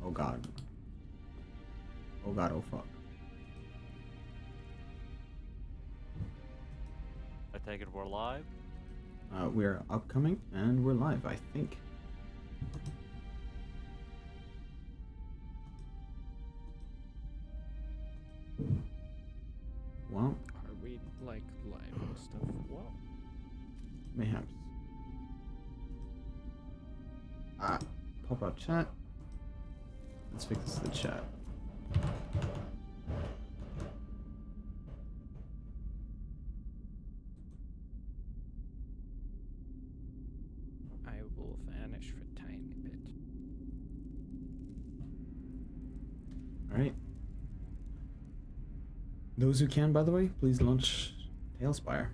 Oh god. Oh god, oh fuck. I take it we're live. We're upcoming and we're live, I think. Well, Are we like live and stuff? Well, mayhaps. Pop out chat. Let's fix the chat. I will vanish for a tiny bit. Alright. Those who can, by the way, please launch Tailspire.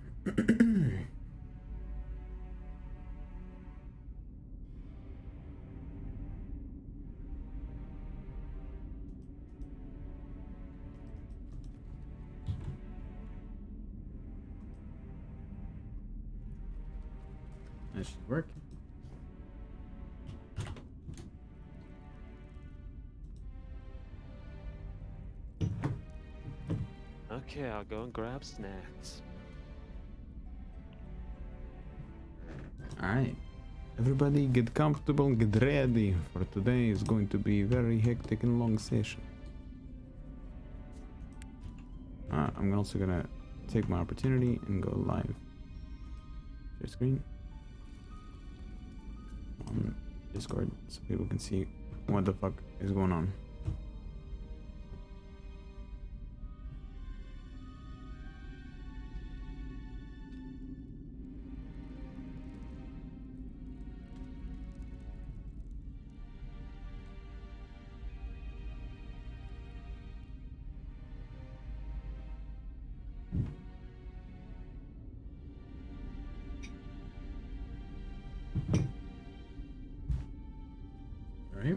That should work. Okay, I'll go and grab snacks. Alright. Everybody get comfortable, get ready, for today is going to be very hectic and long session. I'm also gonna take my opportunity and go live. Share screen on Discord so people can see what the fuck is going on. Alright.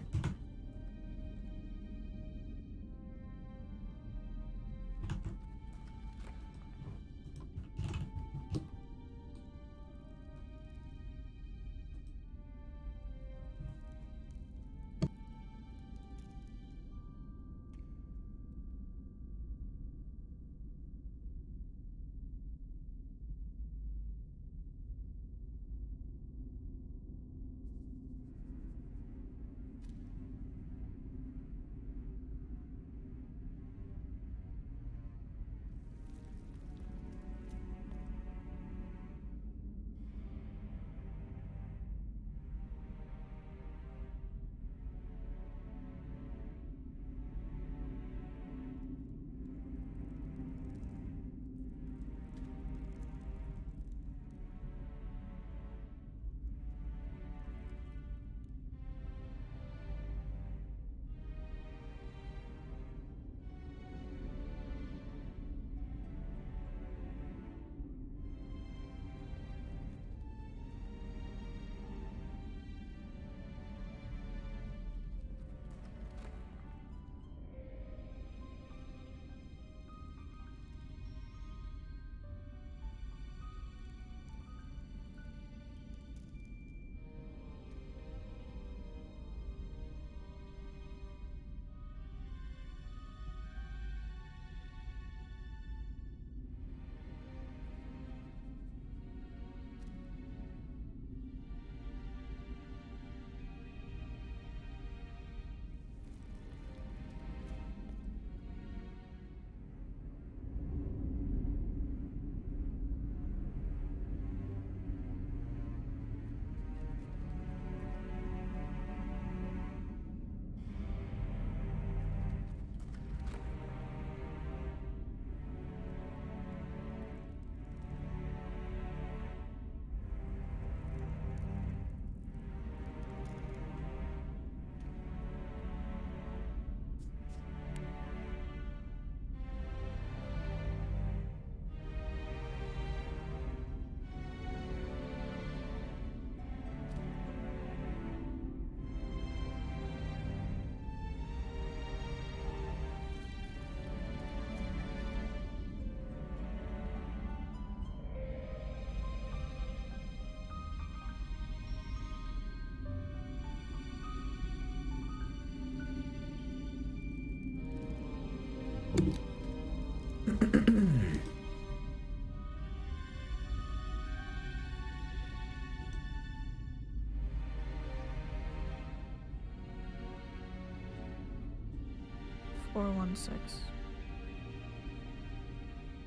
416.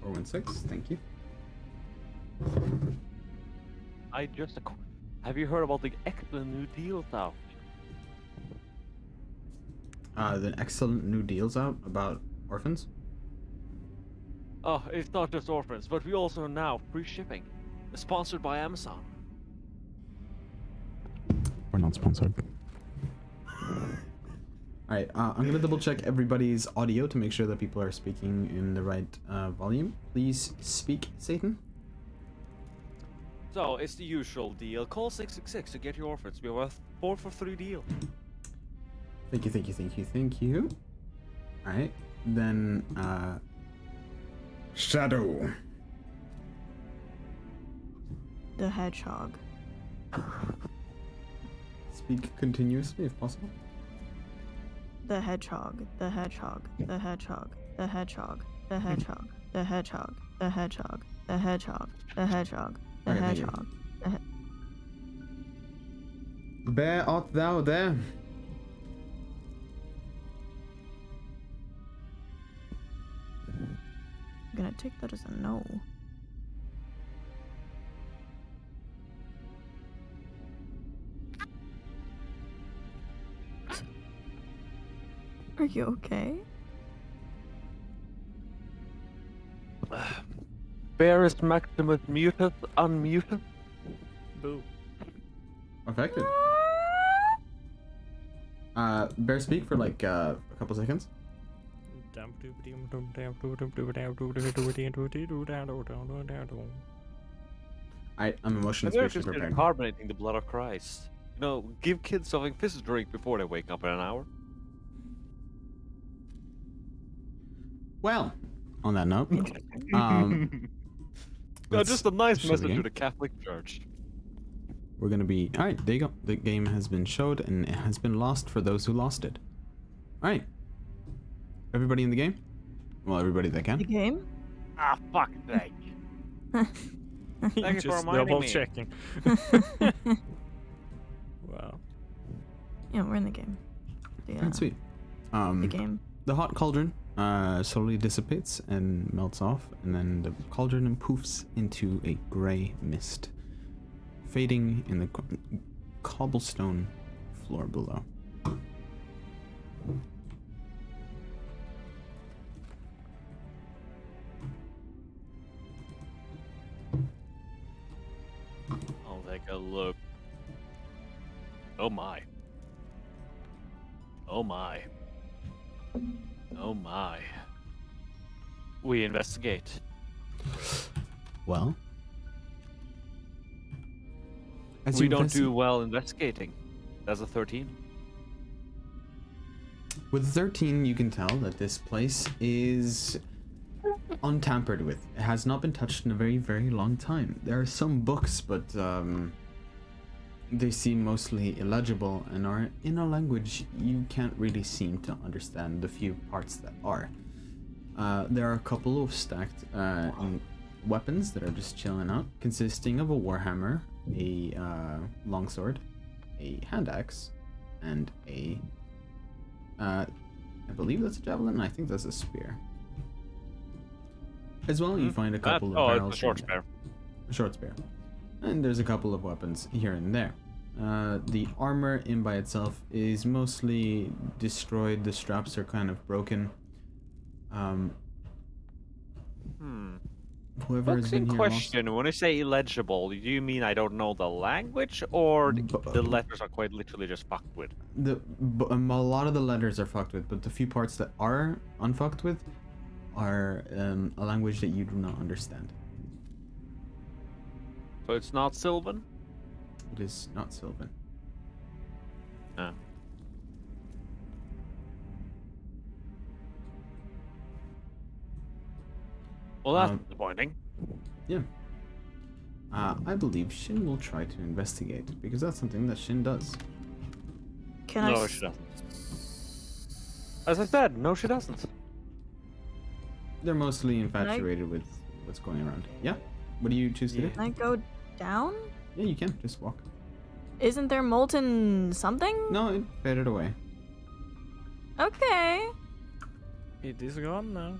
416, thank you. Have you heard about the excellent new deals out? The excellent new deals out about orphans. Oh, it's not just orphans, but we also now free shipping. Sponsored by Amazon. We're not sponsored. Alright, I'm gonna double check everybody's audio to make sure that people are speaking in the right volume. Please speak, Satan. So, it's the usual deal. Call 666 to get your orphans. We have a 4 for 3 deal. Thank you, thank you, thank you, thank you. Alright, then, Shadow. The hedgehog. Speak continuously if possible. The hedgehog. The hedgehog. The hedgehog. The hedgehog. The hedgehog. The hedgehog. The hedgehog. The hedgehog. The hedgehog. The Okay, thank you. hedgehog. Where art thou there? I'm gonna take that as a no. Are you okay? Barris Maximus Mutus unmuted. Boo. Affected. Bear speak for like a couple seconds. I'm emotion I think spiritually it's prepared. carbonating the blood of Christ. You know, give kids something fish to drink before they wake up in an hour. Well, on that note, No, just a nice show the message game. to the Catholic Church. We're gonna be alright. There you go. The game has been showed and it has been lost for those who lost it. Alright. Everybody in the game? Well, everybody that The can. game? Ah, fuck sake. Thank you for Just reminding double me. checking. Wow. Yeah, we're in the game. Alright, sweet. The game. The hot cauldron slowly dissipates and melts off, and then the cauldron poofs into a gray mist, fading in the cobblestone floor below. I'll take a look. Oh my. Oh my. Oh my. We investigate. Well, as We you don't do well investigating. That's a 13. With 13, you can tell that this place is untampered with. It has not been touched in a very, very long time. There are some books, but they seem mostly illegible and are in a language you can't really seem to understand the few parts that are. There are a couple of stacked weapons that are just chilling out, consisting of a warhammer, a longsword, a hand axe, and a I believe that's a javelin. I think that's a spear. As well, you find a couple of barrels. It's a short here and spare. there. A short spear. And there's a couple of weapons here and there. The armor in by itself is mostly destroyed. The straps are kind of broken. Whoever has Books been in here question, when I say illegible, do you mean I don't know the language, or the Bu- letters are quite literally just fucked with? a lot of the letters are fucked with, but the few parts that are unfucked with are a language that you do not understand. So it's not Sylvan? It is not Sylvan. Ah. Well, that's disappointing. Yeah. I believe Shin will try to investigate, because that's something that Shin does. Can I? No, she doesn't. As I said, no, she doesn't. They're mostly infatuated with what's going around. Yeah? What do you choose to do? Can I go down? Yeah, you can. Just walk. Isn't there molten something? No, it faded away. Okay. It is gone now.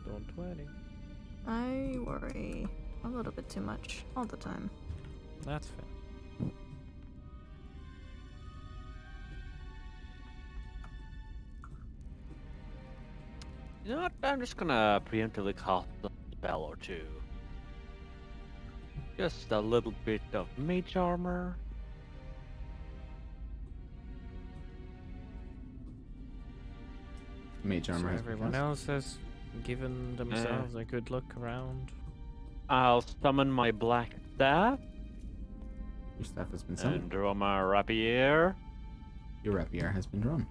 Don't worry. I worry a little bit too much all the time. That's fair. You know what? I'm just gonna preemptively cast a spell or two. Just a little bit of mage armor. Mage armor So has been everyone cast. else has given themselves a good look around. I'll summon my black staff Your staff has been summoned. and draw my rapier. Your rapier has been drawn.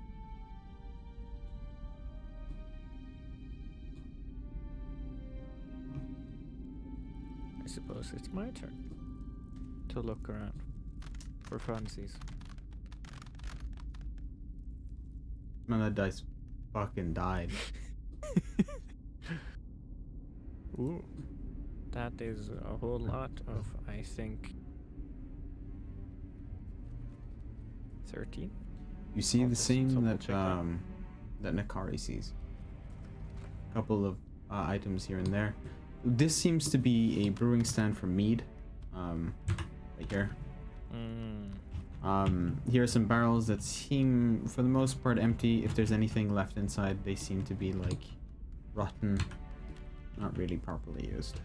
I suppose it's my turn to look around for funsies. Man, that dice fucking died. Ooh. That is a whole lot of, I think, 13? You see I'll the just same double that check that. that Nakari sees. A couple of items here and there. This seems to be a brewing stand for mead. Right here. Here are some barrels that seem, for the most part, empty. If there's anything left inside, they seem to be like rotten, not really properly used.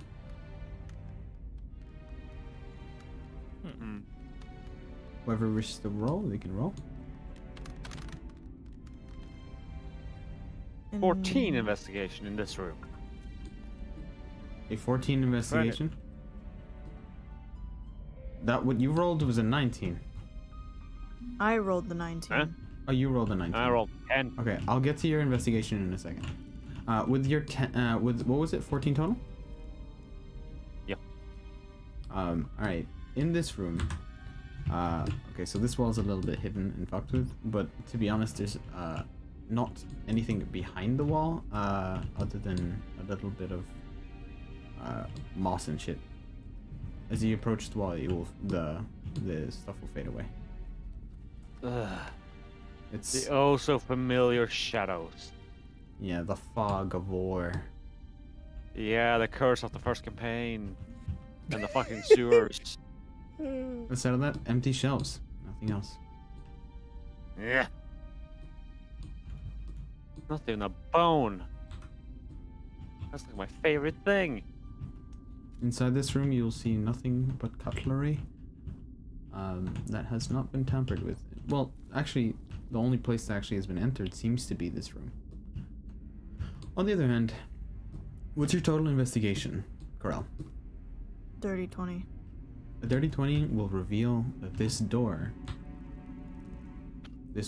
Whoever wishes to roll, they can roll. 14 investigation in this room. A 14 investigation. That what you rolled was a 19. I rolled the 19. Huh? Oh, you rolled a 19. I rolled 10. Okay, I'll get to your investigation in a second. With your with what was it? 14 total? Yep. All right. In this room, okay, so this wall's a little bit hidden and fucked with, but to be honest, there's not anything behind the wall, other than a little bit of moss and shit. As you approach the wall, the stuff will fade away. Ugh. It's The oh so familiar shadows. yeah, the fog of war. Yeah, the curse of the first campaign. And the fucking sewers. Instead of that, empty shelves. Nothing else. Yeah. Not even a bone. That's like my favorite thing. Inside this room, you'll see nothing but cutlery that has not been tampered with. Well, actually, the only place that actually has been entered seems to be this room. On the other hand, what's your total investigation, Corel? Dirty 20. A dirty 20 will reveal that this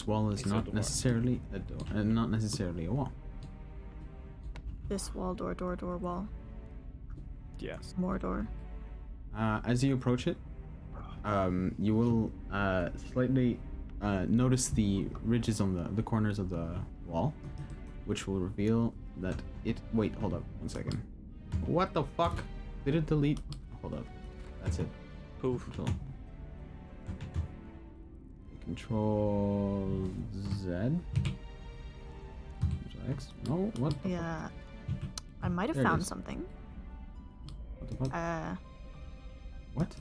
wall is It's a not door. necessarily a door, and not necessarily a wall. This wall, door, wall. Yes. More door. As you approach it, you will slightly notice the ridges on the corners of the wall, which will reveal that it. Wait, hold up, 1 second. What the fuck? Did it delete? Hold up. That's it. Poof. Control Z. Control X. No. What? The fuck? Yeah. I might have There it found is. something. What the fuck? Uh, What?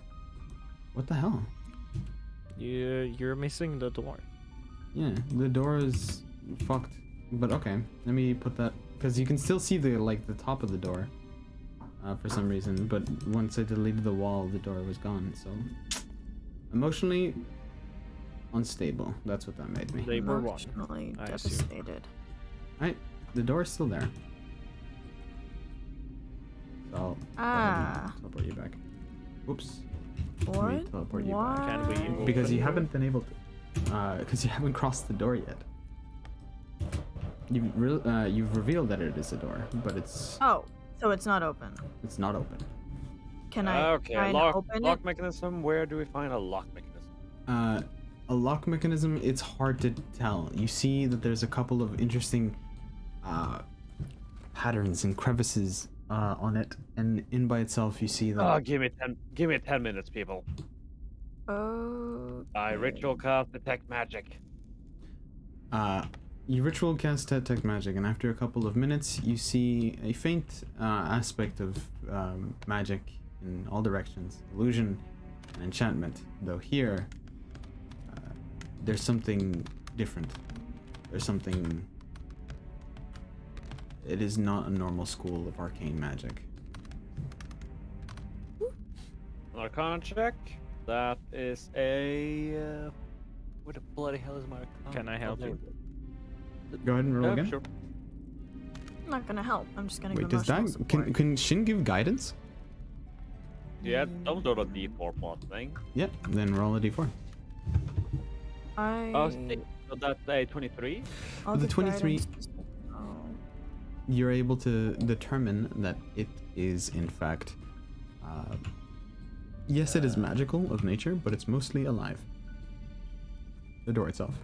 What the hell? You're missing the door. Yeah, the door is fucked. But okay, let me put that because you can still see the top of the door. For some reason, but once I deleted the wall, the door was gone. So emotionally unstable. That's what that made me. They were wrong. emotionally I assume. devastated. Right, the door is still there. So I'll go ahead and teleport you back. Oops. Let me What? teleport you What? back. Can we move Because you the door? haven't been able to. Because you haven't crossed the door yet. You've revealed that it is a door, but it's Oh, so it's not open. not open. Can I Okay, try and lock open it? mechanism. Where do we find a lock mechanism? A lock mechanism, it's hard to tell. You see that there's a couple of interesting patterns and crevices on it, and in by itself you see that Oh, give me 10 minutes, people. Oh. I ritual cast detect magic. You ritual cast detect magic, and after a couple of minutes, you see a faint aspect of magic in all directions, illusion and enchantment. Though here, there's something different. There's something. It is not a normal school of arcane magic. Arcana check. That is a. What the bloody hell is my arcana? Can I help you? Go ahead and roll again. Sure. I'm not gonna help. I'm just gonna Wait, give does emotional that support. can Shin give guidance? Yeah, some sort of D4 mod thing. Yeah, then roll a d4. Oh, so that's a 23. I'll The give 23 guidance. Oh. You're able to determine that it is in fact yes, it is magical of nature, but it's mostly alive. The door itself.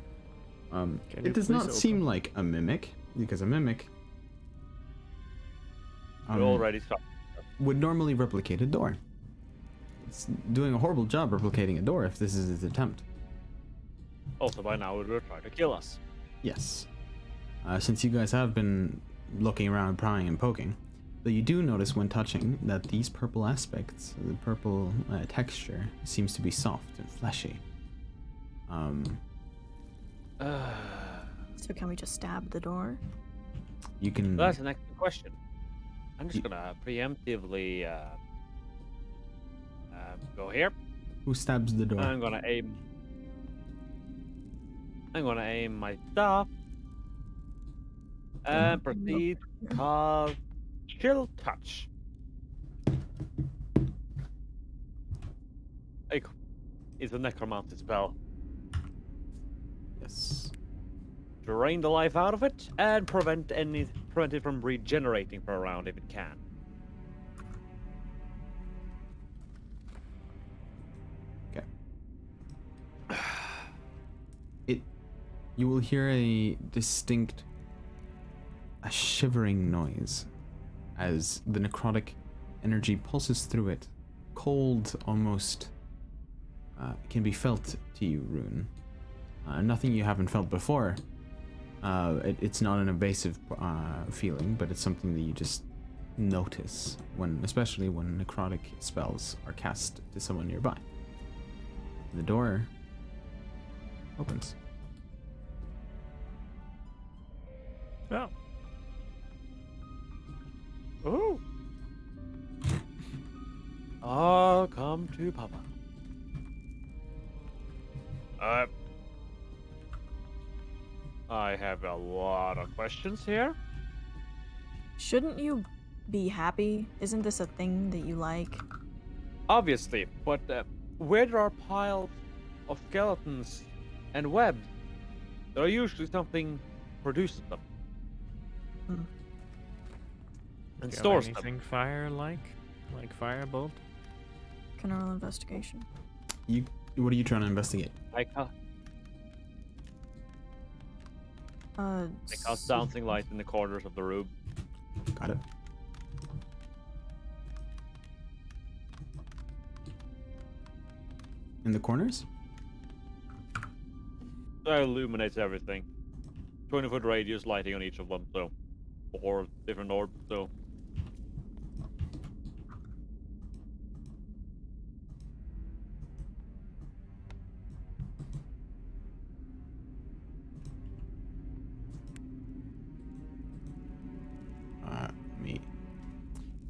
Can you It does please not seem open? like a mimic, because a mimic We already stopped. would normally replicate a door. It's doing a horrible job replicating a door if this is its attempt. Also, by now, it will try to kill us. Yes. Since you guys have been looking around, prying and poking, though you do notice when touching that these purple aspects, the purple texture, seems to be soft and fleshy. So can we just stab the door? You can. That's an excellent question. I'm just gonna preemptively go here. Who stabs the door? I'm gonna aim my stuff and proceed to cast Chill Touch. It's a necromancy spell. Yes. Drain the life out of it and prevent it from regenerating for a round if it can. You will hear a distinct, a shivering noise as the necrotic energy pulses through it. Cold, almost, can be felt to you, Rune. Nothing you haven't felt before. It's not an invasive feeling, but it's something that you just notice especially when necrotic spells are cast to someone nearby. The door opens. Oh. Oh. Oh, come to Papa. I have a lot of questions here. Shouldn't you be happy? Isn't this a thing that you like? Obviously, but where there are piles of skeletons and webs, there are usually something produces them. Hmm. And Do you stores have them. anything fire-like? Like firebolt? Can I roll investigation? What are you trying to investigate? I cast dancing light in the corners of the room. Got it. In the corners? That illuminates everything. 20-foot radius lighting on each of them, so 4 different orbs, so.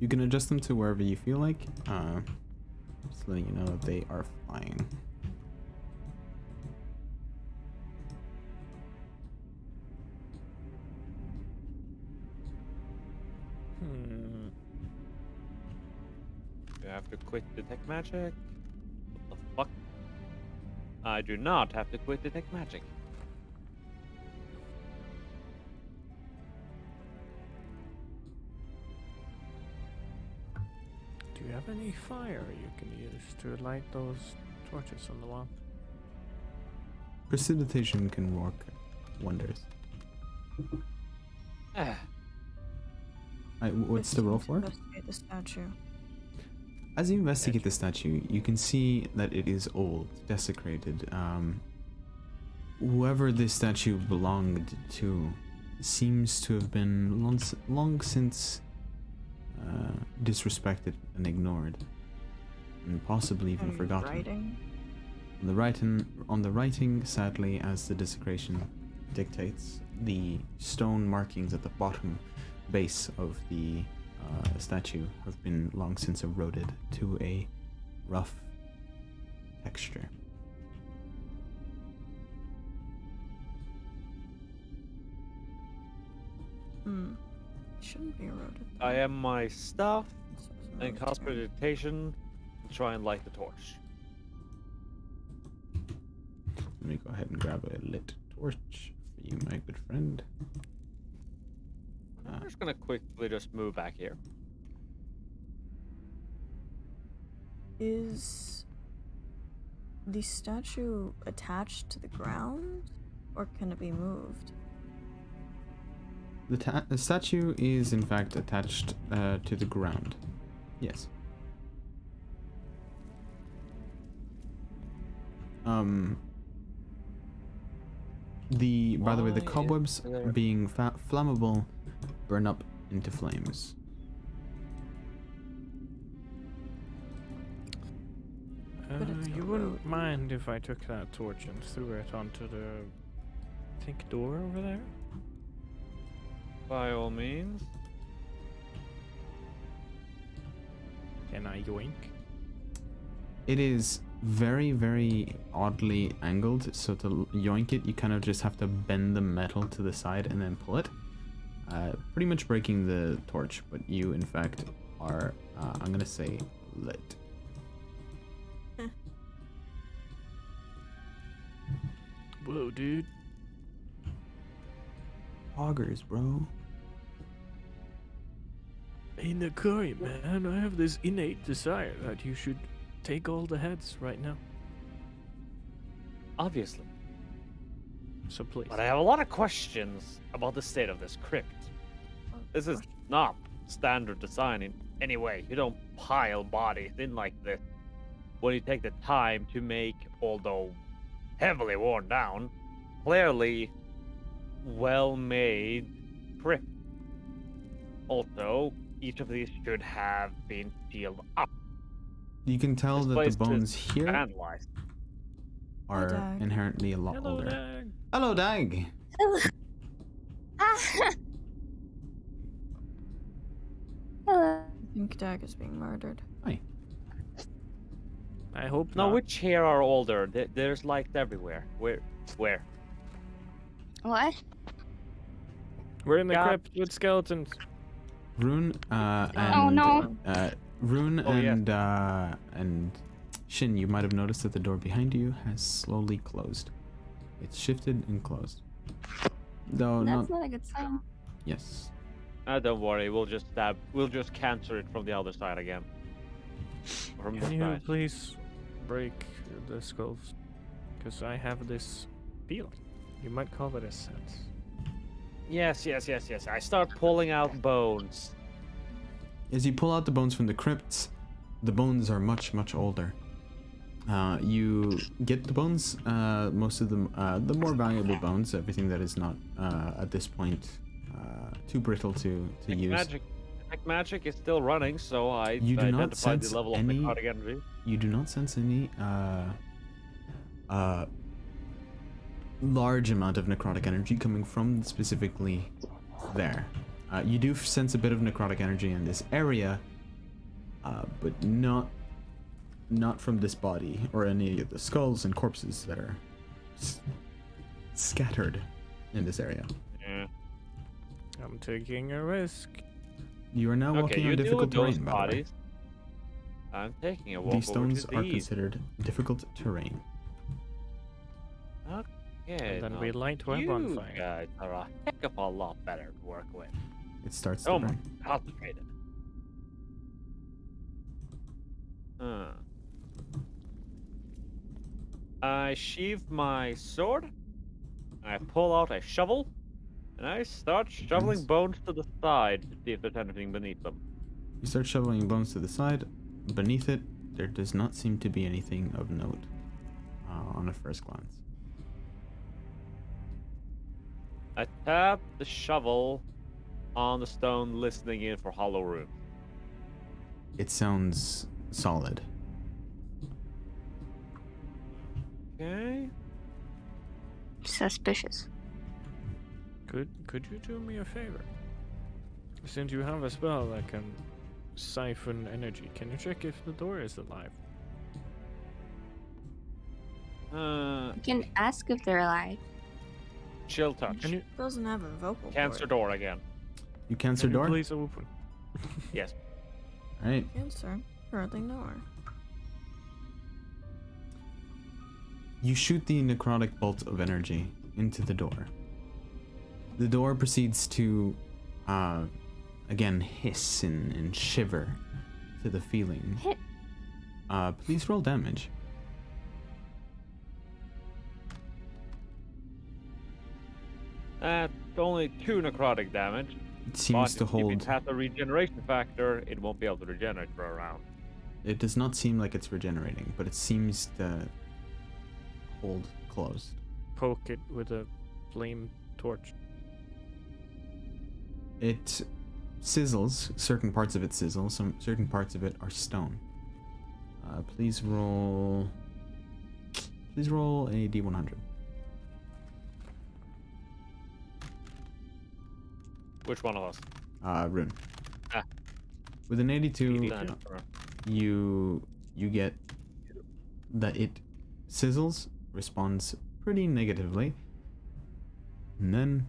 You can adjust them to wherever you feel like. Just letting you know that they are flying. You have to quit detect magic? What the fuck? I do not have to quit detect magic. Do you have any fire you can use to light those torches on the wall? Precipitation can work wonders. Ah, What's the roll for? Investigate the statue. As you investigate the statue, you can see that it is old, desecrated. whoever this statue belonged to seems to have been long since disrespected and ignored, and possibly even forgotten. Writing. On the writing, sadly, as the desecration dictates, the stone markings at the bottom base of the statue have been long since eroded to a rough texture. Shouldn't be eroded. I am my staff So and it's cast not. prediction to try and light the torch. Let me go ahead and grab a lit torch for you, my good friend. I'm just gonna quickly just move back here. Is the statue attached to the ground, or can it be moved? The statue is in fact attached to the ground. Yes. By the way, the Why is cobwebs there- being flammable burn up into flames. But it's You a wouldn't road. mind if I took that torch and threw it onto the, I think, door over there? By all means. Can I yoink? It is very, very oddly angled, so to yoink it, you kind of just have to bend the metal to the side and then pull it. Pretty much breaking the torch, but you, in fact, are, I'm gonna say, lit. Whoa, dude. Poggers, bro. In the curry, man, I have this innate desire that you should take all the heads right now. Obviously. So please. But I have a lot of questions about the state of this crypt. This is not standard design in any way. You don't pile bodies in like this when you take the time to make, although heavily worn down, clearly well-made crypt. Also, each of these should have been sealed up. You can tell This that place the bones is here vandalized. are Dag. inherently a lot Hello, older. Dag. Hello, Dag. I think Dag is being murdered. Hi. I hope No, not. which here are older? There's lights everywhere. Where? What? We're in the God. crypt with skeletons. Rune, and Oh, no. Rune Oh, yes. and Shin, you might have noticed that the door behind you has slowly closed. It's shifted and closed. Though That's not not a good sign. yes. Don't worry. We'll just cancel it from the other side again. From Can the you side. please break the skulls? Because I have this feeling. You might call it a sense. Yes. I start pulling out bones. As you pull out the bones from the crypts, the bones are much, much older. You get the bones, most of them, the more valuable bones, everything that is not, at this point, too brittle to use. Magic is still running, so I You do not identified the sense level any- of necrotic energy. You do not sense any, large amount of necrotic energy coming from specifically there. You do sense a bit of necrotic energy in this area, but not from this body or any of the skulls and corpses that are scattered in this area. Yeah. I'm taking a risk. You are now Okay, walking you on deal difficult with those terrain, by the way. bodies. I'm taking a walk These stones over to are these. considered difficult terrain. Okay, And then now we light web you on fire. guys are a heck of a lot better to work with. It starts Oh to my, burn. concentrated. I sheath my sword. I pull out a shovel, and I start shoveling Nice. bones to the side to see if there's anything beneath them. You start shoveling bones to the side. Beneath it, there does not seem to be anything of note on a first glance. I tap the shovel on the stone, listening in for hollow room. It sounds solid. Okay. Suspicious. Could you do me a favor? Since you have a spell that can siphon energy, can you check if the door is alive? You can ask if they're alive. Chill touch. Can you, Doesn't have a vocal Cancer cord. door again. You cancer can you door? please open? Yes. Alright. Cancer. Currently nowhere. You shoot the necrotic bolt of energy into the door. The door proceeds to, again, hiss and shiver to the feeling. Hit. Please roll damage. Only 2 necrotic damage. It seems but to if hold. it has a regeneration factor, it won't be able to regenerate for a round. It does not seem like it's regenerating, but it seems to hold closed. Poke it with a flame torch. It sizzles. Certain parts of it sizzle. Certain parts of it are stone. Please roll. Please roll a d100. Which one of us? Rune. Ah. With an 82, Then- you get that it sizzles, responds pretty negatively, and then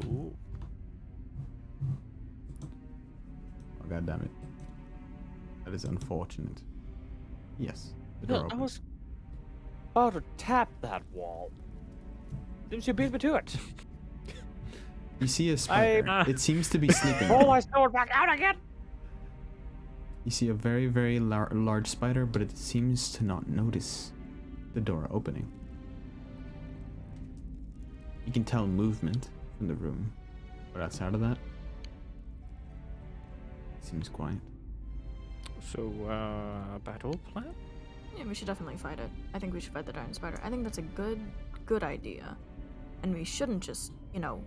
Ooh. oh god damn it, that is unfortunate. Yes, the No, door I opens. was about to tap that wall. Seems you beat me to it. You see a spider. Ah. It seems to be sleeping. Pull my sword back out again. You see a very, very large spider, but it seems to not notice the door opening. You can tell movement from the room, but outside of that, it seems quiet. So, battle plan? Yeah, we should definitely fight it. I think we should fight the giant spider. I think that's a good idea. And we shouldn't just,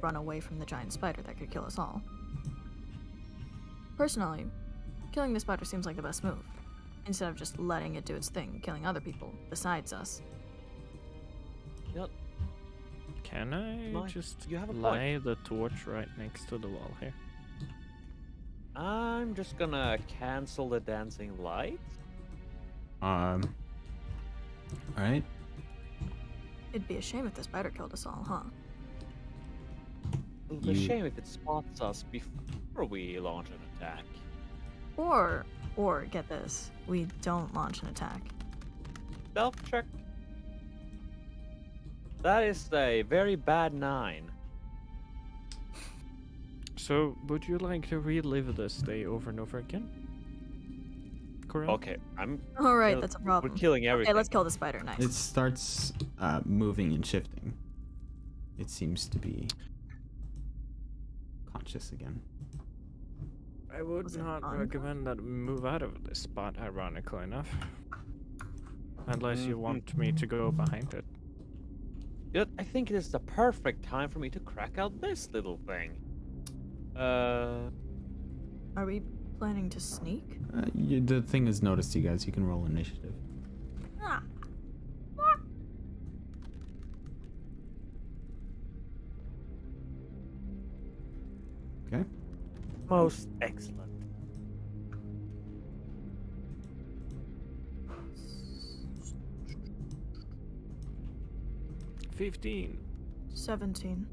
run away from the giant spider that could kill us all. Personally, killing the spider seems like the best move. Instead of just letting it do its thing, killing other people besides us. Yep. Can I Mike, just you have a point. lay the torch right next to the wall here? I'm just gonna cancel the dancing light. Alright. It'd be a shame if the spider killed us all, huh? It's a You- shame if it spots us before we launch an attack. Or, get this, we don't launch an attack. Stealth check. That is a very bad 9. So, would you like to relive this day over and over again? Correct? Okay, I'm. Alright, kill- that's a problem. We're killing everything. Okay, let's kill the spider, nice. It starts moving and shifting. It seems to be conscious again. I would Was it not on? recommend that we move out of this spot, ironically enough. Unless you Mhm. want me to go behind it. Yet, I think it is the perfect time for me to crack out this little thing. Are we planning to sneak? The thing has noticed you guys. You can roll initiative. Ah. Okay. Most excellent. — 15. 17.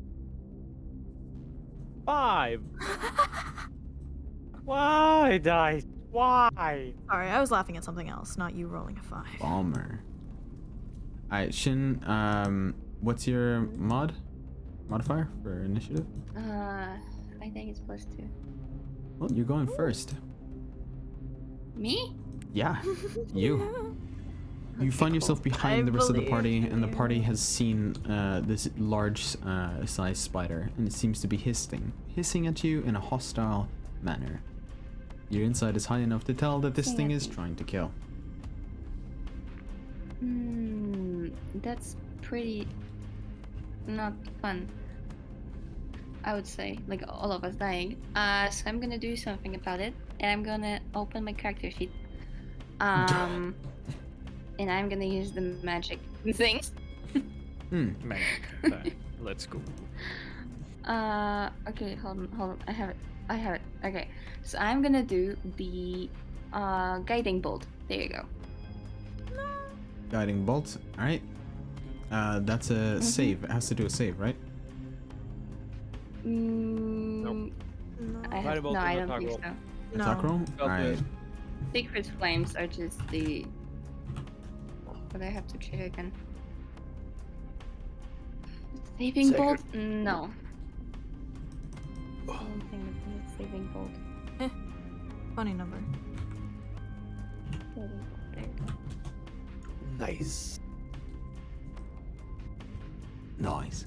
5. Why, dice? Why? Sorry, I was laughing at something else, not you rolling a 5. Bomber. Alright, Shin, what's your modifier for initiative? I think it's +2. Well, you're going first. Me? Yeah, you. You find yourself behind I the rest of the believe party, in and the you. party has seen this large sized spider, and it seems to be hissing at you in a hostile manner. Your insight is high enough to tell that this Hissing thing at is me. trying to kill. That's pretty not fun. I would say, like all of us dying. So I'm gonna do something about it, and I'm gonna open my character sheet. And I'm gonna use the magic thing. Magic. Fine. Let's go. Okay, hold on. I have it. Okay, so I'm gonna do the guiding bolt. There you go. Guiding bolt. All right. That's a save. It has to do a save, right? No. Guiding bolt No, is I attack don't think roll. so. Attack roll. All right. Secret flames are just the. But I have to check again. Saving bolt? No. I don't think it's a saving bolt. Funny number. Saving bolt. There you go. Nice. Nice.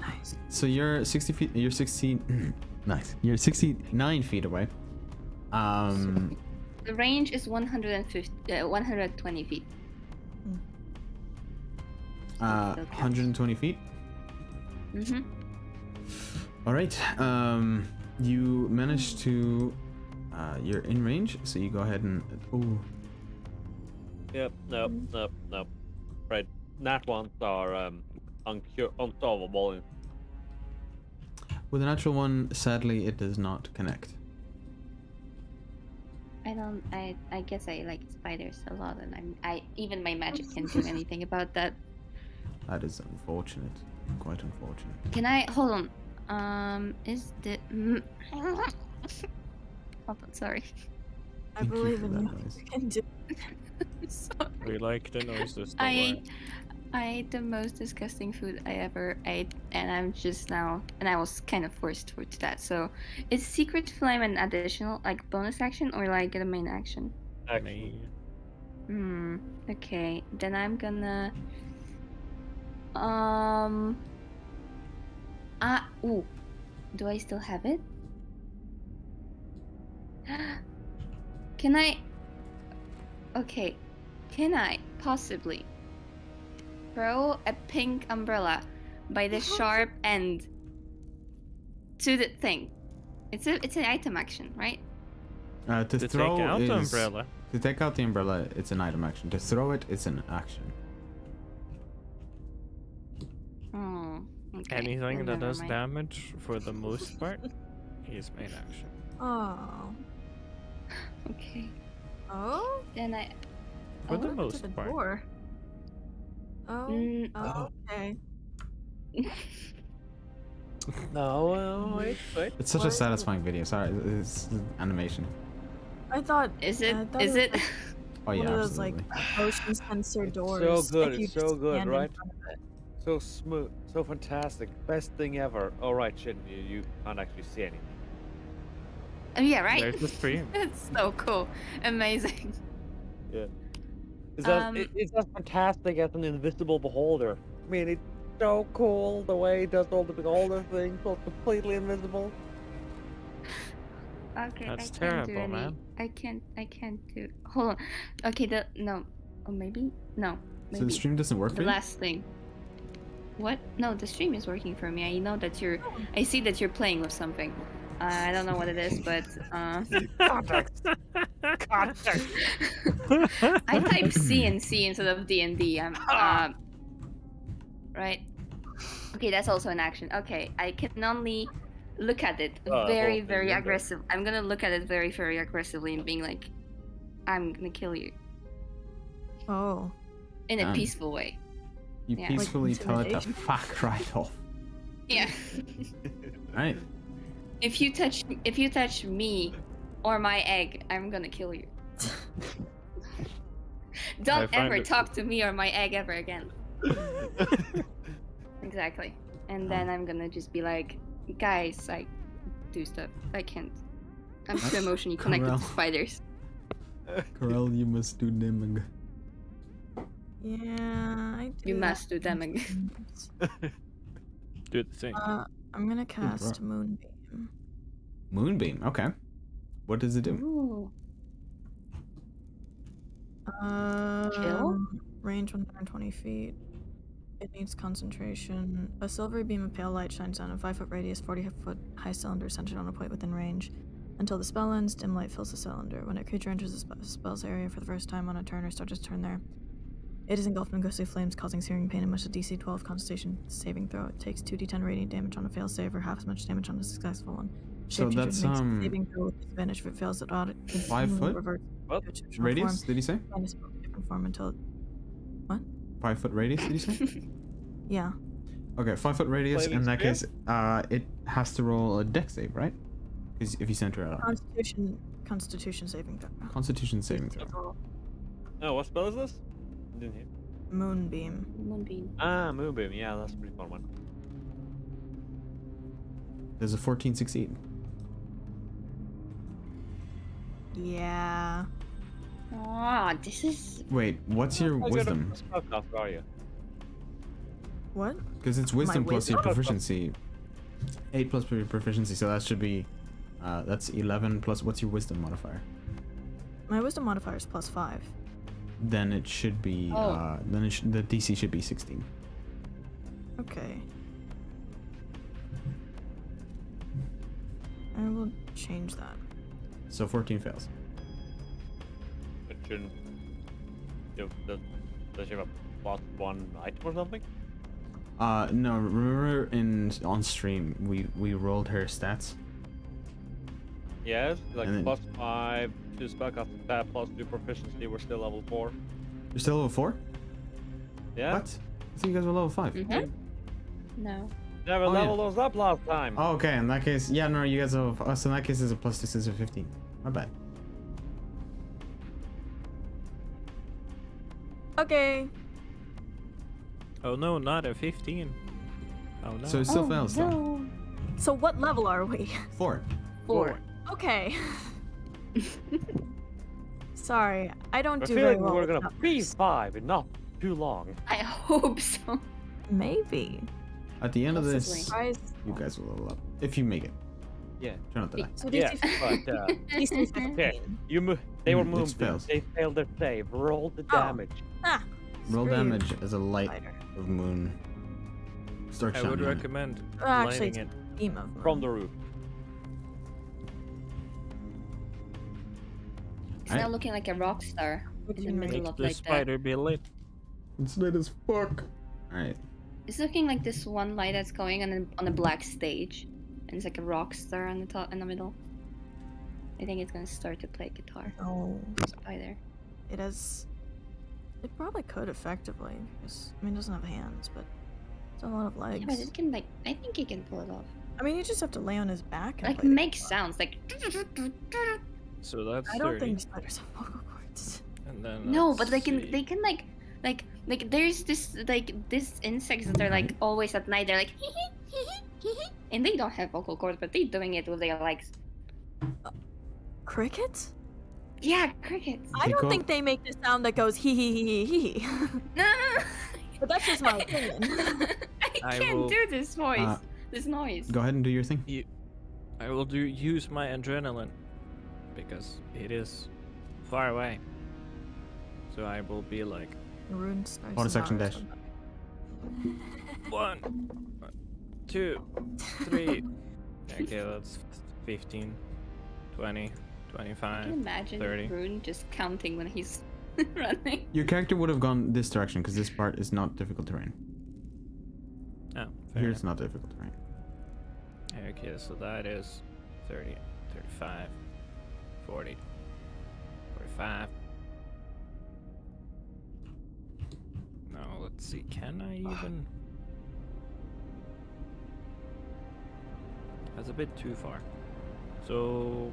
Nice. So you're 60 feet. You're 16. Nice. You're 69 feet away. The range is 120 feet. 120 feet. Mm-hmm. All right. You managed to. You're in range, so you go ahead and. Oh. Yep. Nope. Right. Nat ones are unsolvable. With a natural one, sadly, it does not connect. I guess I like spiders a lot, and even my magic can't do anything about that. That is unfortunate. Quite unfortunate. Can I hold on? Is the hold on, sorry. I Thank you believe for in that you. noise. You can do. Sorry. We like the noises. Don't I worry. ate the most disgusting food I ever ate, and I'm just now, and I was kind of forced to that. So, is Secret Flame an additional, like, bonus action or like a main action? Me. Okay, then I'm gonna. Ooh, do I still have it? Can I? Okay, can I possibly throw a pink umbrella by the sharp end to the thing? It's an item action, right? To To throw take out the is- umbrella. To take out the umbrella, it's an item action. To throw it, it's an action. Oh, okay. Anything then that never does mind. damage, for the most part, is main action. Oh. Okay, Oh. then I. For the Look most to the part. door. Oh. Mm. Oh. Okay. No, wait. It's such a What? satisfying video. Sorry, it's animation. I thought. Is it? I thought Is was it? like Oh one yeah, of those absolutely. like motion sensor It's so doors. good, and you it's so just good, stand in right? front of it. So smooth, so fantastic, best thing ever. Oh right, shit, you can't actually see anything. Oh, yeah, right. There's the stream. It's so cool, amazing. Yeah. Um, It's as fantastic as an invisible beholder. I mean, it's so cool the way it does all the beholder things, so it's completely invisible. Okay, That's I can't do terrible, any. man. I can't do. Hold on. Okay, no. Or maybe no. So Maybe the stream doesn't work for the you? last thing. What? No, the stream is working for me. I know that you're. I see that you're playing with something. I don't know what it is, but Context. Context. I type C and C instead of D and D. Right. Okay, that's also an action. Okay, I can only look at it very, well, very yeah. aggressive. I'm gonna look at it very, very aggressively and being like, I'm gonna kill you Oh. in a Damn. peaceful way. You Yeah. peacefully Like tell it to intimidation. fuck right off. Yeah. Right. If you touch me or my egg, I'm gonna kill you. Don't find ever it- talk to me or my egg ever again. Exactly. And then I'm gonna just be like, guys, like, do stuff. I can't. I'm too emotionally connected to Corral. spiders. Corel, you must do Nimg. Yeah. I do You that must do them again. sometimes. Do the thing. I'm gonna cast bro. Moonbeam. Moonbeam, okay. What does it do? Ooh. Range 120 feet. It needs concentration. A silvery beam of pale light shines down a 5-foot radius, 40-foot high cylinder centered on a point within range. Until the spell ends, dim light fills the cylinder. When a creature enters the spell's area for the first time on a turn or starts its turn there, it is engulfed in ghostly flames, causing searing pain and must a DC 12 Constitution saving throw. It takes 2d10 radiant damage on a fail save or half as much damage on a successful one. So Shape that's, makes a saving throw with disadvantage if it fails. It 5 foot? reverts What? to its original Radius, form, did you say? and is in a different form until 5-foot radius, did you say? yeah. Okay, 5-foot radius. Flaming In that spear? case, it has to roll a dex save, right? Because if you center it out. Constitution saving throw. Constitution saving throw. Oh, what spell is this? Didn't hear. Moonbeam. Moonbeam. Ah, Moonbeam. Yeah, that's a pretty fun one. Does a 14 succeed? Yeah. Ah, this is. Wait, what's your How good wisdom? of a spellcaster are you? What? Because it's wisdom plus wisdom? your proficiency. 8 plus your proficiency, so that should be... that's 11 plus... What's your wisdom modifier? My wisdom modifier is +5. Then it should be... Oh. then the DC should be 16. Okay. I will change that. So 14 fails. It shouldn't. Does she have a +1 item or something? No, remember on stream, we rolled her stats? Yes, like And then- +5 to spellcaster stat, +2 proficiency. We're still level 4. You're still level 4? Yeah. What? I think you guys were level 5. Mm-hmm. No. Never Oh, yeah. leveled those up last time. Oh, okay, in that case... Yeah, no, you guys are... Oh, so in that case, it's a +2 since you're 15. My bad. Okay. Oh no, not a 15. Oh no. So it still Oh, fails, though. no. So what level are we? 4. 4. Okay. Sorry, I don't I do feel very like well. we're with gonna numbers. be 5 in not too long. I hope so. Maybe. At the end of this, Possibly. Surprise. you guys will level up. If you make it. Yeah. Try not to die. So Yeah, DC, but DC 15. Okay. They were It moved. fails. They failed their save. Roll the Oh. damage. Ah. Roll screw you, damage as a light spider. of moon. Start I would shining. recommend Actually, lighting it. Beam of moon. From the roof. It's I- now looking like a rock star What in do the you mean? middle Make of the like spider be lit. It's lit as fuck. Alright. It's looking like this one light that's going on a black stage, and it's like a rock star on the top in the middle. I think it's gonna start to play guitar. Oh, Spider. it has. It probably could effectively because it doesn't have hands, but it's a lot of Yeah, legs. but it can like. I think it can pull it off. I mean, you just have to lay on his back. And Like play the make guitar. sounds like. So that's I don't 30. think spiders have vocal cords. And then No, but let's they see. can like there's this this insects that are like always at night. They're like and they don't have vocal cords, but they're doing it with their legs. Crickets? Yeah, crickets. I don't Pico- think they make the sound that goes hee hee hee hee hee. No, But that's just my opinion. I I can't will- do this voice. Uh, This noise. Go ahead and do your thing. I will use my adrenaline because it is far away. So I will be like Rune starts Bonus action Naruto. dash. 1, 2, 3. Okay, that's 15, 20, I 25. can imagine 30. Rune just counting when he's running. Your character would have gone this direction because this part is not difficult terrain. Oh, Here fair it's not difficult terrain. enough. Okay, so that is 30, 35, 40, 45. Now let's see, can I even? That's a bit too far. So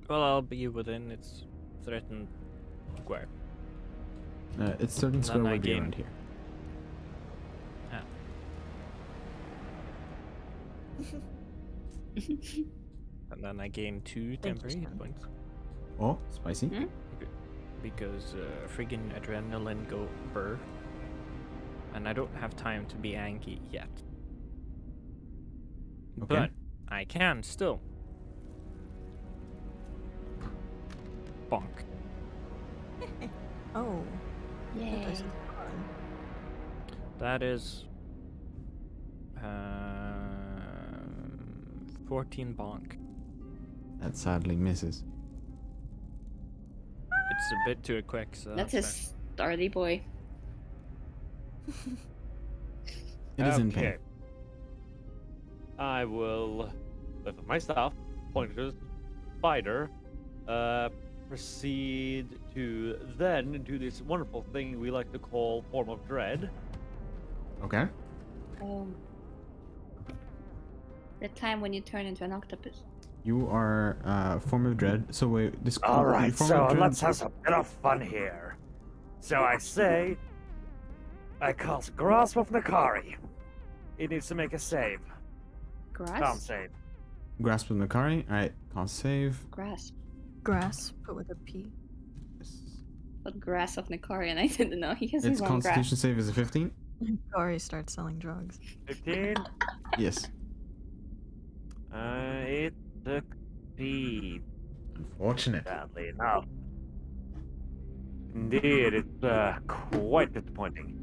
well, I'll be within its threatened square. It's certain square I would be gain- around here. Ah. And then I gain 2 temporary hit Sam. points Oh, spicy. Hmm? because friggin' adrenaline go burr, and I don't have time to be angry yet. Okay. But I can still. Bonk. Oh, that Yay. dice is fun. That is 14 bonk. That sadly misses. It's a bit too quick, so That's fair. a sturdy boy. It is in pain. Okay. I will lift up my staff, point to the spider, proceed to then do this wonderful thing we like to call form of dread. Okay. The time when you turn into an octopus. You are form of dread. So wait, this All right, form so of dread- let's have some bit of fun here. So I say, I cast Grasp of Nakari. It needs to make a save. Can't Grass? save. Grasp of Nakari. Alright, can't save. Grass. Grass, but with a P. But grass of Nakari, and I didn't know he has Its his own constitution grass. save is a 15. Kari starts selling drugs. 15. Yes. It succeeds, Unfortunate. sadly enough. Indeed, it's quite disappointing.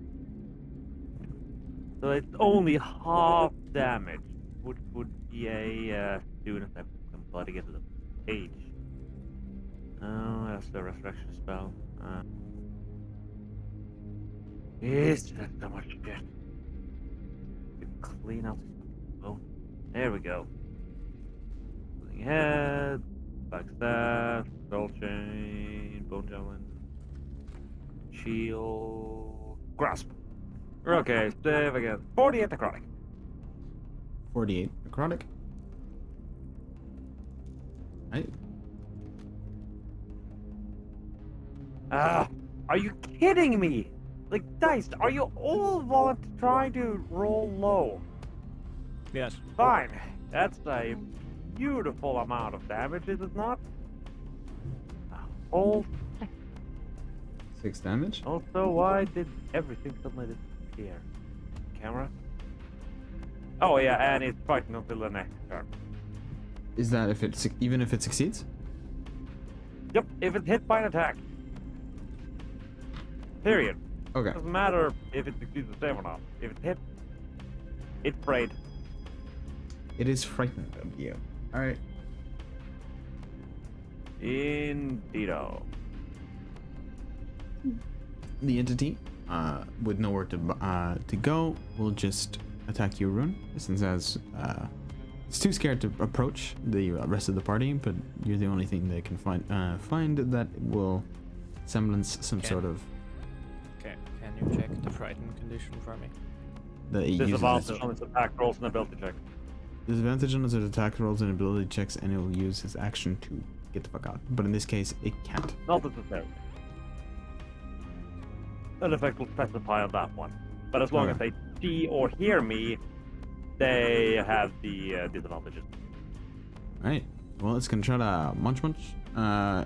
So it's only half damage, which would be a student that can bloody get to the page. Oh, that's the resurrection spell. It's just so much shit. Clean out this bone. There we go. Pulling head, backstab, skull chain, bone javelin, shield, grasp. Okay, save again. 48 necrotic. 48 necrotic. Right. Are you kidding me? Like, dice, are you all trying to roll low? Yes. Fine. That's a beautiful amount of damage, is it not? Oh, 6 damage. also, why did everything suddenly disappear? Camera? Oh yeah, and it's fighting until the next turn. Is that if it even if it succeeds? Yep, if it's hit by an attack. Period. Okay. Doesn't matter if it succeeds the save or not. If it's hit, it's afraid. It is frightened of you. Alright. Indeedo. The entity, with nowhere to go, will just attack you, Rune. Since as it's too scared to approach the rest of the party, but you're the only thing they can find that will semblance some Okay. sort of Okay, can you check the frightened condition for me? that it uses Disadvantage its on its attack rolls and ability check. disadvantage on its attack rolls and ability checks, and it will use its action to get the fuck out. But in this case, it can't. Not necessarily. An effect will specify on that one. But as long as Okay. they see or hear me, they have the disadvantages. Alright. Well, it's gonna try to munch.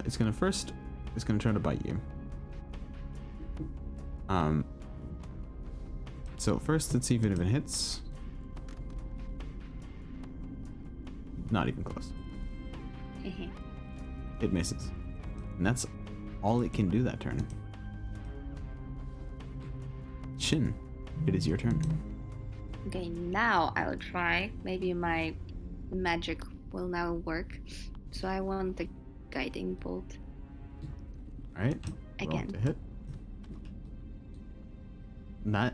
It's gonna try to bite you. So first, let's see if it even hits. Not even close. It misses. And that's all it can do that turn. Shin, it is your turn. Okay, now I'll try. Maybe my magic will now work. So I want the guiding bolt. Alright. Roll Again. to hit. That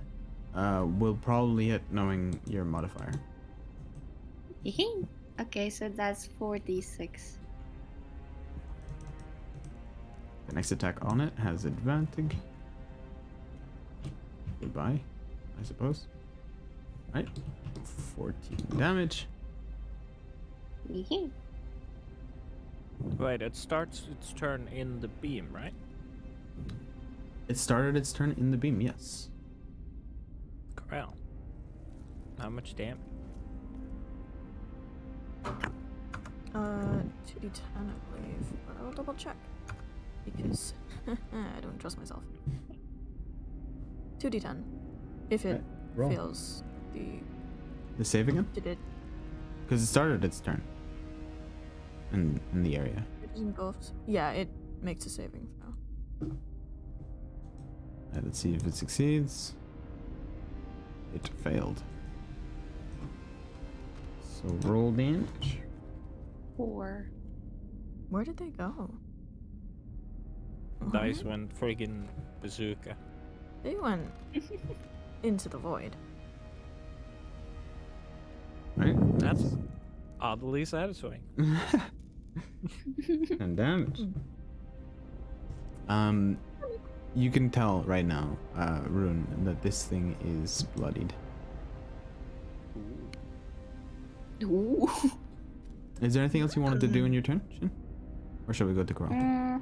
will probably hit knowing your modifier. Okay, so that's 4d6. The next attack on it has advantage. Goodbye, I suppose. Right. 14 damage. Wait, it starts its turn in the beam, right? It started its turn in the beam, yes. Corral. How much damage? 2d10, I believe. But I'll double check. Because I don't trust myself. 2d10. If it roll. fails The save again? did it Because it started its turn. In the area. it doesn't go yeah, it makes a saving throw. Let's see if it succeeds. It failed. So roll damage. 4. Where did they go? Dice went friggin' bazooka. They went into the void. Right? That's oddly satisfying. And damage. You can tell right now, Rune, that this thing is bloodied. Ooh. Is there anything else you wanted to do in your turn, Shin? Or shall we go to Coral?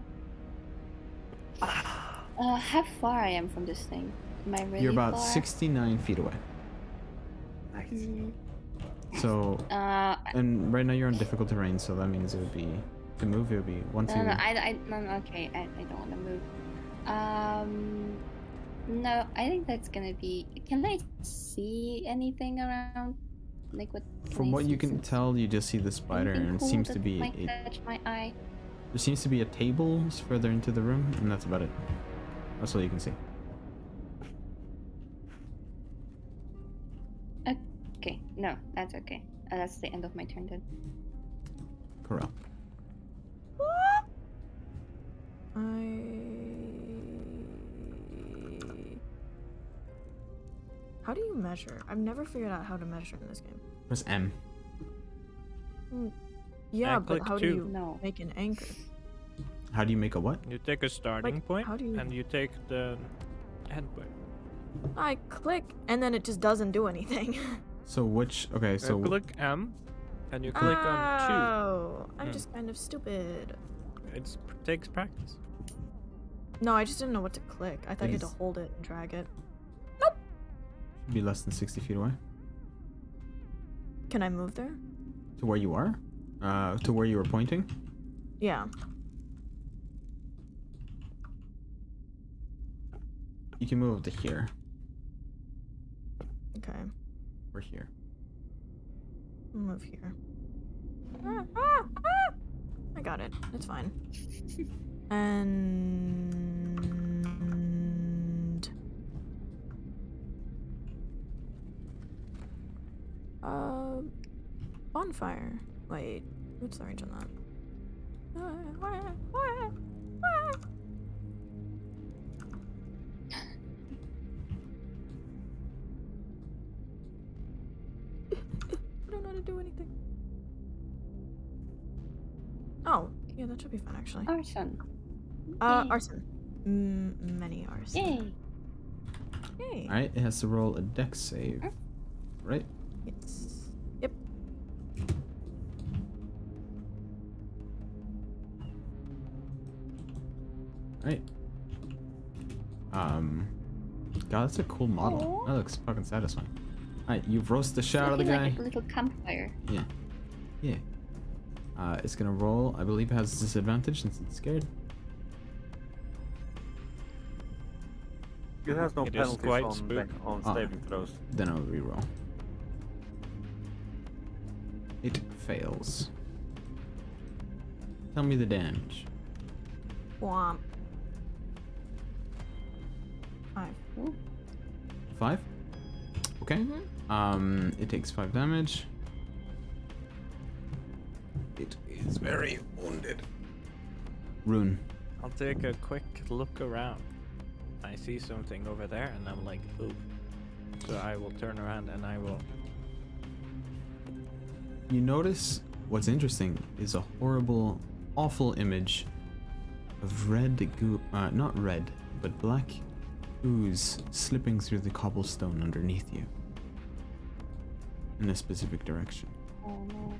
How far I am from this thing? Am I really You're about far? 69 feet away. So, Uh, and right now you're on difficult terrain, so that means it would be, to move, it would be once no, you... no, okay, I don't want to move. No, I think that's gonna be. Can I see anything around? Like what? From what you can tell, you just see the spider, Anything and it cool seems that to be might catch my eye? there seems to be a table further into the room, and that's about it. That's all you can see. Okay, no, that's okay. That's the end of my turn then. Corral. How do you measure? I've never figured out how to measure in this game. Press M. Yeah, And but click how do two. you No. make an anchor? How do you make a what? You take a starting point, how do you- and you take the endpoint. I click and then it just doesn't do anything. So which... Okay, so... click M, and you click on Oh, I'm Hmm. just kind of stupid. 2. It takes practice. No, I just didn't know what to click. I thought you had to Please. hold it and drag it. Should be less than 60 feet away. Can I move there? To where you are? To where you were pointing? Yeah. You can move to here. Okay. Or here. I'll move here. I got it. It's fine. And bonfire. Wait, what's the range on that? I don't know how to do anything. Oh, yeah, that should be fun actually. Arson. Yay. Arson. Many arson. Yay. Yay. Alright, it has to roll a dex save. Right? Yes. Yep. Alright. God, that's a cool model. Aw. That looks fucking satisfying. Alright, you've roasted the shit out of the Looking guy. like a little campfire. Yeah. Yeah. It's gonna roll. I believe it has disadvantage since it's scared. It has no It is penalties quite on, spooky. on Oh. saving throws. Then I'll reroll. It fails. Tell me the damage. Womp. 5. 5? Okay. It takes 5 damage. It is very wounded. Rune. I'll take a quick look around. I see something over there, and I'm like, ooh. So I will turn around and I will. You notice what's interesting is a horrible, awful image of red not red, but black ooze slipping through the cobblestone underneath you in a specific direction. Oh no.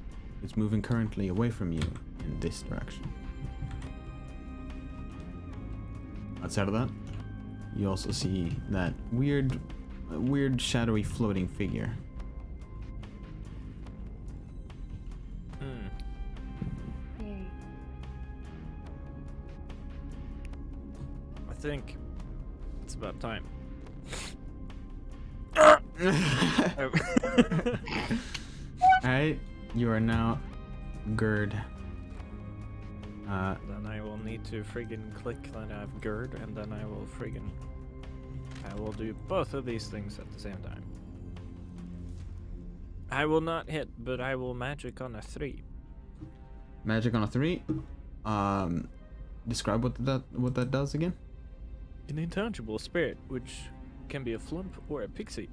It's moving currently away from you in this direction. Outside of that, you also see that weird shadowy floating figure. Yay. I think it's about time. Alright, you are now Gerd. Then I will need to friggin' click that I have GERD, and then I will friggin' I will do both of these things at the same time. I will not hit, but I will magic on a 3. Magic on a 3. Describe what that does again. An intangible spirit, which can be a flump or a pixie,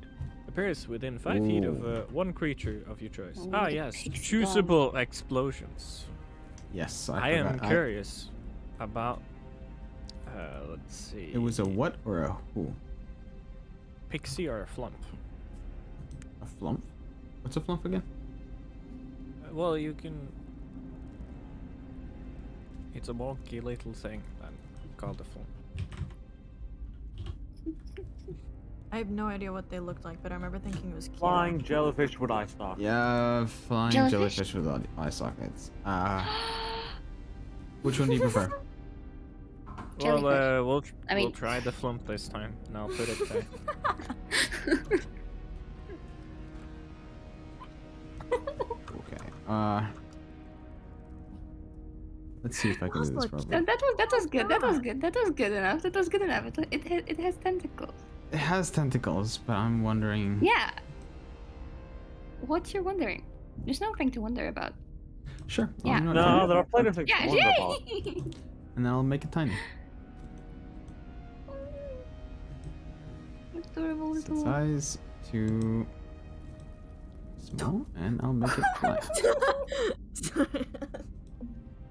appears within 5 feet of one creature of your choice. Ooh, Ah, the yes, pixie choosable explosions. Yes, I am forgot. curious about. Let's see. It was a what or a who? Pixie or a flump? A flump? What's a flump again? Well, you can. It's a wonky little thing then called a flump. I have no idea what they looked like, but I remember thinking it was cute. Flying jellyfish with eye stalk. Yeah, flying Jellyfish? jellyfish with eye sockets. Which one do you prefer? Well, Jellyfish. we'll I mean- we'll try the flump this time, and I'll put it there. Okay. Let's see if I can do this properly. that was good. That was good. That was good enough. That was good enough. It has tentacles. It has tentacles, but I'm wondering. Yeah. What you're wondering? There's nothing to wonder about. Sure. Yeah. you know what, No, try it. there are plenty of things Yeah, to wonder about. yay! And then I'll make it tiny. Adorable Set little. size to small, and I'll make it fly.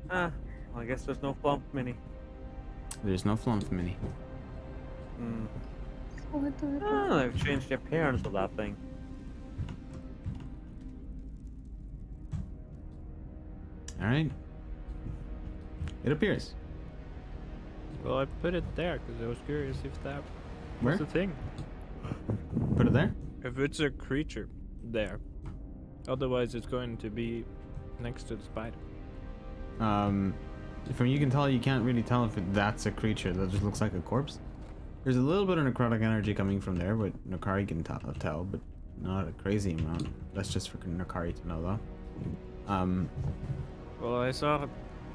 Well, I guess there's no flump mini. There's no flump mini. Hmm. So adorable. Oh, they've changed the appearance of that thing. All right. It appears. Well, I put it there because I was curious if that Where? was the thing. Put it there. If it's a creature, there. Otherwise, it's going to be next to the spider. From you can tell, you can't really tell if that's a creature. That just looks like a corpse. There's a little bit of necrotic energy coming from there, but Nakari can tell, but not a crazy amount. That's just for Nakari to know, though. Well, I saw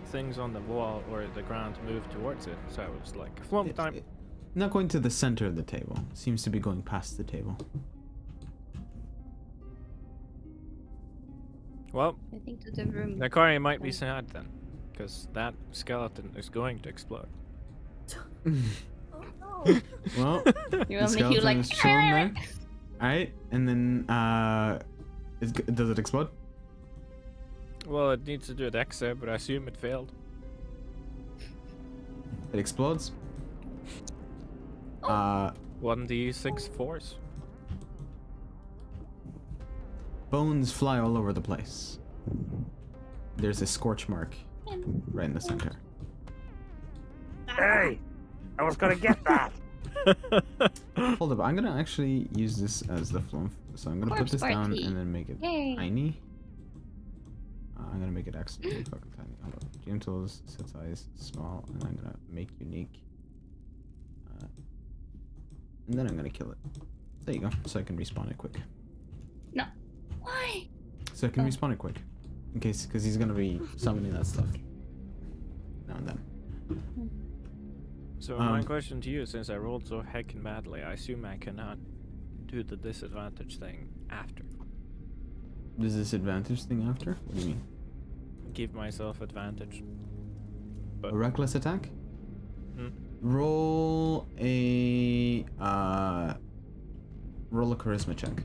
things on the wall or the ground move towards it, so I was like, flump time. Not going to the center of the table. Seems to be going past the table. Well, I think to the room. Nakari might be sad then, because that skeleton is going to explode. Oh no. Well, You the will make you skeleton like. is chilling there. Alright, and then, does it explode? Well, it needs to do a dex save, but I assume it failed. It explodes. Oh. 1d6 force. Bones fly all over the place. There's a scorch mark right in the center. Hey! I was gonna get that! Hold up, I'm gonna actually use this as the flump. So I'm gonna put Corpse this down party. and then make it Yay. tiny. I'm gonna make it actually fucking tiny. Hold up. Gem tools, set size, small, and I'm gonna make unique. And then I'm gonna kill it. There you go. So I can respawn it quick. No. Why? So I can Oh. respawn it quick. In case, because he's gonna be summoning that stuff. Now and then. So my Um, question to you, since I rolled so heckin' badly, I assume I cannot do the disadvantage thing after. Does this advantage thing after? What do you mean? Give myself advantage. A reckless attack? Hmm. Roll a charisma check.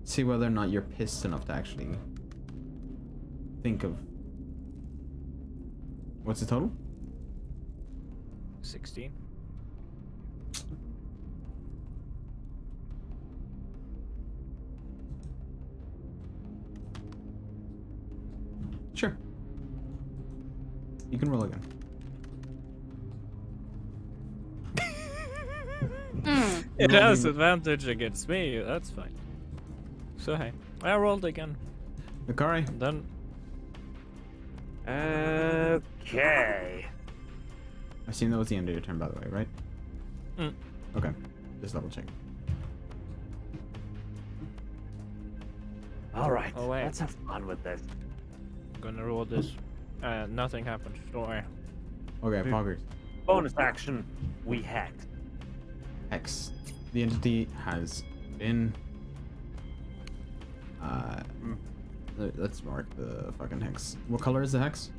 See whether or not you're pissed enough to actually think of. What's the total? 16. Sure. You can roll again. It Rolling- has advantage against me, that's fine. So hey, I rolled again. Nakari, Then Okay. I assume that was the end of your turn, by the way, right? Mm. Okay. Just double check. Alright, Oh, wait. let's have fun with this. I'm gonna roll this. Nothing happens. Don't worry. Okay, Hmm. poggers. Bonus action, we hacked. hex. The entity has been. Let's mark the fucking hex. What color is the hex?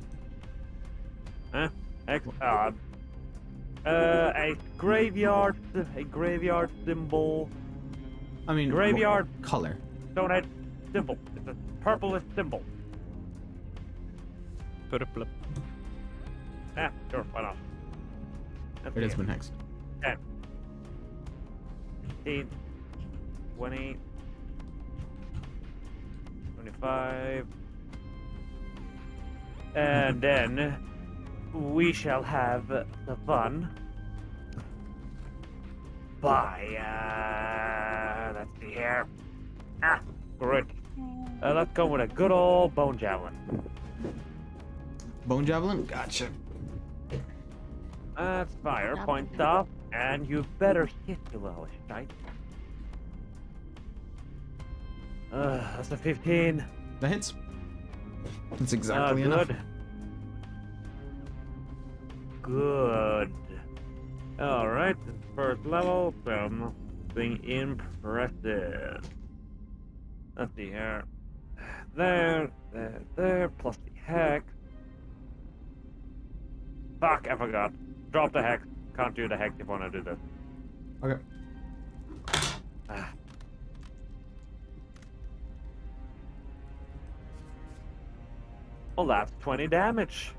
Huh? A graveyard symbol. I mean, Graveyard. what color. Stonehead symbol. It's a purplish symbol. Purple. Sure, why not? Let's It see has been hexed. 10, 15, 20, 25, and then we shall have the fun by, let's see here. Good. Let's go with a good old bone javelin. Bone javelin? Gotcha. That's fire, points off, and you better hit the lowest, right? That's a 15. That hits. That's exactly enough. Good. Alright, first level, something impressive. Let's see here. There, plus the hex. Fuck, I forgot. Drop the hex. Can't do the hex if I want to do this. Okay. Well, that's 20 damage.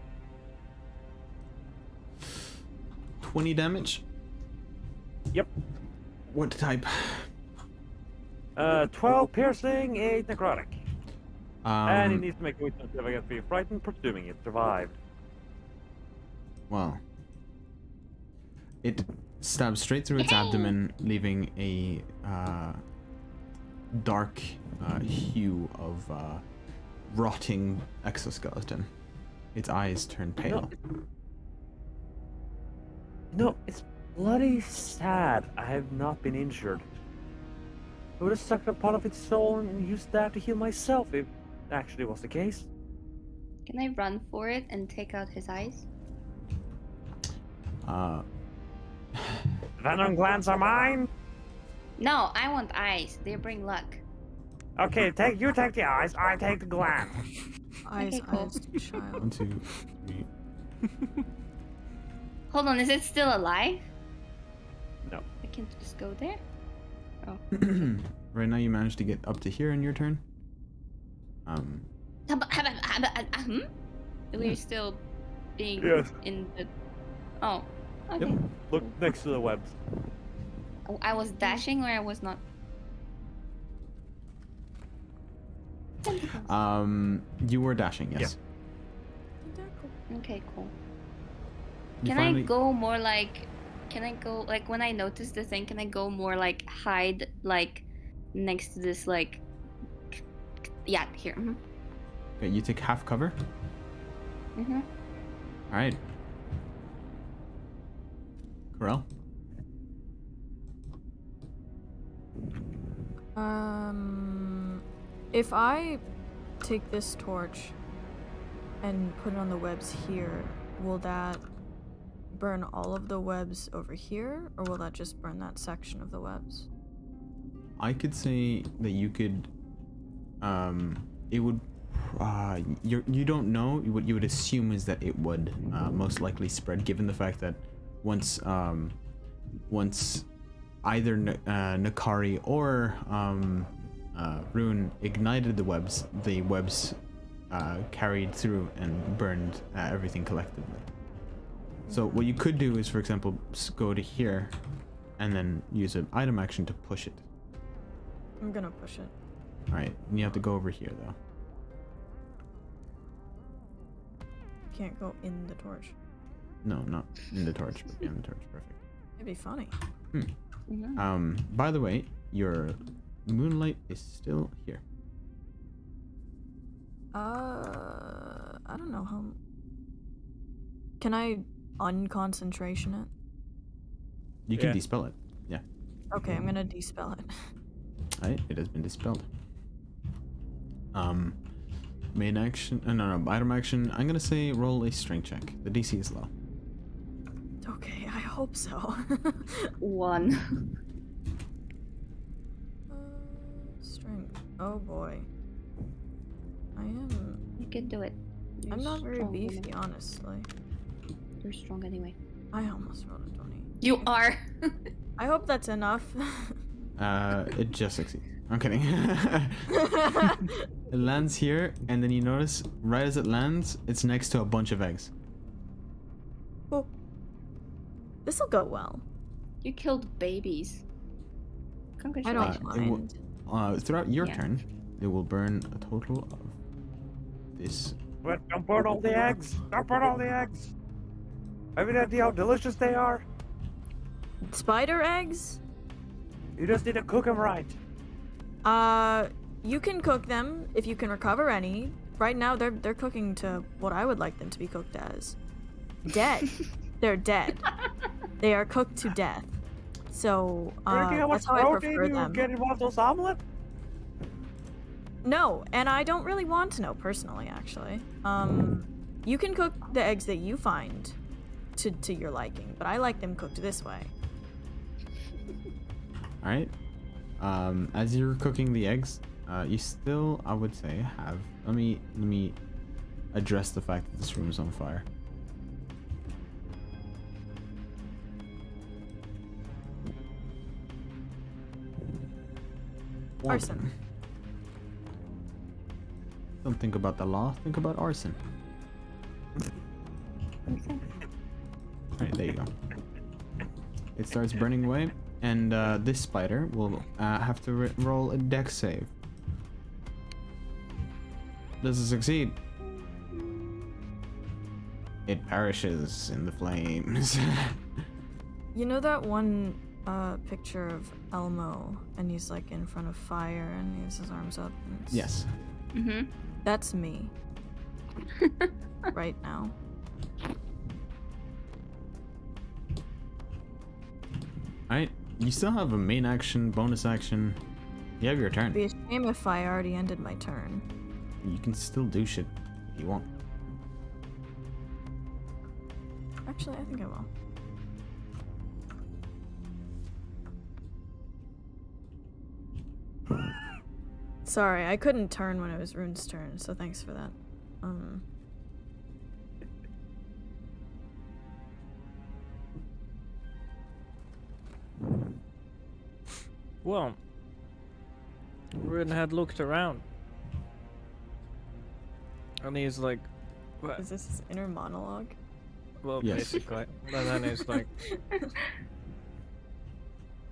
20 damage? Yep. What type? 12 piercing, 8 necrotic. And he Um, needs to make a wisdom save against being frightened, presuming it survived. well. It stabs straight through its abdomen, leaving a dark hue of rotting exoskeleton. Its eyes turn pale. No, it's bloody sad I have not been injured. I would have sucked a part of its soul and used that to heal myself if it actually was the case. Can I run for it and take out his eyes? Venom glands are mine? No, I want eyes. They bring luck. Okay, you take the eyes, I take the gland. Eyes, Okay, cool. eyes, 1, child. 2, 3. Hold on, is it still alive? No. I can just go there? Oh. Right now you managed to get up to here in your turn. We're still being Yes. in the... Oh, okay. Yep. Look next to the webs. I was dashing or I was not? You were dashing, yes. Okay, cool. You Can finally- I go more like... Can I go, like, when I notice the thing, can I go more, like, hide, like, next to this, like... Yeah, here. Mm-hmm. Okay, you take half cover. Mm-hmm. Alright. Corel? If I take this torch and put it on the webs here, will that burn all of the webs over here, or will that just burn that section of the webs? I could say that you could, it would, you don't know. What you would assume is that it would most likely spread, given the fact that once either Nakari or Rune ignited the webs carried through and burned everything collectively. So what you could do is, for example, go to here and then use an item action to push it. I'm gonna push it. Alright, and you have to go over here though. Can't go in the torch. No, not in the torch, but behind the torch. Perfect. It'd be funny. Mm-hmm. By the way, your moonlight is still here. I don't know how... Can I unconcentration it? You can Yeah. dispel it. Yeah. Okay, I'm gonna dispel it. Alright, it has been dispelled. Main action, no, item action. I'm gonna say roll a strength check. The DC is low. Okay, I hope so. 1. Strength. Oh boy. I am. You can do it. You're I'm not very strong, beefy, woman. honestly. You're strong anyway. I almost rolled a 20. You are. I hope that's enough. It just succeeds. I'm kidding. It lands here, and then you notice right as it lands, it's next to a bunch of eggs. Oh. This'll go well. You killed babies. I Congratulations. don't It will- mind. Throughout your Yeah. turn, it will burn a total of this. But don't burn all the eggs. Don't burn all the eggs. Have you any idea how delicious they are? Spider eggs? You just need to cook them right. You can cook them if you can recover any. Right now, they're cooking to what I would like them to be cooked as. Dead. They're dead. They are cooked to death. So, that's how I prefer them. get in one of those omelet? No, and I don't really want to know personally, actually. You can cook the eggs that you find to your liking, but I like them cooked this way. All right. As you're cooking the eggs, you still, I would say, have. Let me address the fact that this room is on fire. Arson. Don't think about the law. Think about arson. Alright, there you go. It starts burning away, and this spider will have to roll a dex save. Does it succeed? It perishes in the flames. You know that one picture of Elmo, and he's like in front of fire, and he has his arms up? And it's- Yes. Mm-hmm. That's me. Right now. Alright, you still have a main action, bonus action. You have your It'd turn. be a shame if I already ended my turn. You can still do shit if you want. Actually, I think I will. Sorry, I couldn't turn when it was Rune's turn, so thanks for that. Well, Rune had looked around. And he's like, what? Is this his inner monologue? Well, Yes. basically. And then he's like,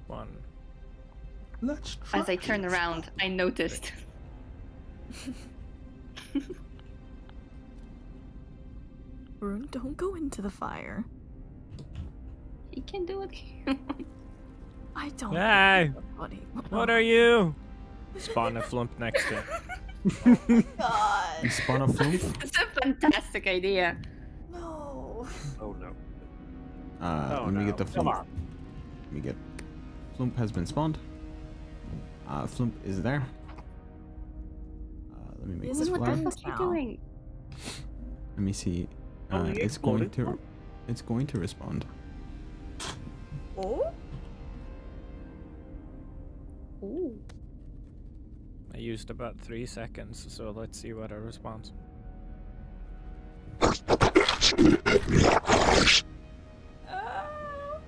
one. Let's As I turned around, I noticed. Rune, don't go into the fire. He can do it. I don't. Hey! Buddy. What are you? Spawn a flump next to him. God. You spawn a flump. It's a fantastic idea. No. Oh no. Let me get the Come flump. on. Let me get. Flump has been spawned. Flump is there. Let me make Is this it What flower. the Flump? fuck are you doing? Let me see. Oh, the It's going exploding to. It's going to respond. Oh? Ooh. I used about 3 seconds, so let's see what it responds.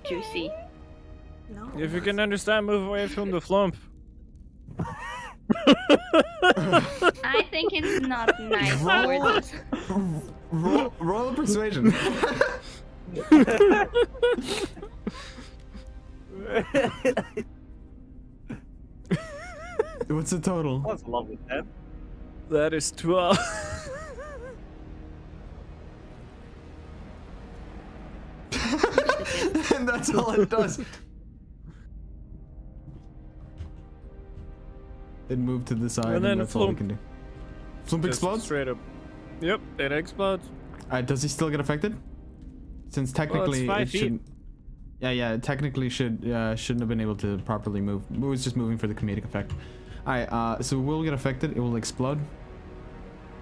Juicy. No. If you can understand, move away from the flump. I think it's not nice for this. Roll a persuasion. What's the total? That's a lovely pen. That is 12. And that's all it does. It moved to the side, And and, then that's all we flump. can do. Flump Just explodes? Straight up. Yep, it explodes. Does he still get affected? Since technically 5 it feet. shouldn't. Yeah, technically shouldn't have been able to properly move. It was just moving for the comedic effect. Alright, so we'll get affected. It will explode.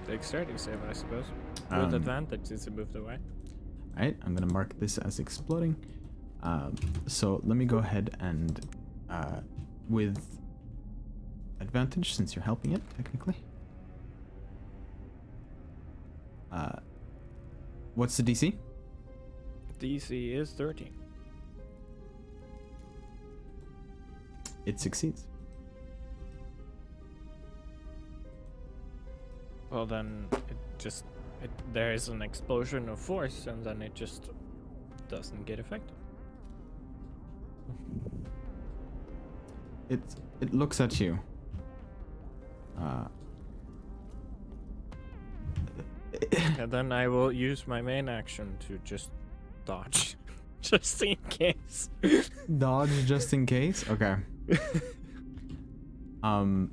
Dexterity save, I suppose. Um, With advantage since it moved away. Alright, I'm gonna mark this as exploding. So let me go ahead and with advantage, since you're helping it technically. What's the DC? DC is 13. It succeeds. Well, then there is an explosion of force, and then it just doesn't get affected. It looks at you. And then I will use my main action to just dodge, just in case. Dodge just in case. Okay. I'm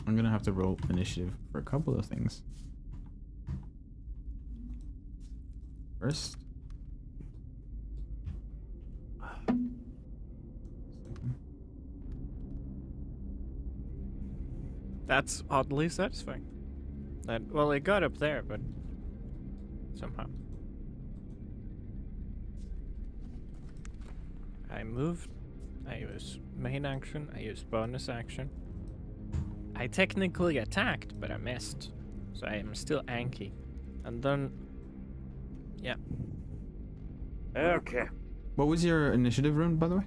gonna have to roll initiative for a couple of things. First. That's oddly satisfying. Well, it got up there, but somehow. I moved. I use main action. I use bonus action. I technically attacked, but I missed. So I am still Anki. And then... yeah. Okay. What was your initiative rune, by the way?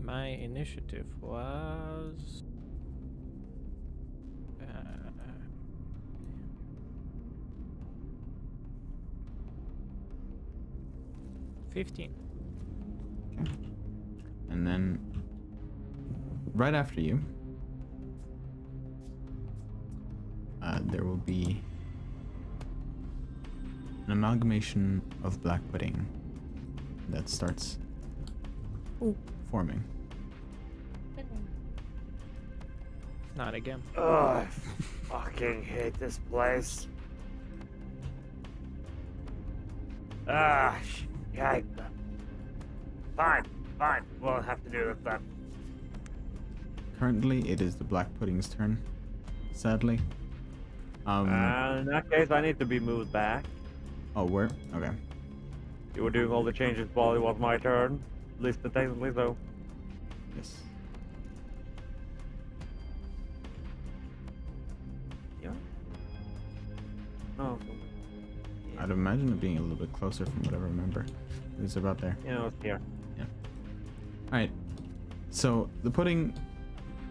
My initiative was... 15. Okay. And then right after you, there will be an amalgamation of black pudding that starts forming. Not again. Oh, I fucking hate this place. Yeah. Fine. We'll have to do it then. Currently, it is the black pudding's turn. Sadly. In that case, I need to be moved back. Oh, where? Okay. You were doing all the changes while it was my turn. At least technically, so. Yes. Yeah. Oh. I'd imagine it being a little bit closer from what I remember. It's about there. Yeah, it's here. Yeah. Alright. So the pudding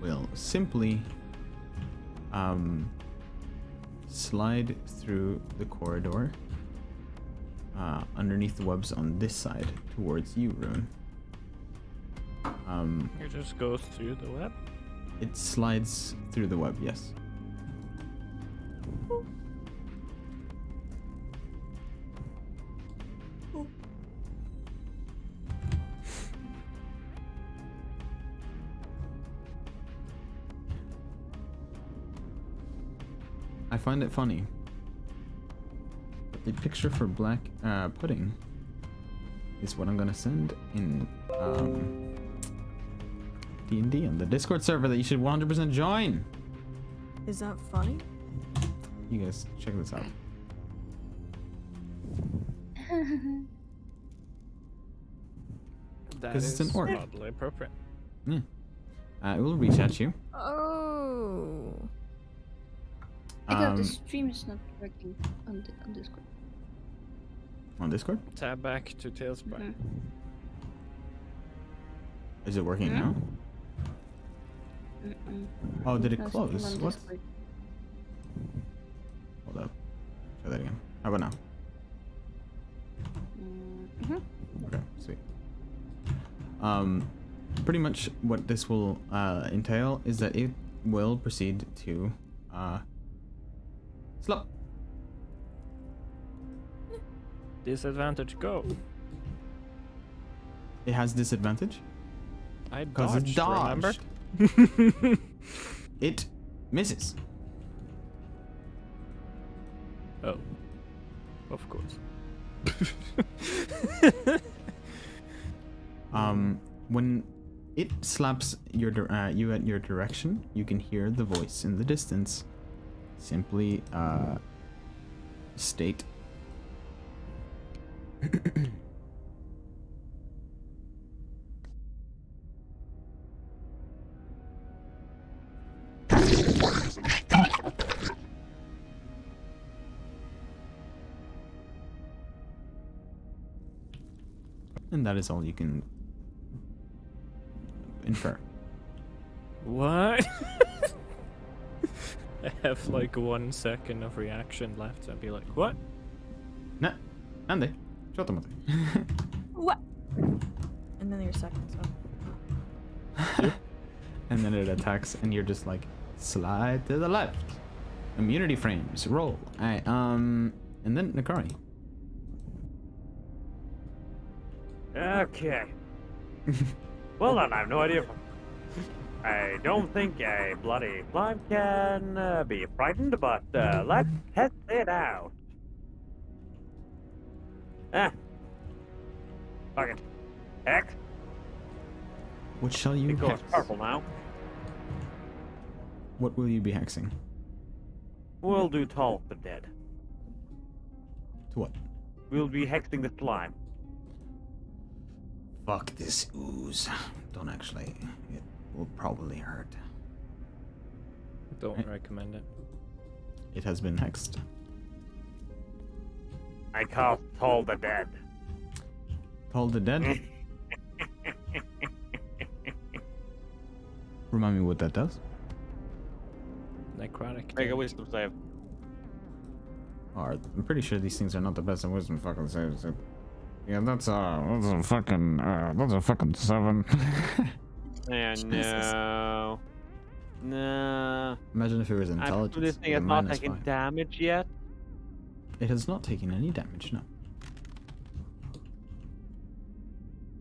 will simply slide through the corridor underneath the webs on this side towards you, Rune. It just goes through the web. It slides through the web, yes. I find it funny. But the picture for black pudding is what I'm gonna send in D&D on the Discord server that you should 100% join. Is that funny? You guys check this out. That 'Cause is it's an orc. oddly appropriate. Yeah. It will reach at you. Oh. I thought the stream is not working on Discord. On Discord? Tab back to Tailspire. Mhm. Is it working now? Mm-mm. Oh, did it No close? stream on What? Discord. Hold up. Try that again. How about now? Mhm. Okay, sweet. Pretty much what this will entail is that it will proceed to slow. Disadvantage, go. It has disadvantage I because it dodged, dodged. It misses. Oh. Of course. When it slaps you at your direction, you can hear the voice in the distance simply state. And that is all you can infer. What? I have like 1 second of reaction left. I'd be like, what? Nah, Andy, shut them up. What? And then your seconds up. And then it attacks, and you're just like, slide to the left. Immunity frames, roll. Alright, and then Nakari. Okay. Well then, I have no idea. I don't think a bloody slime can be frightened, but let's test it out. Fuck it. Hex. What shall you It goes hex? purple now. What will you be hexing? We'll do Tall of the Dead. To what? We'll be hexing the slime. Fuck this ooze. Don't actually. It will probably hurt. Don't recommend it. It has been hexed. I cast Tall the Dead. Call the dead. Remind me what that does. Necrotic. Make a wisdom save. I'm pretty sure these things are not the best in wisdom fucking saves. Yeah, that's a fucking 7. Yeah, no. No. Imagine if it was I intelligence. this thing a has not minus taken 5. damage yet. It has not taken any damage, no.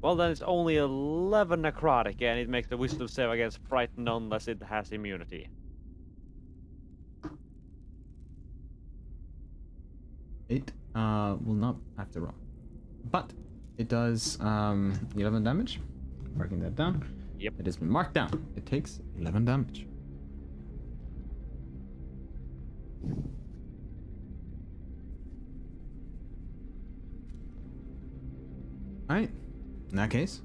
Well, then it's only 11 necrotic, and it makes the wisdom save against frightened unless it has immunity. It will not have to roll. But it does 11 damage. Marking that down. Yep. It has been marked down. It takes 11 damage. Alright. In that case,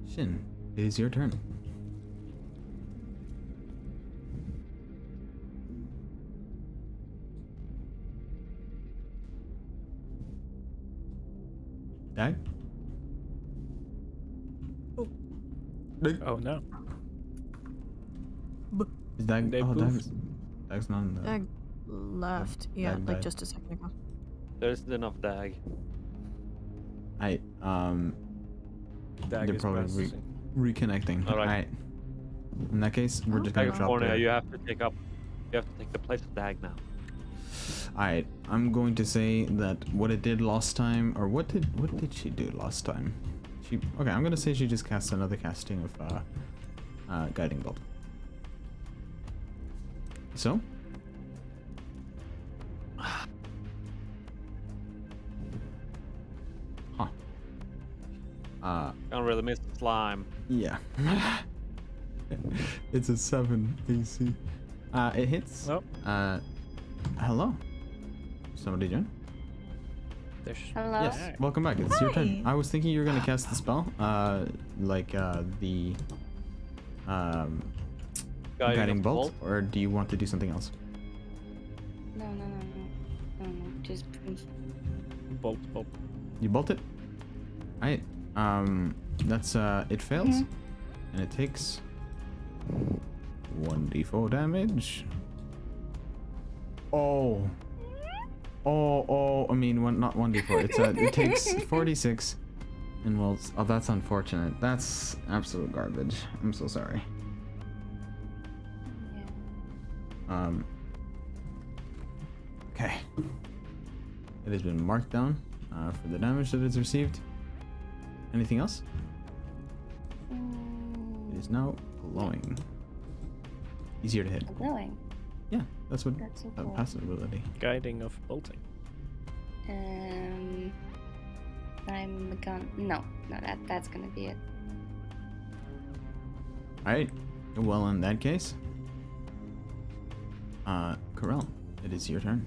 Shin, it is your turn. Dag? Oh no. Is Dag? They Oh, poofed. Dag's not in the. Dag left. Yeah, Dag like died. just a second ago. There isn't enough dag. Alright, Dag they're is probably processing. reconnecting. Alright. Alright. In that case, we're just gonna drop California, the... you have to take the place of dag now. Alright, I'm going to say that what it did last time, or what did she do last time? Okay, I'm gonna say she just cast another casting of guiding bolt. So, huh? Can't really miss the slime. Yeah. It's a 7 AC. It hits. Oh, Hello. Somebody join? there's. Hello. Yes. Welcome back. It's your turn. Hi. I was thinking you were gonna cast the spell, the guiding bolt, or do you want to do something else? No. Just Bolt. You bolt it. Alright. That's it fails, and it takes 1d4 damage. Oh. I mean, not 1d4. It's it takes 46, and well, oh, that's unfortunate. That's absolute garbage. I'm so sorry. yeah. Okay. It has been marked down for the damage that it's received. Anything else? It is now glowing. Easier to hit. Glowing. Yeah, that's what That's so a cool. passive ability. Guiding of bolting. I'm gonna no, that's gonna be it. Alright. Well, in that case, Corel, it is your turn.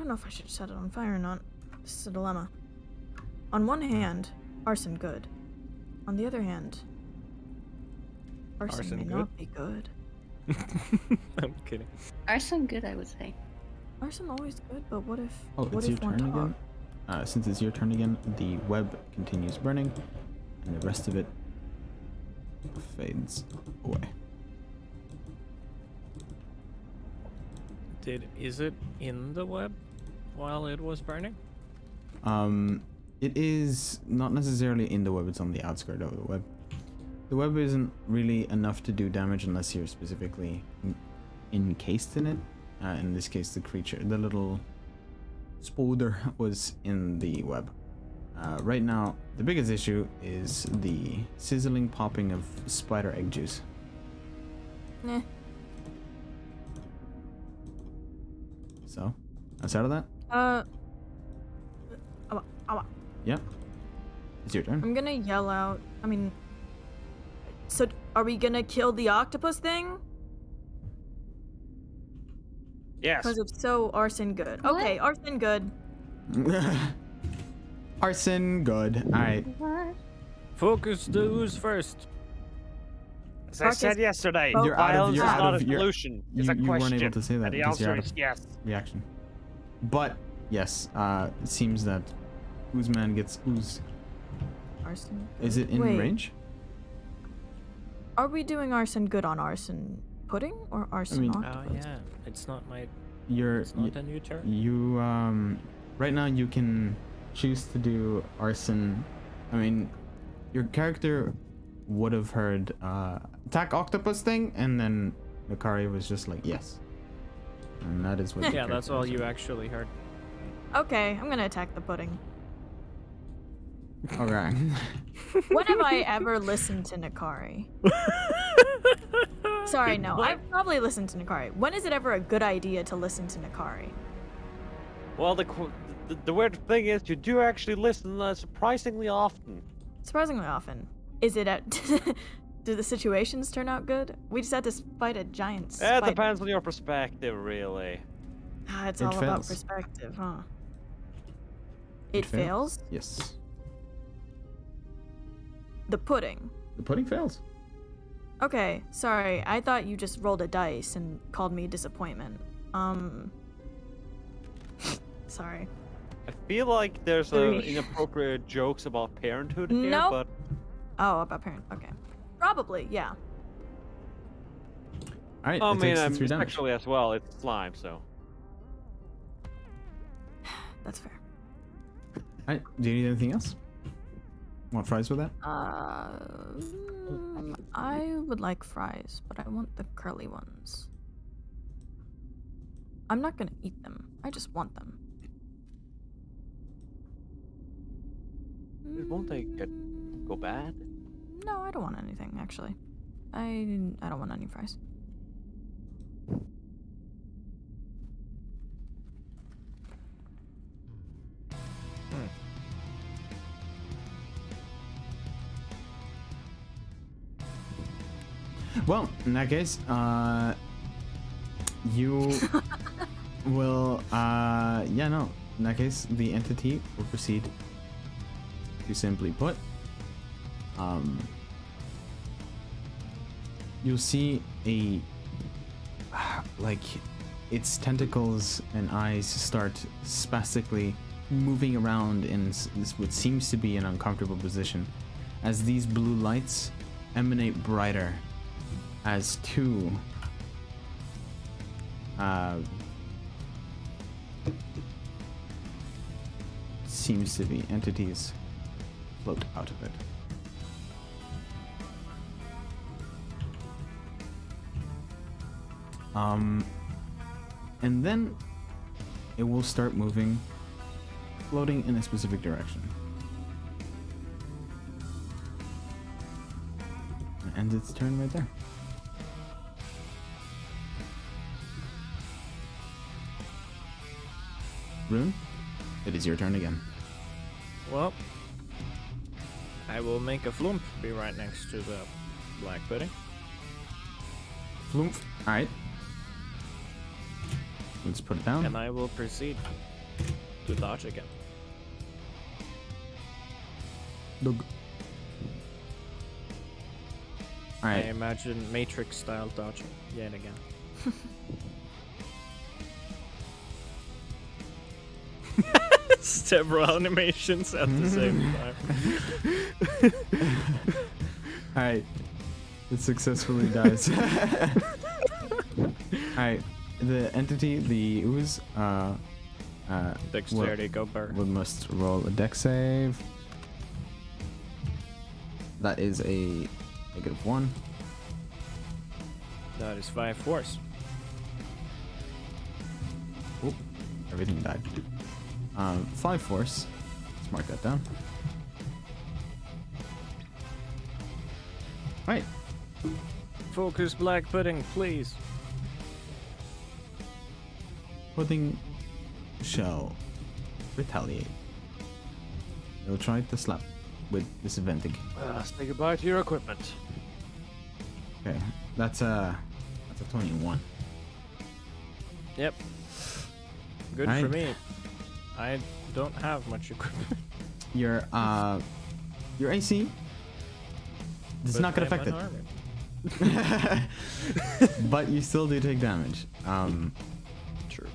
don't know if I should set it on fire or not. This is a dilemma. On one hand, arson good. On the other hand, arson may Arson good? not be good. I'm kidding. Arson good, I would say. Arson always good, but what if? Oh, what it's your if one turn to again. Since it's your turn again, the web continues burning, and the rest of it fades away. Is it in the web while it was burning? It is not necessarily in the web, it's on the outskirt of the web. The web isn't really enough to do damage unless you're specifically encased in it. In this case, the creature, the little spoder was in the web. Right now, the biggest issue is the sizzling popping of spider egg juice. Eh. So, outside of that, yeah, it's your turn. I'm gonna yell out. I mean, so are we gonna kill the octopus thing? Yes. Because if so, arson good. What? Okay, arson good. Arson, good. Alright. What? Focus the ooze first. As I said yesterday, You're out of- violence you're is out not of- a you're- solution. It's a You question. weren't able to say that And the because you're answer out is of yes. reaction. But, yes, it seems that Oozman gets ooze. Arson. Is it in Wait. range? Are we doing arson good on arson pudding or arson mean- Oh octopus? yeah, it's not my. You're, It's not a new turn. you, right now you can choose to do arson. I mean, your character would have heard, attack octopus thing, and then Mikari was just like, yes. And that is what your Yeah, that's character all was you like. actually heard. Okay, I'm gonna attack the pudding. Okay. When have I ever listened to Nikari? Sorry, no. What? I've probably listened to Nikari. When is it ever a good idea to listen to Nikari? Well, the weird thing is, you do actually listen surprisingly often. Surprisingly often. Is it at... Do the situations turn out good? We just had to fight a giant It spider. depends on your perspective, really. Ah, it's It all about fails. perspective, huh? It fails. fails? Yes. The pudding. The pudding fails. Okay, sorry. I thought you just rolled a dice and called me disappointment. Sorry. I feel like there's Three. inappropriate jokes about parenthood here, Nope. but Oh, about parent. Okay. Probably, yeah. Alright, I it mean, takes the I'm 3 damage. sexually as well. It's slime, so. That's fair. Alright, do you need anything else? Want fries with that? I would like fries, but I want the curly ones. I'm not gonna eat them. I just want them. Won't they go bad? No, I don't want anything actually. I don't want any fries. Well, in that case, you will, yeah, no. In that case, the entity will proceed to simply put, you'll see a, like, its tentacles and eyes start spastically moving around in this what seems to be an uncomfortable position as these blue lights emanate brighter as two seems to be entities float out of it. And then it will start moving, floating in a specific direction. It ends its turn right there. Rune, it is your turn again. Well, I will make a flump be right next to the black pudding. Floomp. Alright. Let's put it down. And I will proceed to dodge again. Dog. I Alright, imagine Matrix style dodging yet again. Several animations at the same time. alright. It successfully dies. Alright, the entity, the ooze, Dexterity, go burn. we must roll a dex save. That is a -1. That is 5 force. Oop, everything died. 5 force. Let's mark that down. Right. Focus black pudding, please. Pudding shall retaliate. It'll try to slap with disadvantage. Say goodbye to your equipment. Okay, that's a 21. Yep. Good Right. for me. I don't have much equipment. Your AC is but not gonna I'm affect it. unarmored. But you still do take damage. True.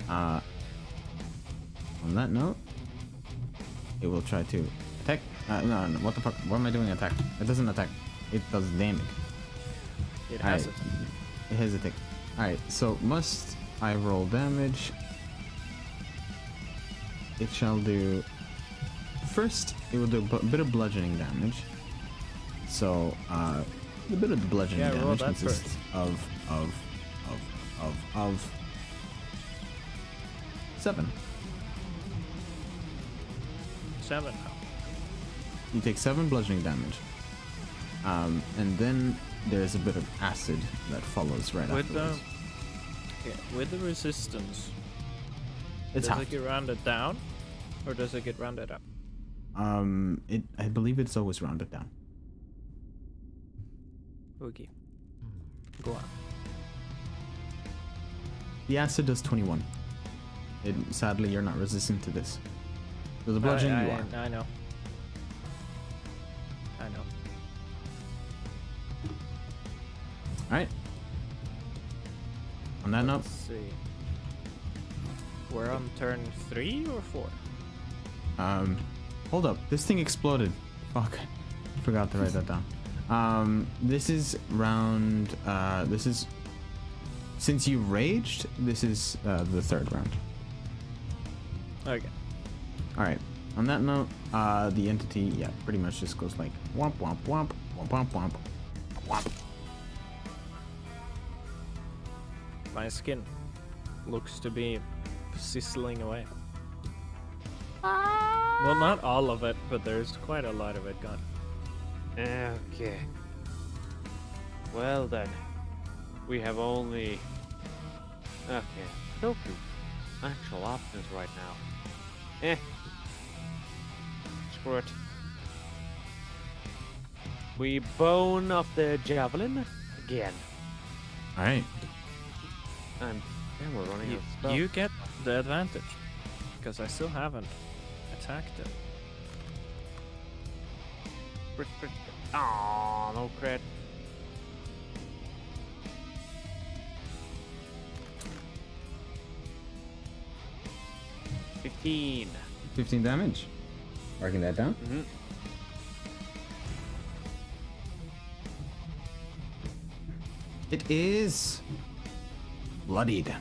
On that note, it will try to attack. No, what the fuck? What am I doing? Attack? It doesn't attack. It does damage. It has Alright. it. It has attack. Alright, so must I roll damage? It shall do. First, it will do a bit of bludgeoning damage. So, a bit of the bludgeoning Yeah, roll damage that consists of 7. 7. You take 7 bludgeoning damage. And then there's a bit of acid that follows right With the afterwards. with the resistance, It's does half. it get rounded down, or does it get rounded up? I believe it's always rounded down. Okay. Go on. The acid does 21. Sadly, you're not resistant to this. So the bludgeoning you are. I know. I know. Alright. On that note, Let's see. We're on turn 3 or 4? hold up. This thing exploded. Fuck. Forgot to write that down. This is round, this is, since you raged, this is, the 3rd round. Okay. Alright. On that note, the entity, yeah, pretty much just goes like womp womp womp womp womp womp womp. My skin looks to be sizzling away. Well, not all of it, but there's quite a lot of it gone. Okay. Well then, we have only no few actual options right now. Screw it. We bone up the javelin again, Alright. and then we're running out of stuff. You get the advantage, because I still haven't attacked it. Crit, crit. Aw, no crit. $15. 15 damage. Marking that down. Mm-hmm. It is bloodied.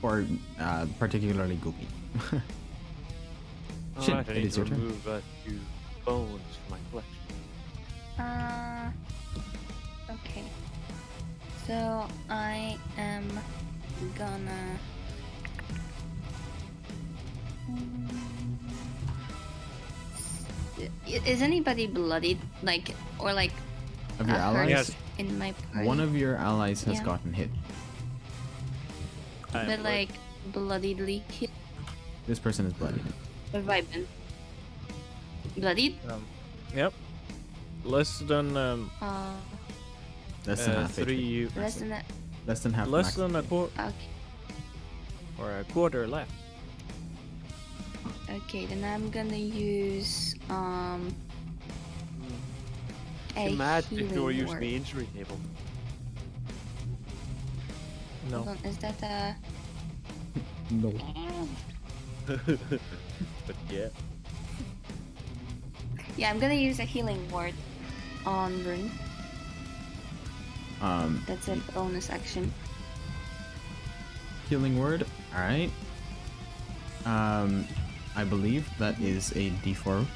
Or particularly goopy. Shit, Alright, I it need is to your turn. remove a few bones from my collection. Okay. So I am gonna. Is anybody bloodied? Like, or like Of your hurt allies, Yes. in my party? one of your allies has Yeah. gotten hit. But like bloodiedly hit. This person is bloodied. Have I been bloodied? Yep. Less than Less than half 3 HP. you. Less than that. Less than half. Less max. than a quarter Okay. or a quarter left. Okay, then I'm gonna use a Imagine if you were healing using word. the injury table. No. Hold on, is that a? No. But yeah. Yeah, I'm gonna use a healing word on Rune. That's a bonus action. Healing word. All right. I believe that is a D4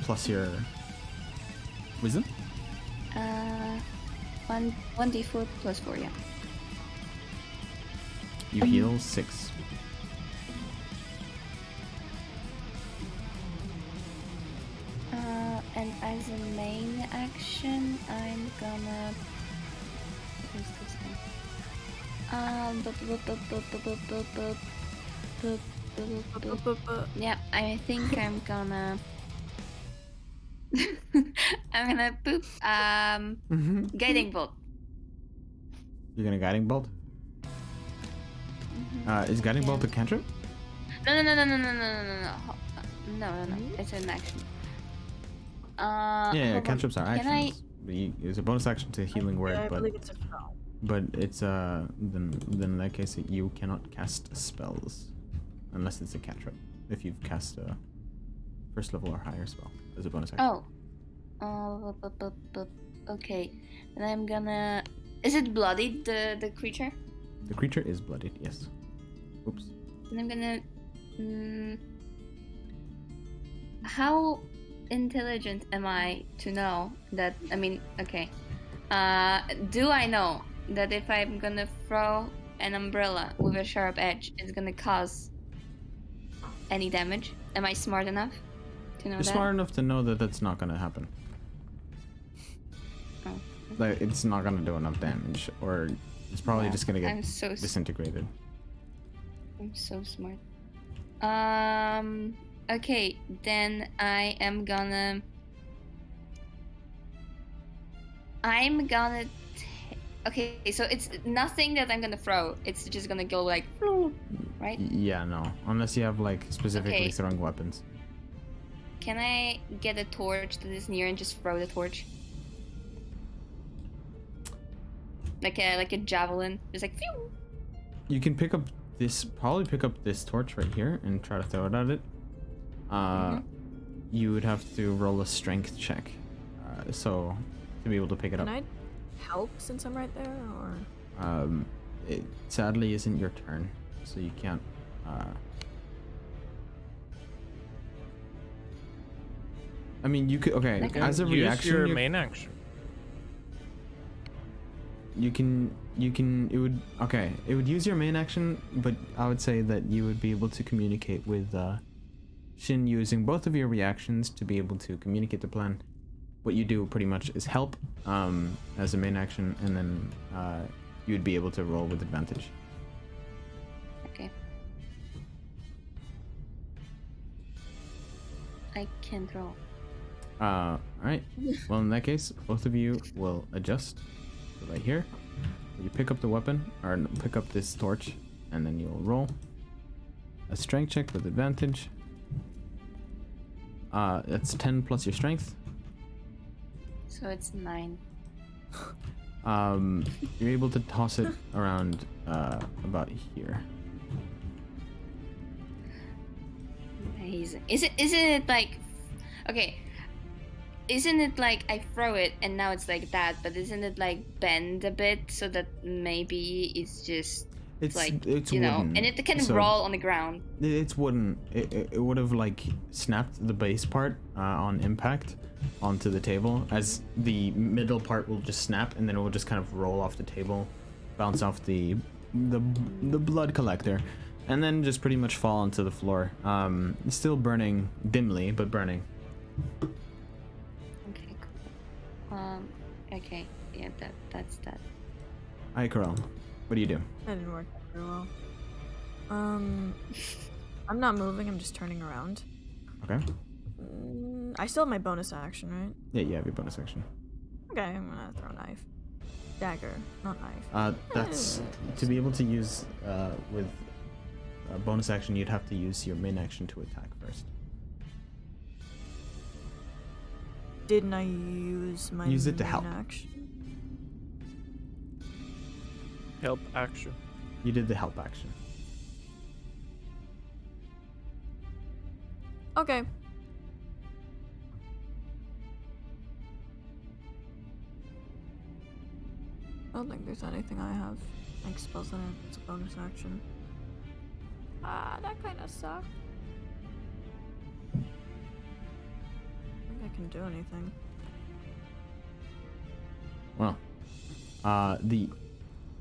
plus your wisdom. 1d4 plus 4, yeah. You heal 6. And as a main action, I'm gonna. What's this thing? Yeah, I think I'm gonna. I'm gonna poop. Guiding bolt. You're gonna guiding bolt. Is guiding bolt a cantrip? No. It's an action. Yeah, hold on. cantrips are Can I- actions. It's a bonus action to healing word, I but believe it's a spell. it's then in that case you cannot cast spells unless it's a cantrip. If you've cast a first level or higher spell as a bonus action. Okay. Then I'm gonna. Is it bloodied, the creature? The creature is bloodied. Yes. Oops. And I'm gonna. How intelligent am I to know that? I mean, okay. Do I know that if I'm gonna throw an umbrella with a sharp edge, it's gonna cause any damage? Am I smart enough to know You're that? smart enough to know that that's not gonna happen. Oh. Like it's not gonna do enough damage, or it's probably Yeah, just gonna get I'm so disintegrated. I'm so smart. Okay, then I'm gonna okay, so it's nothing that I'm gonna throw. It's just gonna go like, right? Yeah, no. Unless you have like specifically Okay. throwing weapons. Can I get a torch that is near and just throw the torch? Like a javelin, just like phew. You can pick up this torch right here and try to throw it at it. You would have to roll a strength check, so to be able to pick it Can up. I help since I'm right there, or? It sadly isn't your turn, so you can't. I mean, you could. Okay, Okay. as a Use reaction, your you- main action. You can it would it would use your main action, but I would say that you would be able to communicate with Shin using both of your reactions to be able to communicate the plan. What you do pretty much is help as a main action, and then you'd be able to roll with advantage. Okay. I can't roll. Alright. Well, in that case, both of you will adjust. So right here, you pick up the weapon, or pick up this torch, and then you'll roll a strength check with advantage. That's 10 plus your strength. So it's 9. You're able to toss it around about here. Amazing. Isn't it like, okay? Isn't it like I throw it and now it's like that? But isn't it like bend a bit so that maybe it's just It's like it's you know, wooden, and it can so roll on the ground? It's wooden. It would have like snapped the base part on impact onto the table, as the middle part will just snap, and then it will just kind of roll off the table, bounce off the blood collector, and then just pretty much fall onto the floor. It's still burning dimly, but burning. Okay, cool. Okay, yeah, that's that. Hi, Corel. What do you do? That didn't work very well. I'm not moving. I'm just turning around. Okay. I still have my bonus action, right? Yeah, you have your bonus action. Okay, I'm gonna throw a knife. Dagger, not knife. That's to be able to use with a bonus action. You'd have to use your main action to attack first. Didn't I use my Use it to main help. action? Help action. You did the help action. Okay. I don't think there's anything I have. Like spells in it. It's a bonus action. Ah, that kind of sucks. I think I can do anything. Well, the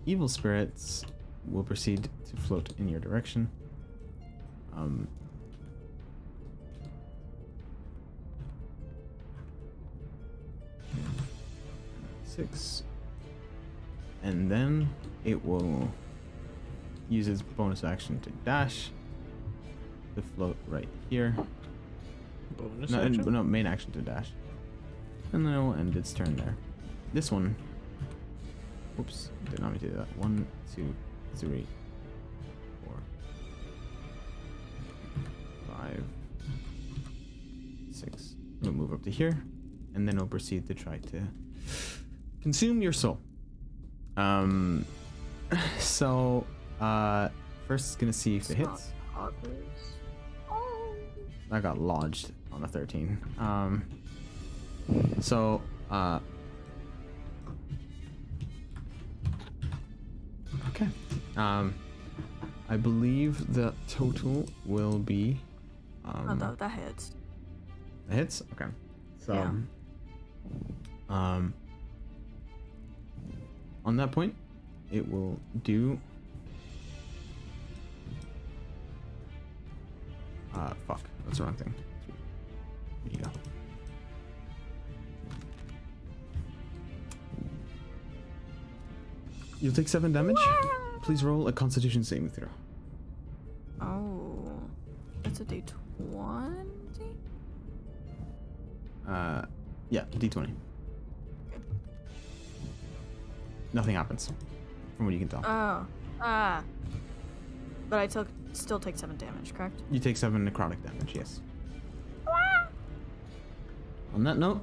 evil spirits will proceed to float in your direction. 6. And then it will use its bonus action to dash to float right here. Bonus No, action? no, main action to dash. And then it will end its turn there. This one. Oops, did not mean to do that. 1, 2, 3, 4, 5, 6. It'll move up to here, and then it'll proceed to try to consume your soul. So, first it's gonna see if it hits. I got lodged on a 13. Okay. I believe the total will be. Oh, that hits. It hits? Okay. So, Yeah. On that point, it will do. Fuck. That's the wrong thing. There you go. You'll take 7 damage. Please roll a Constitution saving throw. Oh, it's a D20. Yeah, D20. Nothing happens, from what you can tell. Oh, but I still take 7 damage, correct? You take 7 necrotic damage, yes. On that note,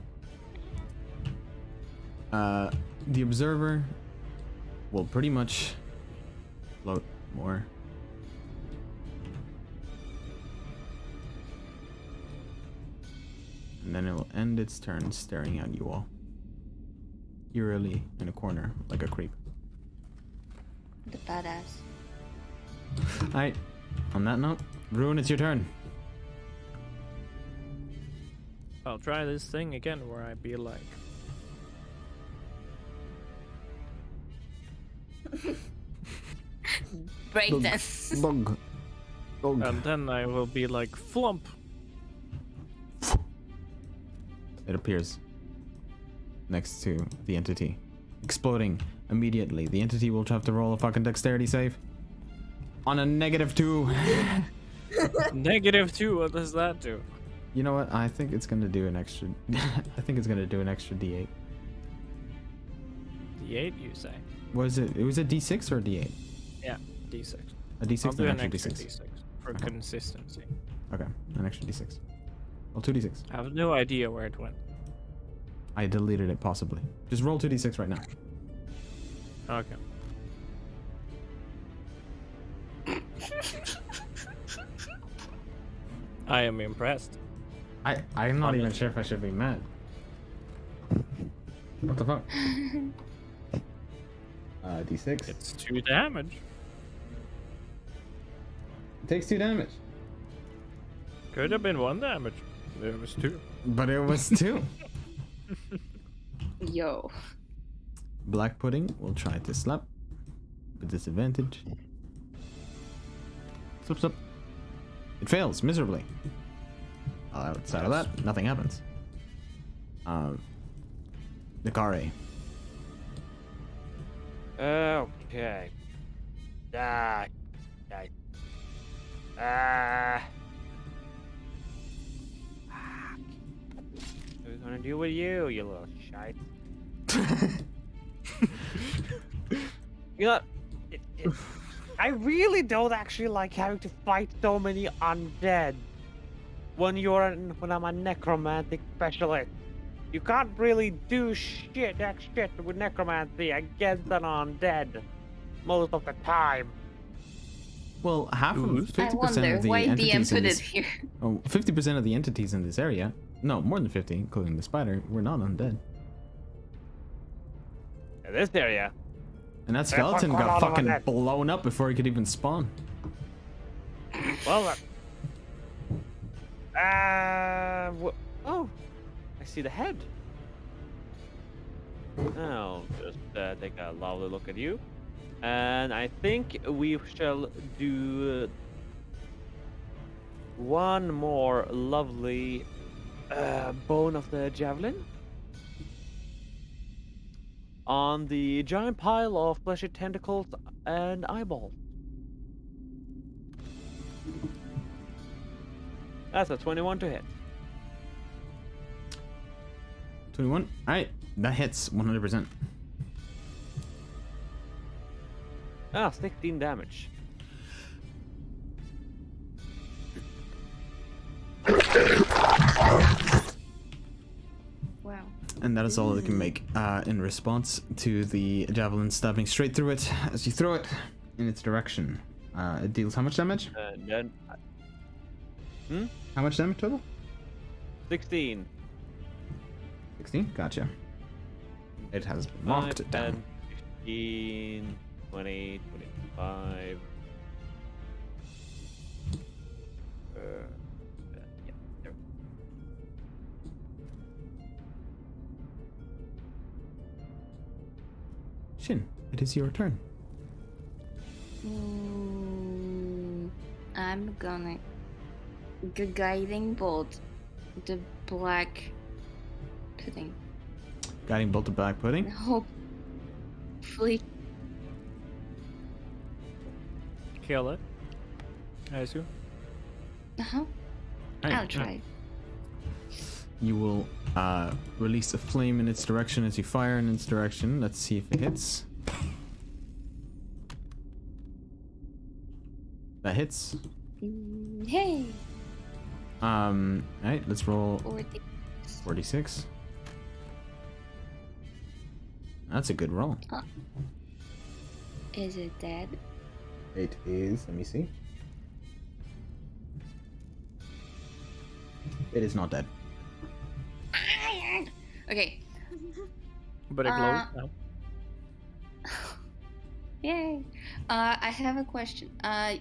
the observer will pretty much float more. And then it will end its turn staring at you all. Eerily in a corner, like a creep. The badass. Alright, on that note, Ruin, it's your turn. I'll try this thing again where I be like, Breakdance. Bug. Bug. and then I will be like flump. It appears next to the entity, exploding immediately. The entity will have to roll a fucking dexterity save on a -2. -2. What does that do? You know what? I think it's gonna do an extra. I think it's gonna do an extra D8. D8, you say? Was it? It was a D6 or a D8? Yeah, D6. A D6 I'll do and an an extra extra D6. D6 for Okay. consistency. Okay, an extra D6. Roll 2d6. I have no idea where it went. I deleted it possibly. Just roll 2d6 right now. Okay. I am impressed. I'm not even sure if I should be mad. What the fuck? D6. It's 2 damage. It takes 2 damage. Could have been 1 damage. There was 2. But it was 2. Yo. Black Pudding will try to slap with disadvantage. Slip, slip. It fails miserably. Outside of that, nothing happens. Nikare. Okay. Ah. What are we gonna do with you, you little shite? You know, I really don't actually like having to fight so many undead when I'm a necromantic specialist. You can't really do shit with necromancy against an undead most of the time. Well, half of Ooh. 50% I wonder of the why DM entities in put it this, here. 50% of the entities in this area, no, more than 50, including the spider, were not undead. In this area, And that That's skeleton what got called fucking undead. blown up before he could even spawn. well, oh, I see the head. I'll just take a lovely look at you. And I think we shall do one more lovely bone of the javelin on the giant pile of fleshy tentacles and eyeballs. That's a 21 to hit. 21. Alright, that hits 100%. 16 damage. Wow. And that is all it can make in response to the javelin stabbing straight through it as you throw it in its direction. It deals how much damage? Then How much damage total? 16. 16? Gotcha. It has been knocked down. 15, 20, 25. Yeah, there. Shin, it is your turn. I'm gonna guiding bolt the black pudding. Guiding bolt of black pudding. Hopefully, Kill it. I assume. I'll Alright, try. You will release a flame in its direction as you fire in its direction. Let's see if it hits. That hits. Hey, Alright, let's roll 40. 46. That's a good roll. Is it dead? It is, let me see. It is not dead. Okay. But it glows now. Yay. I have a question.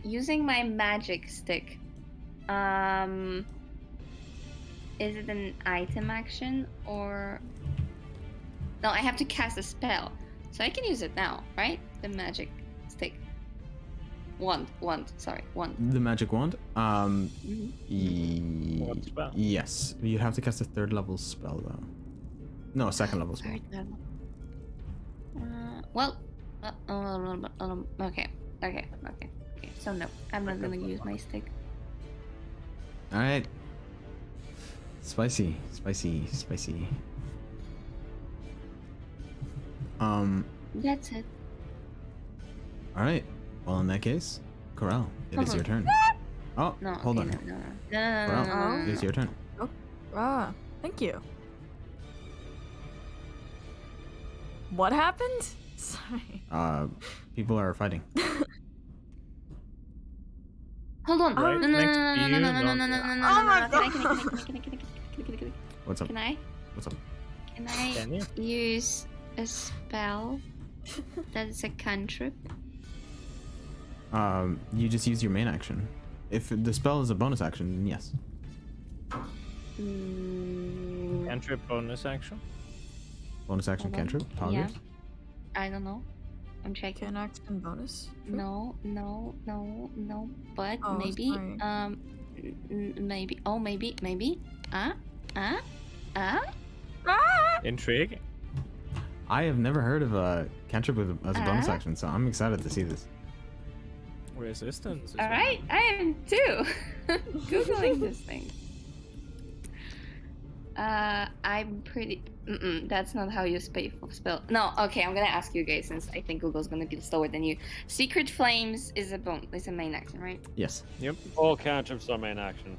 Using my magic stick, is it an item action or... No, I have to cast a spell. So I can use it now, right? The magic stick. Wand, sorry, wand. The magic wand? Mhm. What spell? Yes. You have to cast a 3rd level spell though. No, a 2nd level spell. Third level. Well, okay. So no, I'm not gonna use my stick. Alright. Spicy. That's it. Alright. Well, in that case, Corral, it is your turn. Oh, No, hold okay, on. No. Corral, it is your turn. Thank you. What happened? Sorry. People are fighting. Hold on. Right No. next to you, No. not- Oh my Can I? What's up? Can I? What's up? Can I Can you? use a spell that is a cantrip? You just use your main action. If the spell is a bonus action, then yes. Cantrip bonus action. Bonus action Hold on. cantrip, Yeah. poggers. I don't know. I'm checking. Can action bonus? True. No. But Oh, maybe. sorry. Maybe. Oh, maybe. Intrigue. I have never heard of a cantrip as a bonus action, so I'm excited to see this. Resistance. Is All right, I am too. Googling this thing. I'm pretty. That's not how you spell. No, okay. I'm gonna ask you guys since I think Google's gonna be slower than you. Secret Flames is a main action, right? Yes. Yep. All cantrips are main action.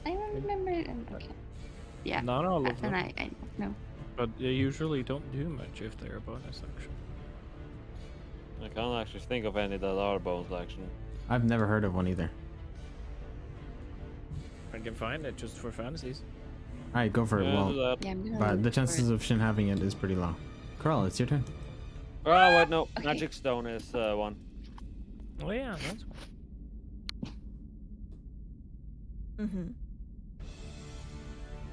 I don't remember. Okay. Yeah. Not all of Then them. I no. But they usually don't do much if they're a bonus action. I can't actually think of any that are bonus action. I've never heard of one either. I can find it just for fantasies. Alright, go for it. Yeah, do Well, that. Yeah, I'm gonna but look the for chances it. of Shin having it is pretty low. Carl, it's your turn. Oh wait, no. Okay. Magic stone is one. Oh yeah, that's one. Mm-hmm.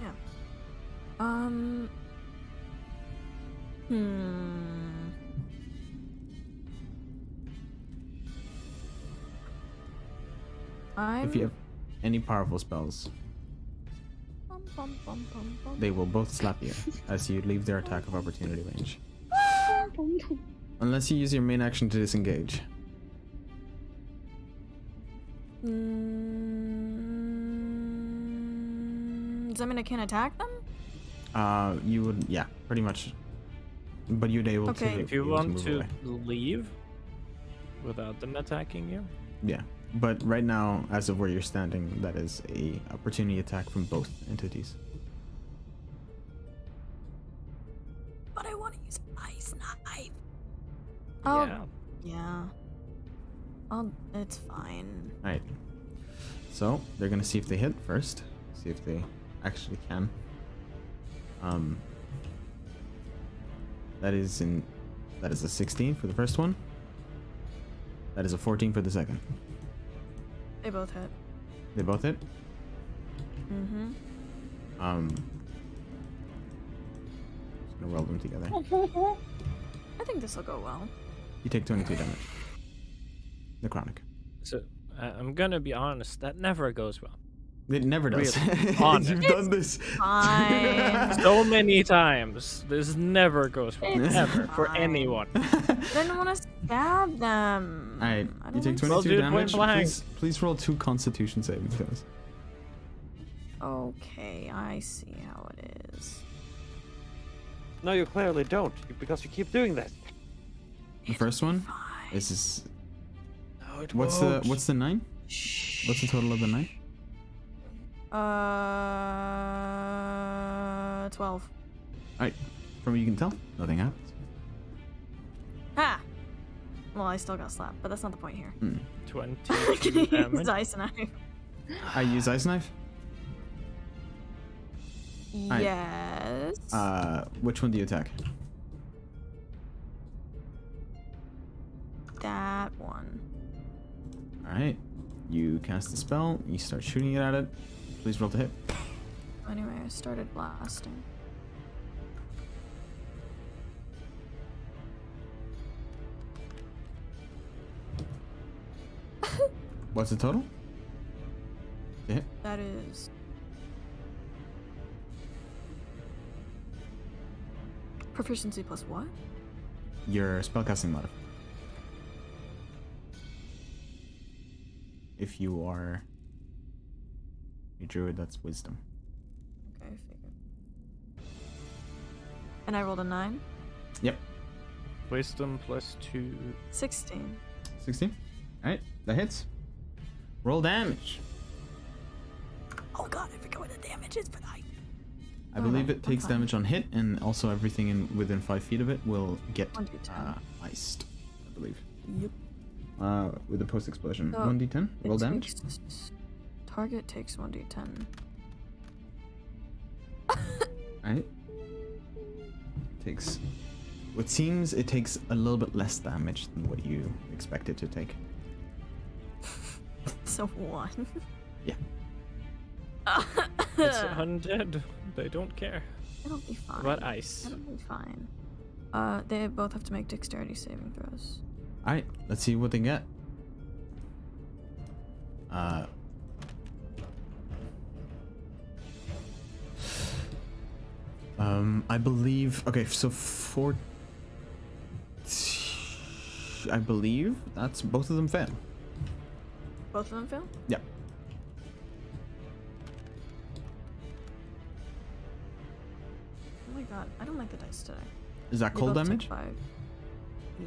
Yeah. If you have any powerful spells, they will both slap you as you leave their attack of opportunity range. Unless you use your main action to disengage. Does that mean I can't attack them? You would, yeah, pretty much. But you'd able Okay. to. If you able want move to away. leave without them attacking you, Yeah, but right now, as of where you're standing, that is a opportunity attack from both entities. But I want to use ice knife. Oh, yeah. yeah. Oh, it's fine. All right. So they're gonna see if they hit first. See if they actually can. That is a 16 for the first one. That is a 14 for the second. They both hit. They both hit. Mm-hmm. Just gonna roll them together. I think this will go well. You take 22 damage. Necrotic. So I'm gonna be honest, that never goes well. It never does. Really? Honest. You've done this. Fine. So many times, this never goes well, It's ever for fine. anyone. Didn't want to stab them. Alright, I you don't take like 22 do it damage. point blank. Please roll 2 Constitution saving throws. Okay, I see how it is. No, you clearly don't, because you keep doing that. The first one Fine. is No, it what's the 9? What's the total of the 9? 12. Alright, from what you can tell, nothing happens. Ha! Well, I still got slapped, but that's not the point here. 22 Use damage. ice knife. I use ice knife. Alright. Yes. Which one do you attack? That one. Alright, you cast the spell, you start shooting it at it. Please roll to hit. Anyway, I started blasting. What's the total? To hit? That is. Proficiency plus what? Your spellcasting modifier. If you are a druid, that's wisdom. Okay, I figured. And I rolled a 9. Yep. Wisdom plus 2. 16. 16. Alright, that hits. Roll damage. Oh god, I forgot what the damage is for that. I believe it I'm takes fine. damage on hit, and also everything within 5 feet of it will get 1d10. iced, I believe. Yep. With a post explosion. So, 1d10. Roll It damage. takes- Target takes 1d10. Alright. Takes. What seems it takes a little bit less damage than what you expect it to take. So 1. Yeah. It's undead. They don't care It'll be fine. about ice. It'll be fine. They both have to make dexterity saving throws. Alright, let's see what they get. I believe. Okay, so I believe that's both of them fail. Both of them fail? Yep. don't like the dice today. Is that They cold both took damage? 5.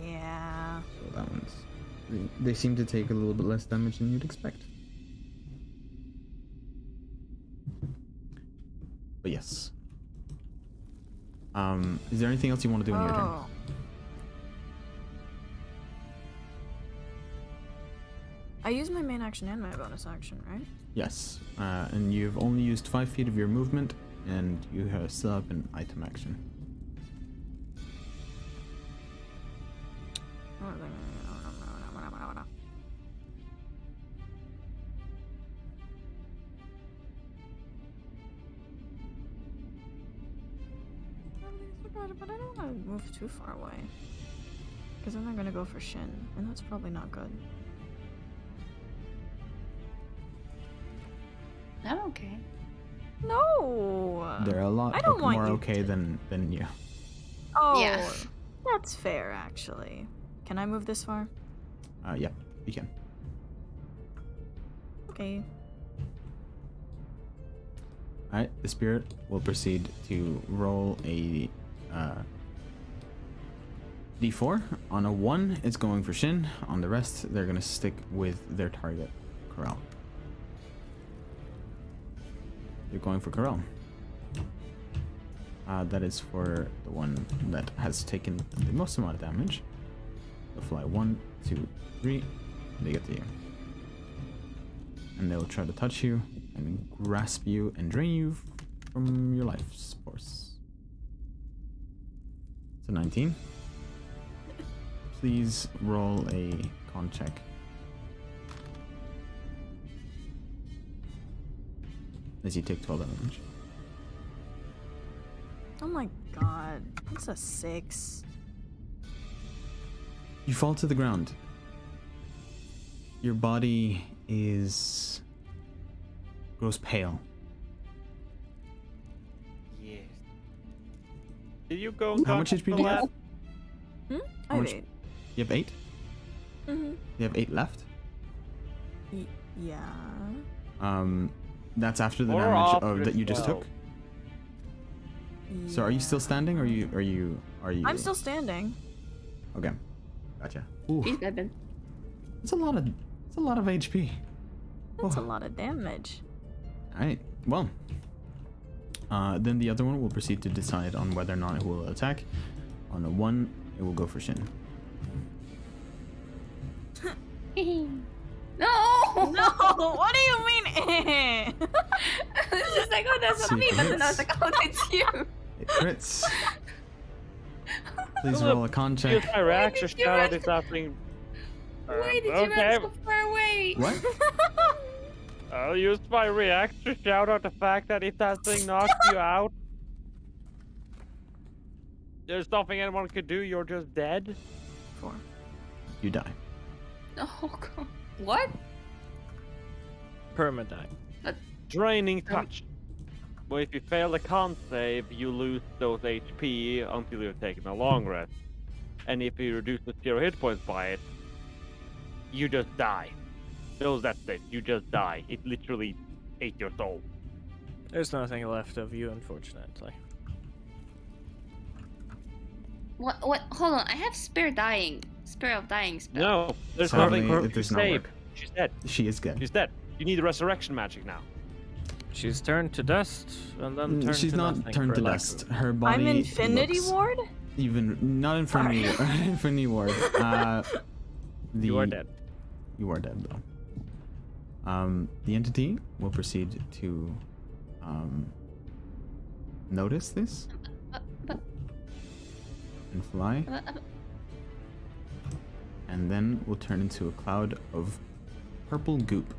Yeah. So that one's. They seem to take a little bit less damage than you'd expect. But yes. Is there anything else you want to do in your turn? Oh. I use my main action and my bonus action, right? Yes. And you've only used 5 feet of your movement, and you have still have an item action. But I don't want to move too far away. Because then they're going to go for Shin, and that's probably not good. I'm okay. No! They're a lot I don't want more you okay to- than you. Oh, Yeah. that's fair, actually. Can I move this far? Yeah, you can. Okay. Alright, the spirit will proceed to roll a d4. On a 1, it's going for Shin. On the rest, they're going to stick with their target, Corel. You're going for Corel. That is for the one that has taken the most amount of damage. They'll fly 1, 2, 3. They get to you. And they'll try to touch you and grasp you and drain you from your life force. It's a 19. Please roll a con check. As you take 12 damage. Oh my god. That's a 6. You fall to the ground. Your body grows pale. Yes. Did you go? How much HP do you have? I How have much- 8. You have 8? Mm-hmm. You have 8 left? Yeah. That's after the Or damage after that you just 12. took. So are you still standing, or are you? I'm still standing. Okay, gotcha. Ooh, He's dead. it's a lot of HP. That's Oh. a lot of damage. All right. Well, then the other one will proceed to decide on whether or not it will attack. On a 1, it will go for Shin. No! No! What do you mean? It's just like, oh, that's See not me, if it but then I was hits. like, oh, that's you. It crits. Please Well, roll a con Use check. my reaction did you shout run is happening. Why did you Okay, run so far away? What? I'll use my reaction shout out the fact that if that thing knocks you out, there's nothing anyone could do. You're just dead. 4. You die. Oh, God. What? Permadie. Draining touch. Well, if you fail the con save, you lose those HP until you've taken a long rest. And if you reduce the 0 hit points by it, you just die. That's it. You just die. It literally ate your soul. There's nothing left of you, unfortunately. What? Hold on. I have Spirit of Dying spell. No, there's Sadly, nothing it to does not save. work. She's dead. She is dead. She's dead. You need the resurrection magic now. She's turned to dust, and then turned She's to not nothing turned for to lack dust. of- Her body. I'm Infinity looks Ward? Even not Infinity. Infinity Ward. You are dead. You are dead, though. The entity will proceed to notice this and fly, and then will turn into a cloud of purple goop,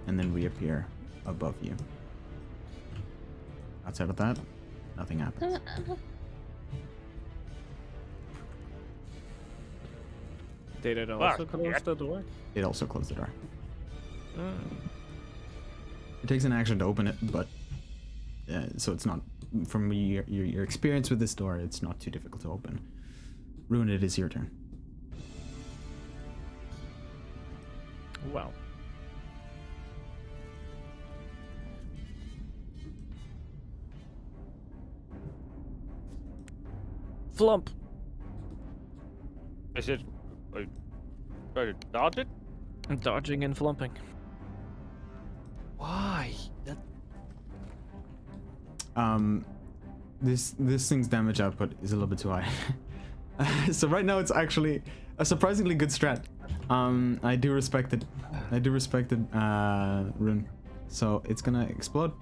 and then reappear above you. Outside of that, nothing happens. Did it Fuck, also close yeah. the door? It also closed the door. Mm. It takes an action to open it, but so it's not, from your experience with this door, it's not too difficult to open. Ruin, it is your turn. Well. Flump. Is it? Are you trying to dodge it? I'm dodging and flumping. Why? This thing's damage output is a little bit too high. So right now it's actually a surprisingly good strat. I do respect it. Rune. So it's gonna explode.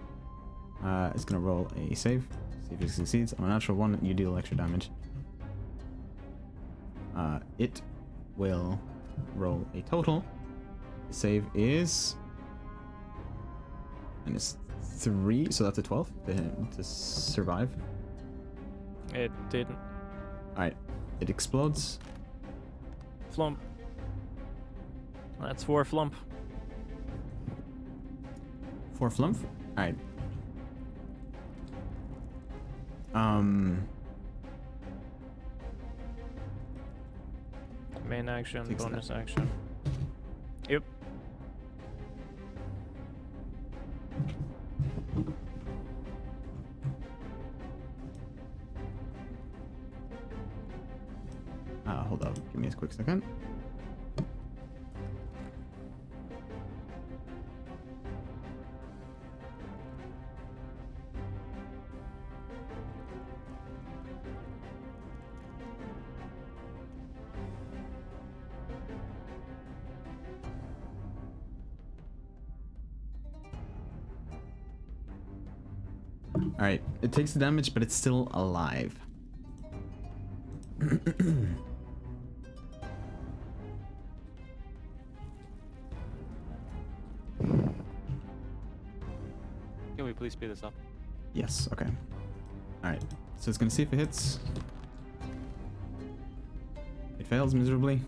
It's gonna roll a save. See if it succeeds. On a natural one, you deal extra damage. It will roll a total. The save is, and it's 3, so that's a 12 to survive. It didn't. All right, it explodes. Flump. That's 4 flump. 4 flump. All right. Main action, Takes bonus that. action. Yep. Hold up. Give me a quick second. Alright, it takes the damage, but it's still alive. Can we please speed this up? Yes, okay. Alright, so it's gonna see if it hits. It fails miserably.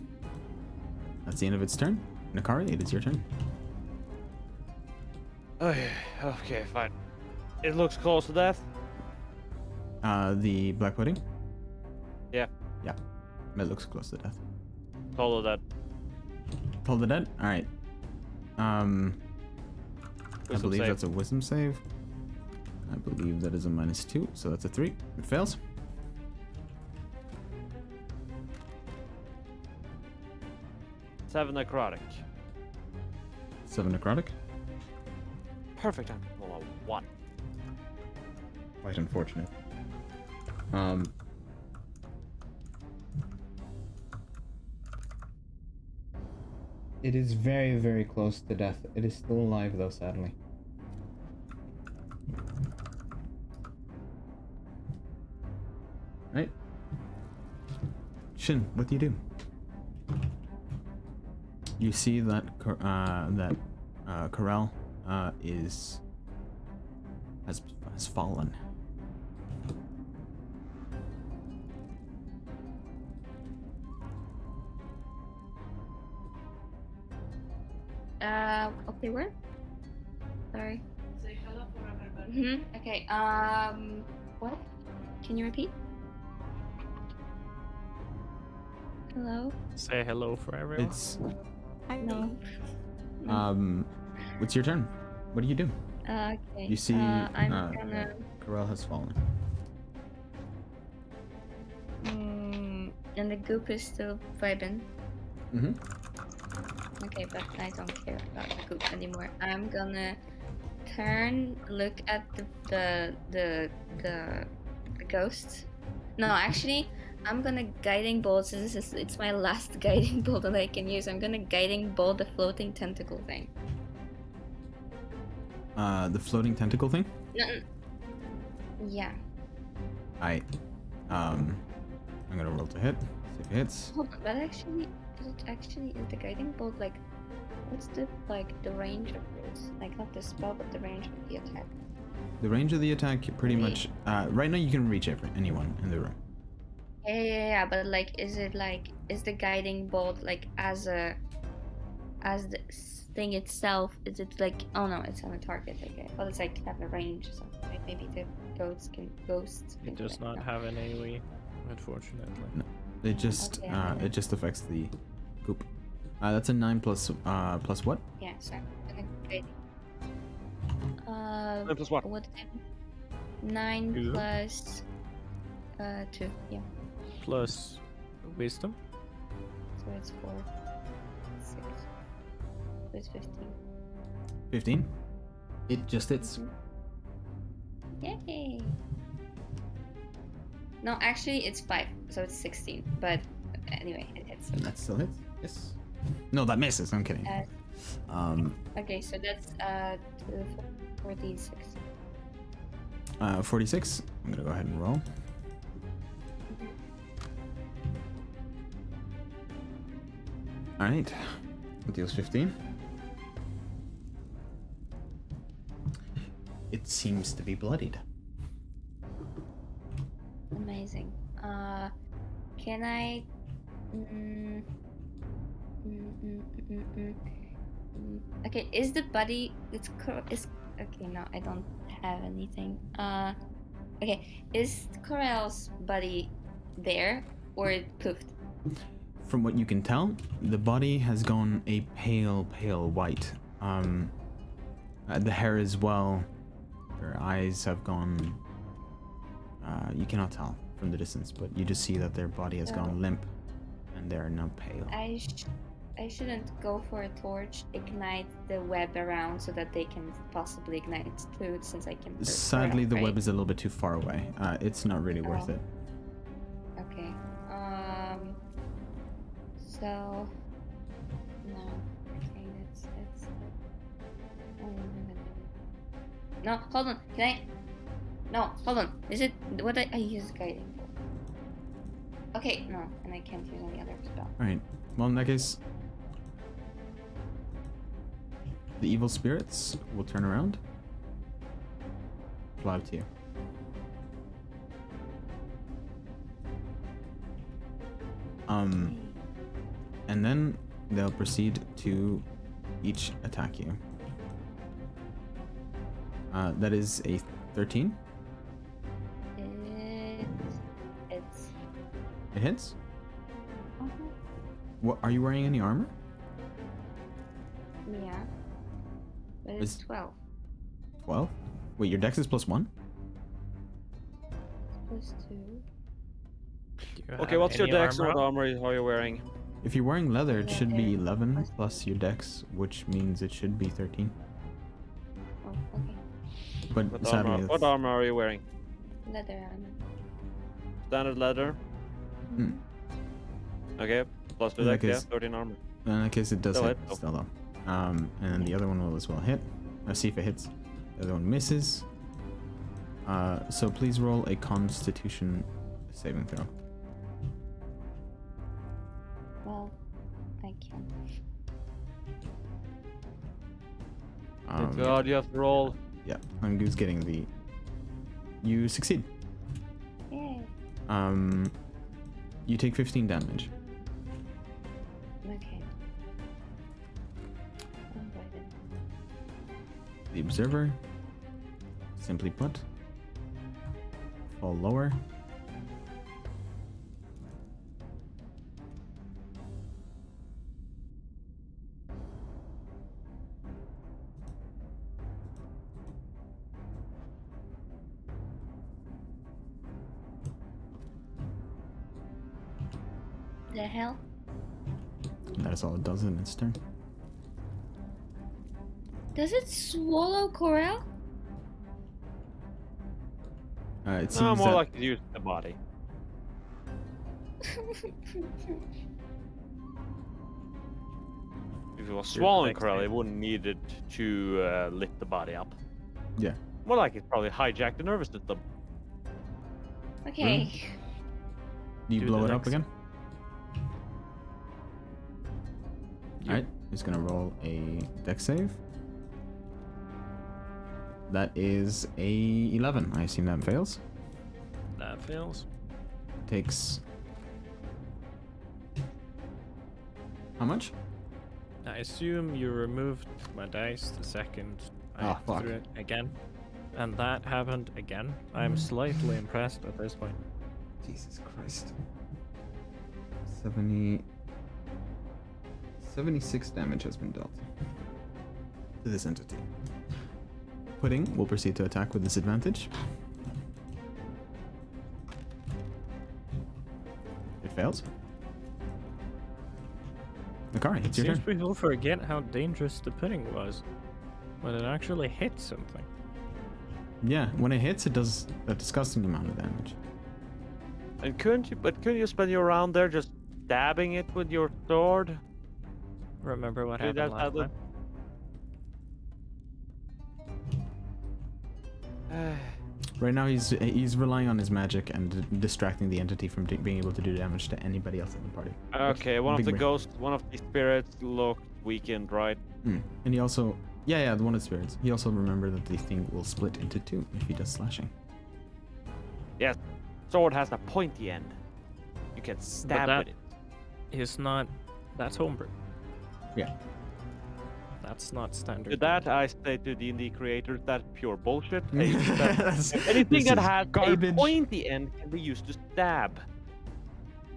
That's the end of its turn. Nakari, it is your turn. Okay, fine. It looks close to death. The black pudding? Yeah. Yeah, it looks close to death. Follow that. Told the dead? Alright. I Wisdom believe save. that's a wisdom save. I believe that is a -2, so that's a 3. It fails. Seven necrotic. 7 necrotic. Perfect. I'm roll a 1. Quite unfortunate. It is very, very close to death. It is still alive, though, sadly. Right? Shin, what do you do? You see that Corral has fallen. Okay, where? Sorry. Say hello for everybody. Okay, what? Can you repeat? Hello? Say hello for everyone. It's No. it's your turn. What do you do? Okay. You see, I'm gonna. Corral has fallen. And the goop is still vibing. Mm-hmm. Okay, but I don't care about the goop anymore. I'm gonna turn, look at the ghost. No, actually, I'm gonna guiding bolt. So it's my last guiding bolt that I can use. I'm gonna guiding bolt the floating tentacle thing. The floating tentacle thing? Yeah. I'm gonna roll to hit. See if it hits. Hold on, but actually, is the guiding bolt like, what's the range of this? Like not the spell, but the range of the attack. The range of the attack, pretty Wait. much. Right now, you can reach anyone in the room. Yeah, but like, is the guiding bolt like as the thing itself? Is it like, oh no, it's on a target. Okay, well it's like have a range or something. Like maybe the ghosts can It does not have an AoE, unfortunately. No. It just Okay. it just affects the goop. That's a 9 plus what? Yeah, so I'm gonna guide. 9 plus what? What? 9 Two. plus 2. Yeah. plus wisdom. So it's 4, 6. So it's 15. 15. It just hits. Yay! No, actually it's 5, so it's 16. But anyway, it hits. That still hits. Yes. No, that misses. I'm kidding. Okay, so that's 46. 46. I'm gonna go ahead and roll. All right. It deals 15. It seems to be bloodied. Amazing. Can I? Okay, is the body? Is okay. No, I don't have anything. Okay, is Corel's body there or it poofed? From what you can tell, the body has gone a pale white. The hair as well. Her eyes have gone. You cannot tell from the distance, but you just see that their body has gone limp, and they are now pale. I shouldn't go for a torch, ignite the web around so that they can possibly ignite food, since I can. Sadly, the web is a little bit too far away. It's not really worth it. Okay. So. No. Okay, that's. No, hold on. Can I? No, hold on. Is it what I use guiding for? Okay, no, and I can't use any other spell. Alright, well, in that case, the evil spirits will turn around. Fly up to you. And then they'll proceed to each attack you. That is a 13. It hits? What, are you wearing any armor? Yeah. But it's 12. 12? Wait, your dex is +1? Plus 2. Okay, what's your dex and what armor are you wearing? If you're wearing leather, it should be 11 plus your dex, which means it should be 13. Oh, okay. But sadly, What armor are you wearing? Leather armor. Standard leather? Hmm. Okay, plus 2 In that dex, yeah, case- 13 armor. In that case, it does Still hit, hit. still though. And then the other one will as well hit. Let's see if it hits. The other one misses. So please roll a Constitution saving throw. Well, I can't. Thank God, you have to roll. Yeah, I'm just getting the. You succeed. Yay. You take 15 damage. Okay. The observer, simply put, fall lower. The hell? And that is all it does in its turn. Does it swallow Corel? It seems No, more that like to use the body. If it was swallowing next Corel, thing. it wouldn't need it to lift the body up. Yeah. More like it probably hijacked the nervous system. Okay. Do you Do blow the it up next. again? Alright, he's gonna roll a dex save. That is a 11. I assume that fails. That fails. Takes. How much? I assume you removed my dice the second I fuck. threw it again. And that happened again. I'm slightly impressed at this point. Jesus Christ. 76 damage has been dealt to this entity. Pudding will proceed to attack with disadvantage. fails. Nakari, it's your Seems turn. people forget how dangerous the pudding was when it actually hits something. Yeah, when it hits, it does a disgusting amount of damage. And couldn't you spend your round there just stabbing it with your sword? Remember what Dude, happened that's how last time? Right now, he's relying on his magic and distracting the entity from being able to do damage to anybody else in the party. Okay, one of Big the brain. ghosts, one of the spirits looked weakened, right? And he also, yeah, the one of the spirits. He also remembered that the thing will split into two if he does slashing. Yes, sword has a pointy end. You can stab that- with it. It's not. That's homebrew. Yeah. That's not standard. To that, I say to D&D creators, that's pure bullshit. Anything This that is has garbage. a pointy end can be used to stab.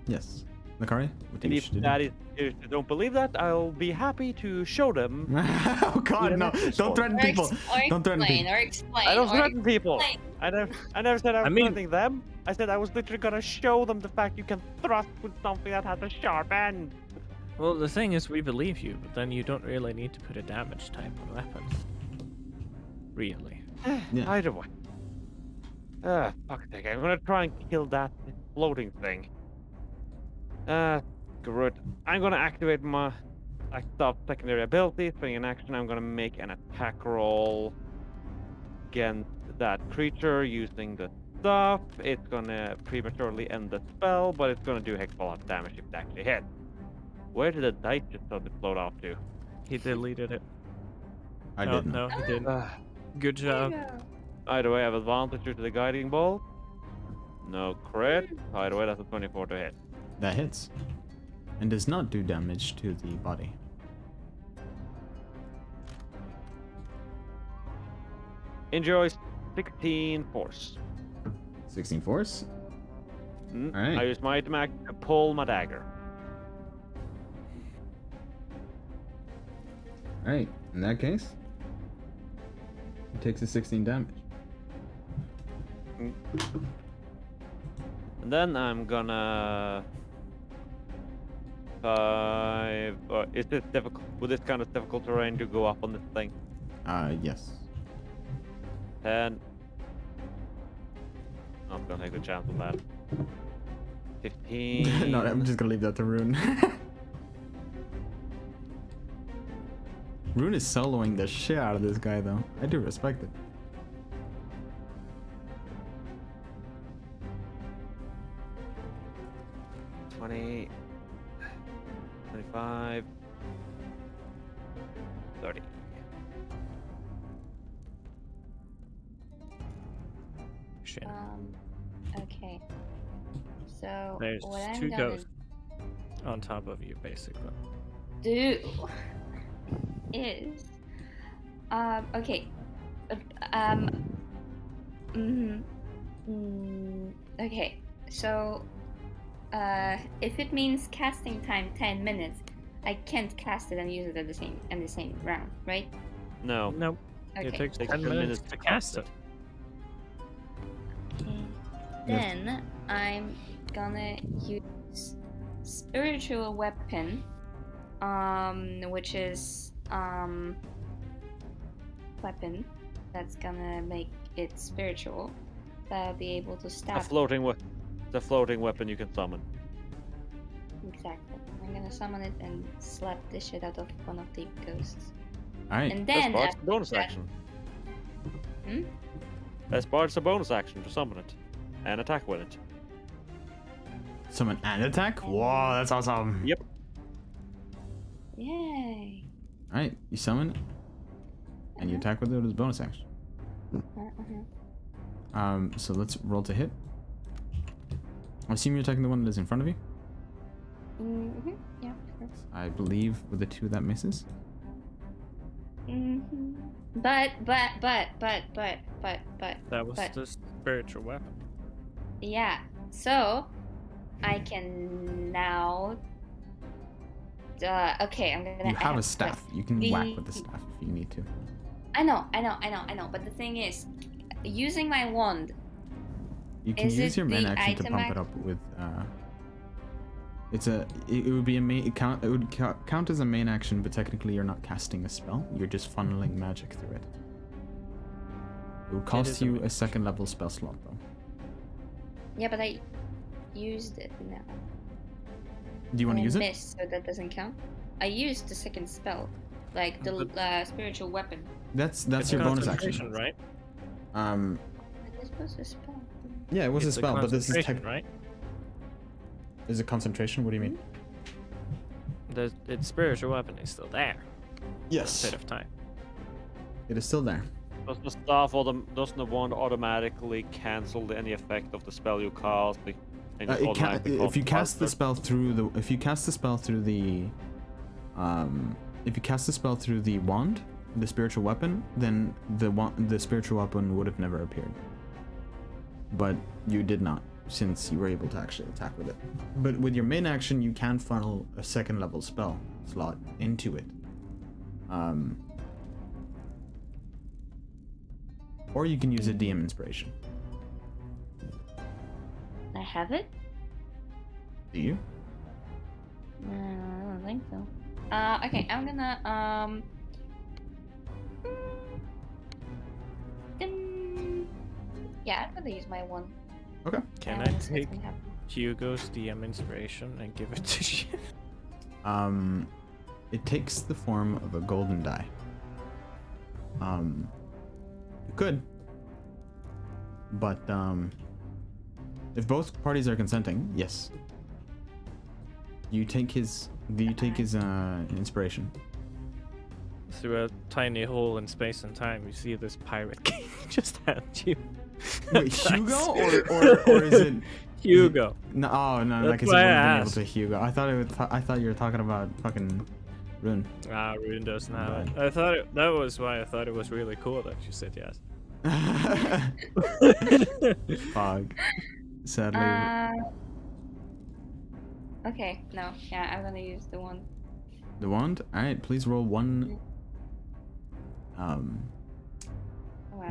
Yes. Nakari, what do And you if wish to that is, if you don't believe that, I'll be happy to show them. Oh God, no! Don't threaten people. Don't threaten people. Or explain. I don't or threaten people. explain. I never said I was mean- threatening them. I said I was literally gonna show them the fact you can thrust with something that has a sharp end. Well, the thing is, we believe you, but then you don't really need to put a damage type on weapons. Really. Yeah. Either way. Fuck's sake, I'm gonna try and kill that floating thing. Good. I'm gonna activate my secondary ability, swing in action. I'm gonna make an attack roll against that creature using the stuff. It's gonna prematurely end the spell, but it's gonna do a heck of a lot of damage if it actually hits. Where did the dice just suddenly float off to? He deleted it. I no, didn't. No, he didn't. Uh, Good job. Either way, I have advantage due to the guiding bolt. No crit. Either way, that's a 24 to hit. That hits, and does not do damage to the body. Enjoys 16 force. 16 force. Alright. I use my item act to pull my dagger. All right. In that case, he takes a 16 damage. And then I'm gonna... is this difficult? With this kind of difficult terrain to go up on this thing? Yes. 10. I'm gonna take the chance on that. 15. No, I'm just gonna leave that to Rune. Rune is soloing the shit out of this guy, though. I do respect it. $20, 25, 30. Shit. Okay. So There's what I'm two gonna ghosts on top of you, basically. do is okay. Okay. So if it means casting time 10 minutes, I can't cast it and use it at the same round, right? No. Nope. Okay. It takes 10 10 minutes minutes to cast it. Okay. Then I'm gonna use spiritual weapon, which is weapon that's gonna make it spiritual. So I'll be able to A stab. floating weapon you can summon. Exactly. I'm gonna summon it and slap the shit out of one of the ghosts. All right. And Best then part's after the bonus that- action. Hmm? Best part's a bonus action to summon it. And attack with it. Summon and attack? Whoa, that's awesome. Yep. Yay. All right, you summon it, and you attack with it as a bonus action. So let's roll to hit. I assume you're attacking the one that is in front of you. Yeah, sure. I believe with the 2 that misses. But. That was But- the spiritual weapon. Yeah. So I can now. Okay, I'm gonna. You have a staff. You can whack with the staff if you need to. I know. But the thing is, using my wand. You can Is use it your mana the action to item pump act- it up with It would be a main count. It would count as a main action, but technically you're not casting a spell. You're just funneling magic through it. It would cost you a second level spell slot though. Yeah, but I used it now. Do you want to use it? Missed, so that doesn't count. I used the second spell, like the spiritual weapon. That's It's your a bonus concentration, action. right? This was a spell. Yeah, it was a It's spell, but this is concentration, right? Is it concentration? What do you mean? Its spiritual weapon is still there. Yes. Bit of time. It is still there. Does the doesn't the wand automatically cancel any effect of the spell you cast? If you cast the spell through the if you cast the spell through the wand, the spiritual weapon, then the spiritual weapon would have never appeared. But you did not, since you were able to actually attack with it. But with your main action, you can funnel a second level spell slot into it. Or you can use a DM inspiration. I have it? Do you? I don't think so. Okay, I'm gonna yeah, I'm gonna use my one. Okay. Can I and see what's take gonna happen. Hugo's DM inspiration and give it to you? It takes the form of a golden die. You could, but if both parties are consenting, yes. You take his inspiration. Through a tiny hole in space and time, you see this pirate king just hand you. Wait, Hugo or is it Hugo? No, oh no, That's like I said, why I wouldn't have been able asked. to Hugo. I thought you were talking about fucking Rune. Ah, Rune doesn't have it. I thought that was why I thought it was really cool that you said yes. Fog. Sadly, Okay, no, yeah, I'm gonna use the one. the wand. All right, please roll one Wow.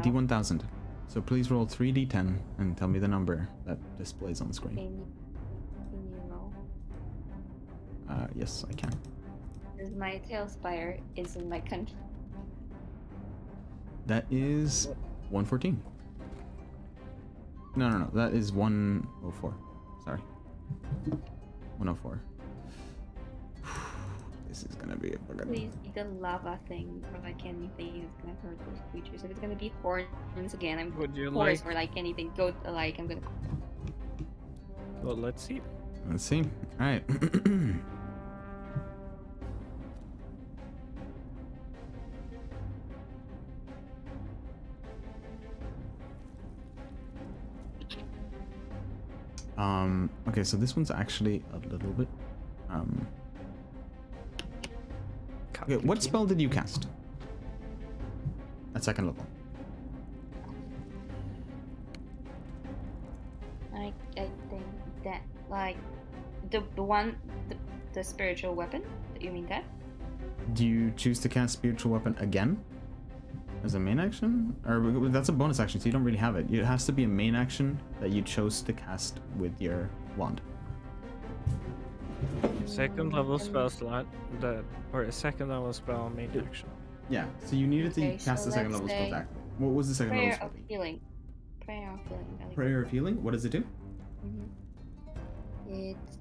d1000. So please roll 3d10 and tell me the number that displays on the screen. Can you roll? Yes, I can. Because my tail spire is in my country. That is 114. No. That is 104. Sorry. 104. This is gonna be a fucking... Please be the lava thing or like anything that's gonna hurt those creatures. If it's gonna be horns again, I'm Would you horse like? or like anything goat like I'm gonna. Well, let's see. Let's see. All right. Okay, so this one's actually a little bit okay, what spell did you cast at second level? I think that like the spiritual weapon. You mean that? Do you choose to cast spiritual weapon again as a main action, or that's a bonus action, so you don't really have it? It has to be a main action that you chose to cast with your wand. Second level spell slot, or a second level spell main action. Yeah, so you needed to Okay, cast so the second let's level spell say attack. What was the second Prayer level of spell? healing. Prayer of healing. Valley. Prayer of healing. What does it do? It's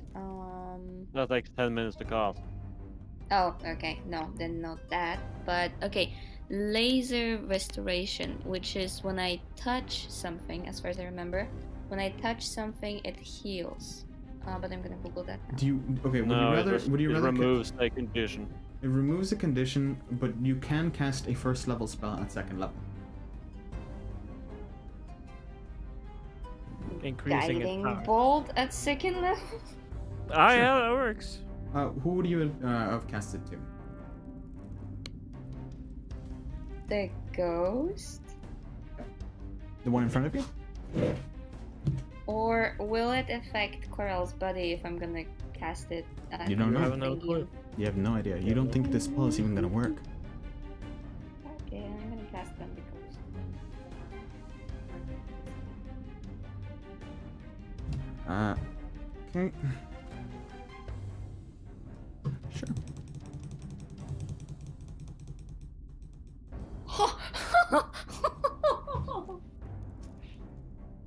That takes 10 minutes to cast. Oh, okay. No, then not that. But okay, laser restoration, which is when I touch something. As far as I remember, when I touch something, it heals. But I'm gonna Google that now. Do you okay? Would No, you rather? Would you it rather? removes a condition. It removes a condition, but you can cast a first level spell at second level. Increasing Guiding its power. bolt at second level. Ah, yeah, that works. Who would you have cast it to? The ghost. The one in front of you? Or will it affect Coral's body if I'm gonna cast it? You don't You know. have no thingy? clue. You have no idea. You don't think this spell is even gonna work. Okay, I'm gonna cast on the ghost. Okay.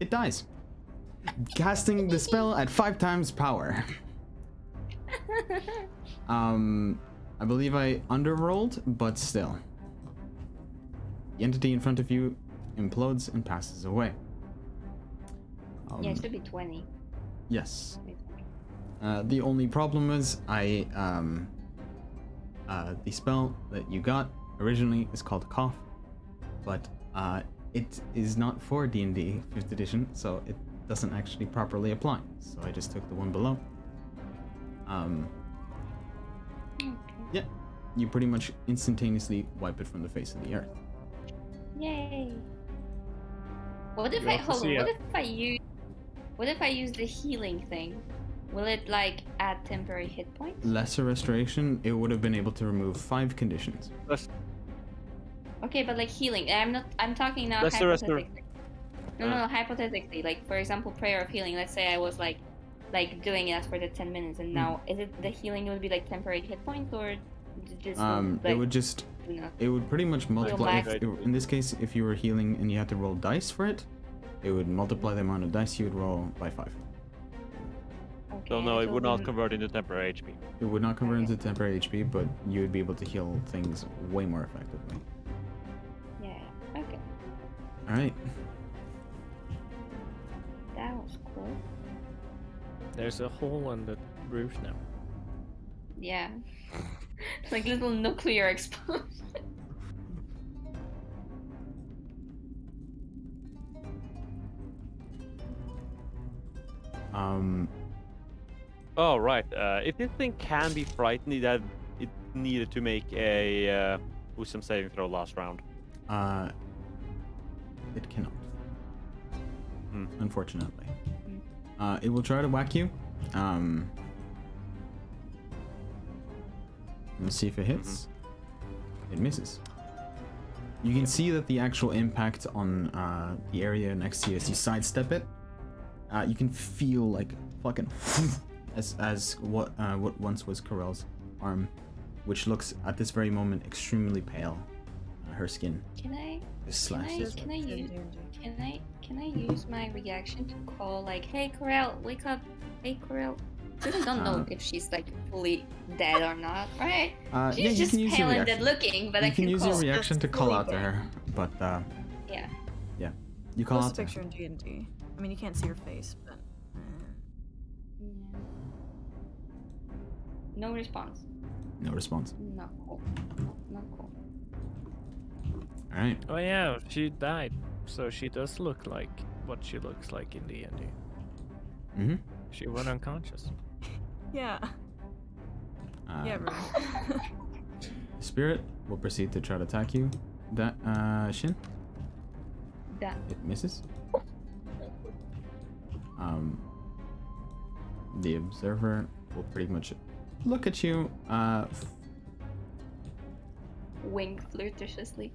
It dies. Casting the spell at 5 times power. I believe I underrolled, but still. The entity in front of you implodes and passes away. Yeah, it should be 20. Yes. The only problem is the spell that you got originally is called Cough, but it is not for D&D 5th edition, so it doesn't actually properly apply. So I just took the one below. Yeah, you pretty much instantaneously wipe it from the face of the earth. Yay! What if You I also hold on? see What if I use the healing thing? Will it like add temporary hit points? Lesser restoration, it would have been able to remove 5 conditions. Okay, but like healing. I'm talking now Lesser hypothetically. No, hypothetically. Like for example, prayer of healing. Let's say I was like doing it for the 10 minutes, and now is it the healing would be like temporary hit points or just It would just, it would pretty much multiply. back. In this case, if you were healing and you had to roll dice for it, it would multiply the amount of dice you would roll by 5. Okay, So no, it would not then- convert into temporary HP. It would not convert into temporary HP, but you would be able to heal things way more effectively. Yeah. Okay. Alright. That was cool. There's a hole in the roof now. Yeah. Like little nuclear explosion. Oh right. If this thing can be frightened, that it needed to make a wisdom saving throw last round. It cannot. Hmm. Unfortunately. It will try to whack you. Let's see if it hits. It misses. You can see that the actual impact on the area next to you as you sidestep it, you can feel like fucking as what once was Corell's arm, which looks at this very moment extremely pale. Her skin Can I is slashed. can I use my reaction to call like, hey Corel, wake up, hey Corel? Because I don't know if she's like fully dead or not, right? Yeah, She's you just can use your pale and dead reaction. looking, but You I can use call. your reaction to call fully out to dead. her, but Yeah. you call Post out a to her. picture in D&D. I mean, you can't see her face, but Yeah. No response. No response. Not cool. Not cool. All right. Oh yeah, she died. So she does look like what she looks like in D&D. Mm-hmm. She went unconscious. yeah, yeah, Ruben. Spirit will proceed to try to attack you. That Shin. That. It misses. The observer will pretty much look at you. Wink flirtatiously.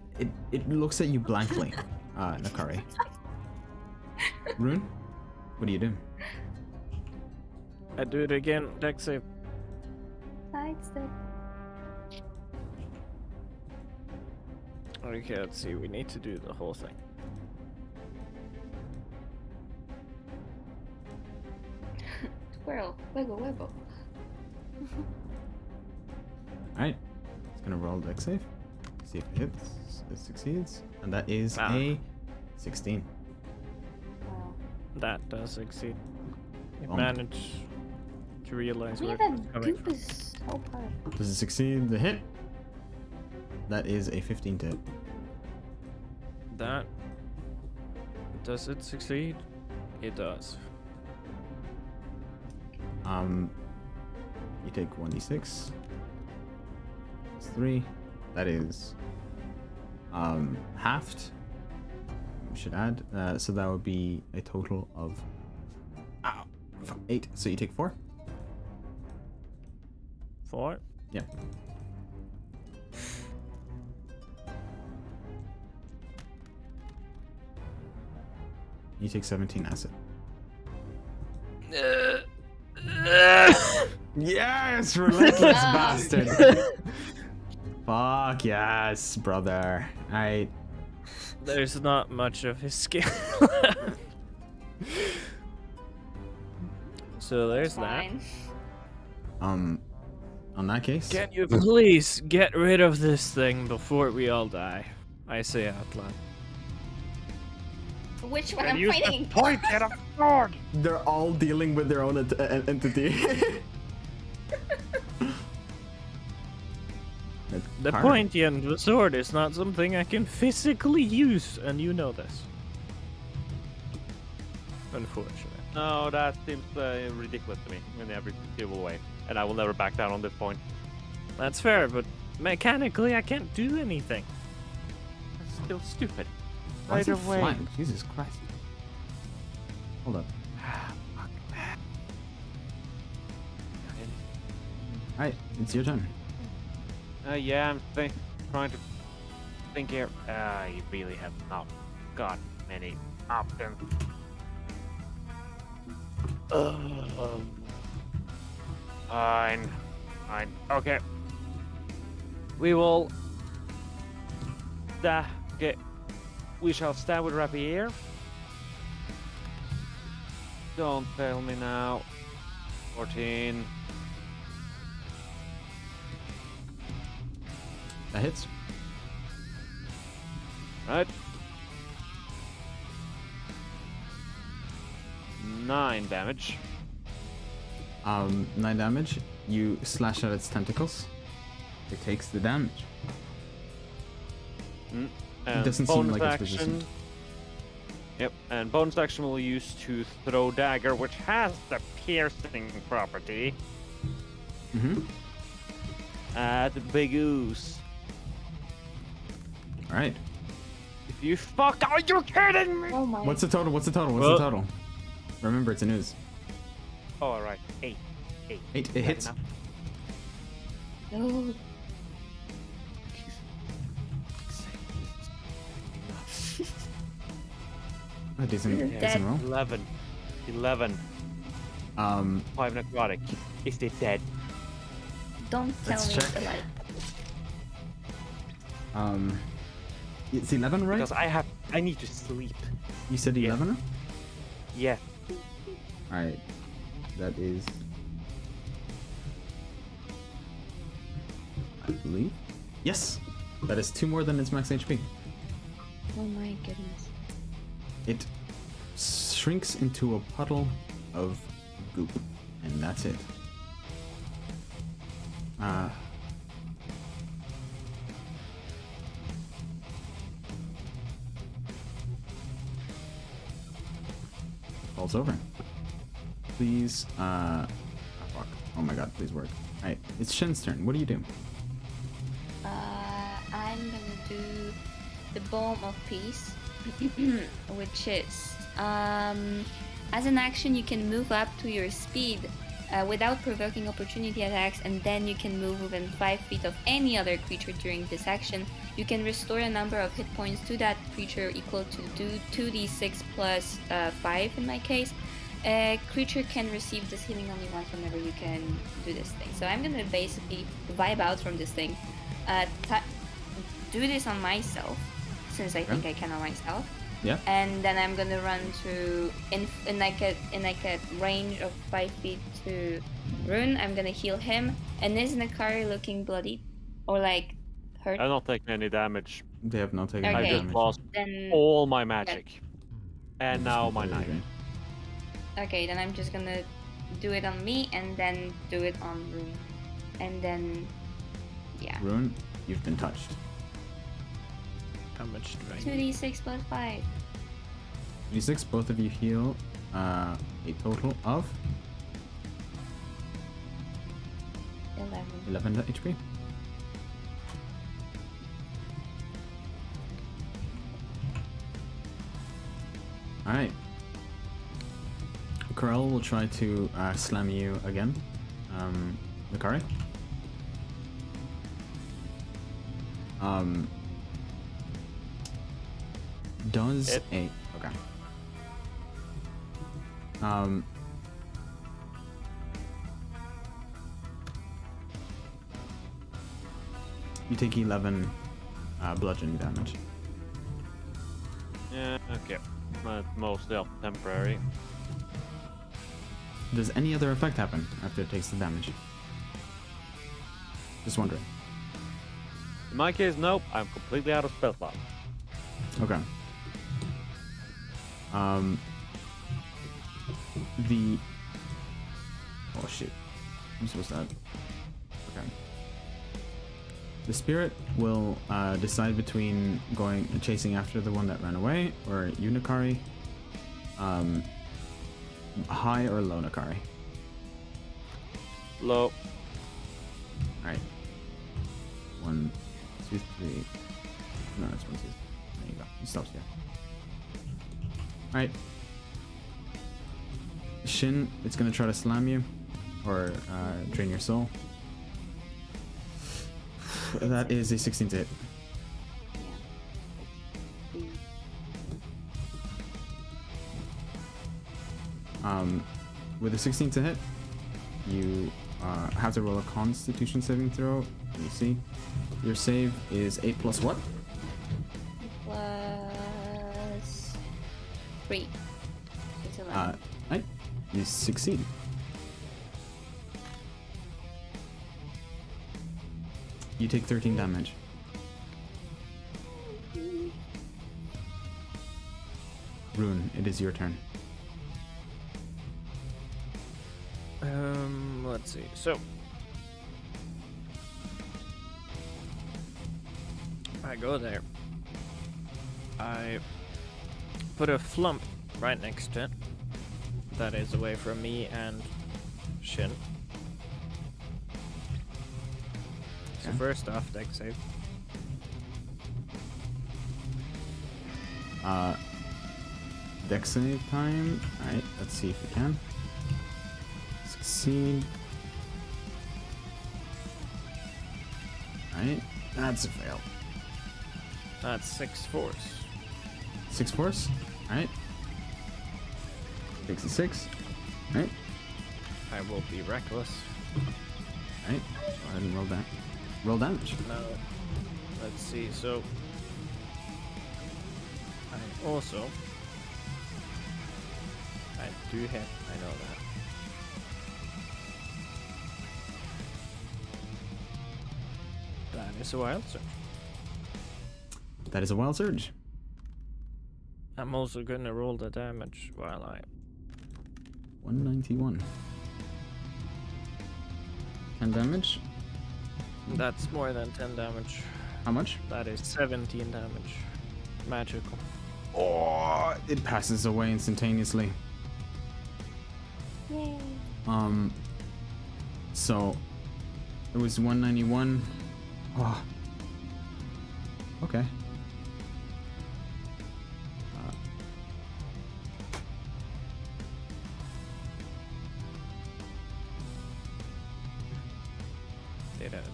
It looks at you blankly, Nakari. Rune, what do you do? I do it again. Dex save. Sidestep. Okay, let's see. We need to do the whole thing. Squirrel. Wiggle, wiggle. All right, it's gonna roll dex save. See if it hits. It succeeds, and that is Ah. a 16. Wow. That does succeed. I Bump. managed to realize where Man, it was that coming goop from. is so powerful. Does it succeed the hit? That is a 15 to hit. That does it succeed? It does. You take 1d6 plus 3. That is halved. We should add. So that would be a total of 8. So you take 4. 4. Yeah. You take 17 acid. Yes, relentless bastard. Fuck yes, brother. Alright. There's not much of his skill. So there's that. Fine. On that case, Can you please get rid of this thing before we all die? I say out loud. Which one And I'm use the fighting? point and a sword. they're all dealing with their own entity. The Alright. pointy end of the sword is not something I can physically use, and you know this. Unfortunately. No, that seems ridiculous to me in every conceivable way, and I will never back down on this point. That's fair, but mechanically I can't do anything. It's still stupid. Why is it Either way. flying? Jesus Christ. Hold up. Alright, it's your turn. Yeah, I'm trying to think here. You really have not got many options. Fine. Okay. We will. Okay. We shall stand with rapier. Don't fail me now. 14. That hits. Right. 9 damage. 9 damage. You slash at its tentacles. It takes the damage. And doesn't seem bonus like it's action. resistant. Yep, and bonus action will use to throw dagger, which has the piercing property. Mm-hmm. At Big Goose. Alright. If you fuck, are you kidding me? Oh my. What's the total? What's the total? What's Well- the total? Remember, it's a news. Oh, alright. 8. 8. It Is that hits. enough? No. A decent, Dead. decent roll. 11. 11. 5 necrotic. Is it dead? Don't tell Let's me check. it's alive. It's 11, right? Because I need to sleep. You said 11? Yeah. Alright. That is... I believe? Yes! That is 2 more than its max HP. Oh my goodness. It shrinks into a puddle of goop. And that's it. Falls over. Please, oh, fuck. Oh my god, please work. Alright, it's Shin's turn. What do you do? I'm gonna do the Balm of Peace, which is as an action you can move up to your speed without provoking opportunity attacks, and then you can move within 5 feet of any other creature during this action. You can restore a number of hit points to that creature equal to 2d6 plus 5 in my case. A creature can receive this healing only once whenever you can do this thing. So I'm gonna basically vibe out from this thing, do this on myself, since I think I can on myself. Yeah. And then I'm gonna run to in like a range of 5 feet to Rune. I'm gonna heal him. And is Nakari looking bloodied or like hurt? I'm not taking any damage. They have not taken Okay. I any just damage. lost Then all my magic. And now my knife. okay, then I'm just gonna do it on me and then do it on Rune. And then yeah. Rune, you've been touched. How much do I need? 2d6 plus 5. D6, both of you heal a total of 11. 11 HP. Alright. Corel will try to slam you again. Nakari? Does Hit. a... Okay. You take 11 bludgeoning damage. Okay. That's mostly up temporary. Does any other effect happen after it takes the damage? Just wondering. In my case, nope. I'm completely out of spell slot. Okay. The... Oh shit. I'm supposed to add... Okay. The spirit will decide between going and chasing after the one that ran away, or you, Nakari. High or low, Nakari? Low. Alright. 1, 2, 3. No, it's 1, 2. There you go. It stops here. Alright. Shin, it's gonna try to slam you. Or drain your soul. That is a 16 to hit. With a 16 to hit, you have to roll a Constitution saving throw. Let me see. Your save is 8 plus what? Plus 3. It's 11. Right. You succeed. You take 13 damage. Rune, it is your turn. Let's see. So I go there. I put a flump right next to it. That is away from me and Shin. So Okay. first off, deck save. Dex save time. Alright, let's see if we can. Succeed. Alright, that's a fail. That's 6 force. 6 force. Alright. Takes a 6. Alright. I will be reckless. Alright. Go ahead and roll that. Roll damage. Now, let's see. So I also I do hit. I know that. That is a wild surge. That is a wild surge. I'm also gonna roll the damage while I 191. 10 damage. That's more than 10 damage. How much? That is 17 damage. Magical. Oh, it passes away instantaneously. Yay. So it was 191. Oh. Okay.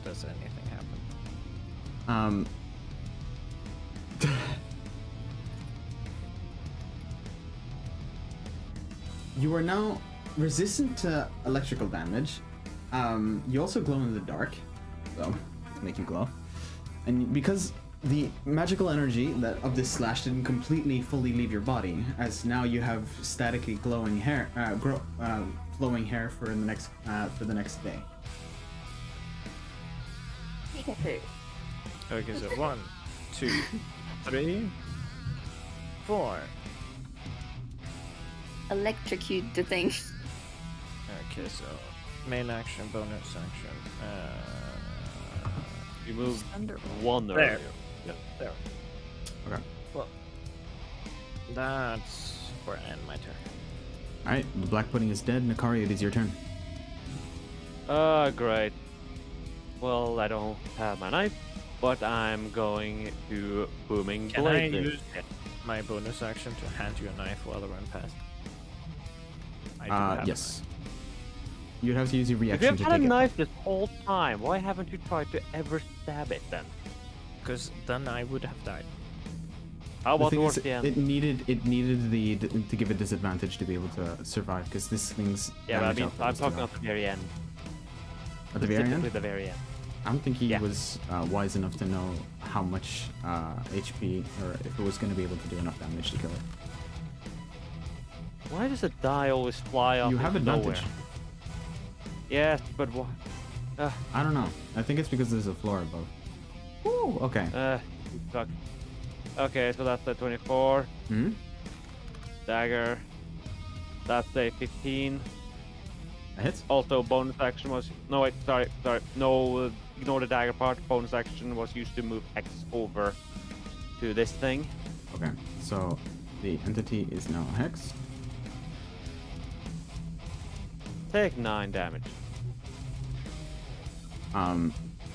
Does anything happen? You are now resistant to electrical damage. You also glow in the dark, so make you glow. And because the magical energy that of this slash didn't completely fully leave your body, as now you have statically glowing hair, flowing hair for the next day. Okay, so 1, 2, 3, 4. Electrocute the thing. Okay, so main action, bonus action. You moved Thunderbolt. one There. earlier. Yeah, there. Okay. Well, that's where I end my turn. All right. The black pudding is dead. Nakari, it is your turn. Great. Well, I don't have my knife, but I'm going to booming Can I blade. use my bonus action to hand you a knife while I run past? I do have a Yes. You'd have to use your If reaction you've to had a take it. knife this whole time, why haven't you tried to ever stab it then? because then I would have died. How The about thing towards is, the end? it needed to give a disadvantage to be able to survive because this thing's Yeah, but I damage mean, output I'm is too talking high. at the very end. At the very Typically end. the very end. I don't think he Yeah. was wise enough to know how much HP, or if it was going to be able to do enough damage to kill it. Why does a die always fly off You have into advantage. nowhere? Yes, but what? I don't know. I think it's because there's a floor above. Ooh, okay. Fuck. Okay, so that's a 24. Hmm? Dagger. That's a 15. A hit? Also, bonus action was... No, wait, sorry. No, ignore the dagger part. Bonus action was used to move X over to this thing. Okay, so the entity is now hexed. Take 9 damage.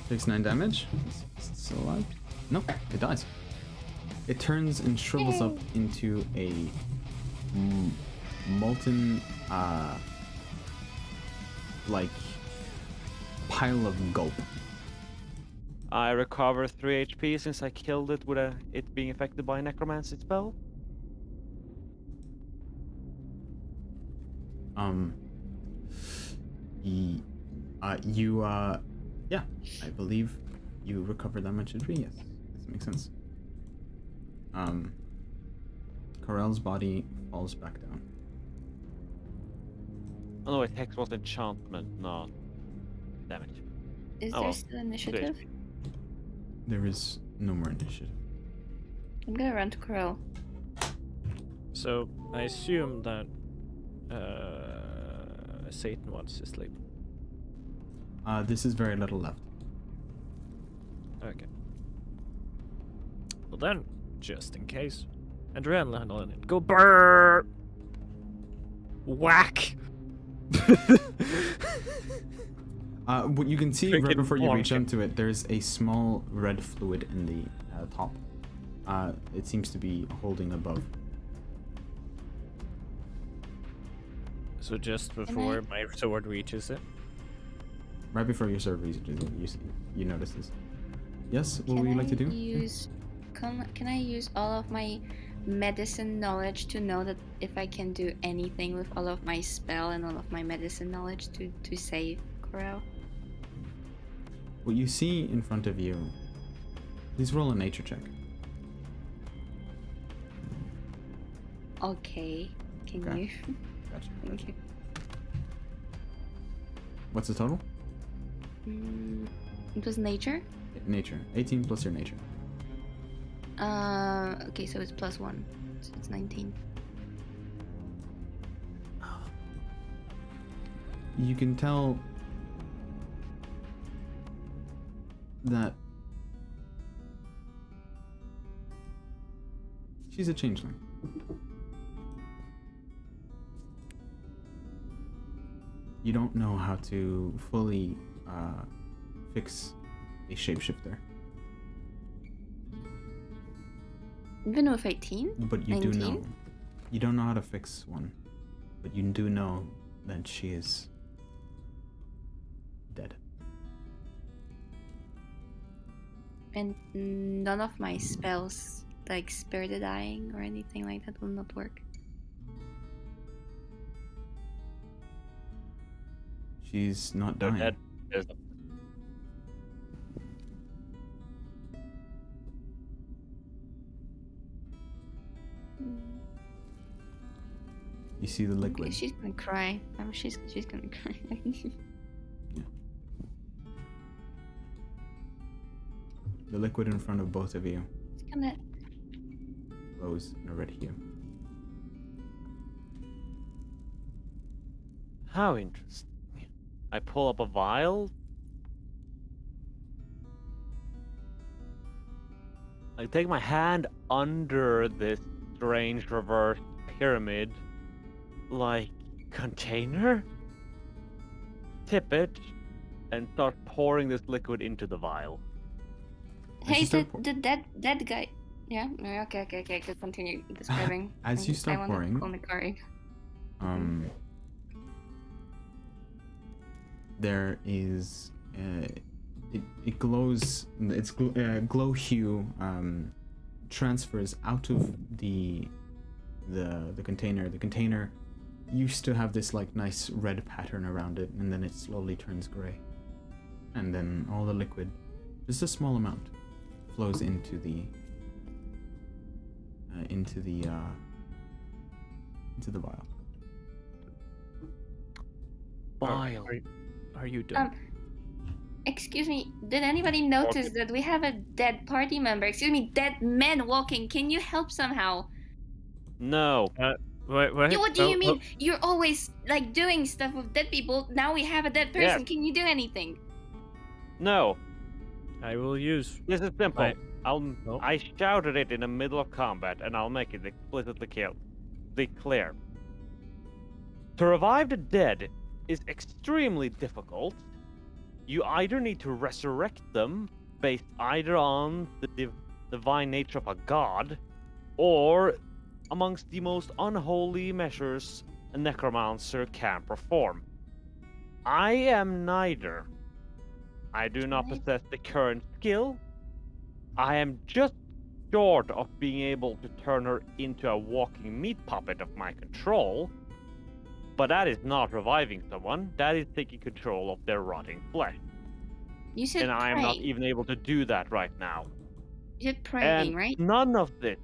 Takes 9 damage. Is it still alive? Nope, it dies. It turns and shrivels up into a molten, like, pile of gulp. I recover 3 HP since I killed it with it being affected by a necromancy spell. Yeah, I believe you recover that much HP. Yes, this makes sense. Corell's body falls back down. Oh no, wait, Hex was enchantment, not damage. Is Oh, there well. still initiative? There is no more initiative. I'm gonna run to Corel. So I assume that Satan wants to sleep. This is very little left. Okay. Well then, just in case, adrenaline on it. Go burr. Whack. What you can see right Freaking before you reach bonk. onto it, there's a small red fluid in the top. It seems to be holding above. So just before my sword reaches it. Right before your sword reaches it, you notice this. Yes, what would you like to do? Can I use all of my medicine knowledge to know that if I can do anything with all of my spell and all of my medicine knowledge to save Corel? What you see in front of you, please roll a nature check. Okay. Can Okay. you? Gotcha. Thank you. What's the total? It was nature? Nature. 18 plus your nature. Okay, so it's +1. So it's 19. You can tell that she's a changeling. You don't know how to fully fix a shapeshifter, Even with 18? but you do 19? know. You don't know how to fix one, but you do know that she is dead. And none of my spells, like Spare the Dying or anything like that, will not work. She's not They're dying. dead. There's the- You see the Okay, liquid. she's gonna cry. She's gonna cry. The liquid in front of both of you It's gonna. glows in a red hue. How interesting. I pull up a vial. I take my hand under this strange reverse pyramid, like container, tip it, and start pouring this liquid into the vial. As Hey, you start pour- the dead guy. Yeah. No, okay. Just continue describing. As you start I wanna pouring, call Mikari. there is it glows. Its glow hue transfers out of the container. The container used to have this like nice red pattern around it, and then it slowly turns gray, and and then all the liquid, just a small amount, flows into the vial. Bile. Are you done? Excuse me, did anybody notice that we have a dead party member? Excuse me, dead man walking. Can you help somehow? No. What? What do you mean? You're always like doing stuff with dead people. Now we have a dead person. Yes. Can you do anything? No. I will use. This is simple. No. I shouted it in the middle of combat, and I'll make it explicitly clear. To revive the dead is extremely difficult. You either need to resurrect them based either on the divine nature of a god, or amongst the most unholy measures a necromancer can perform. I am neither. I do not possess the current skill. I am just short of being able to turn her into a walking meat puppet of my control. But that is not reviving someone, that is taking control of their rotting flesh. You said And I am not praying. even able to do that right now. You said praying, And right? none of this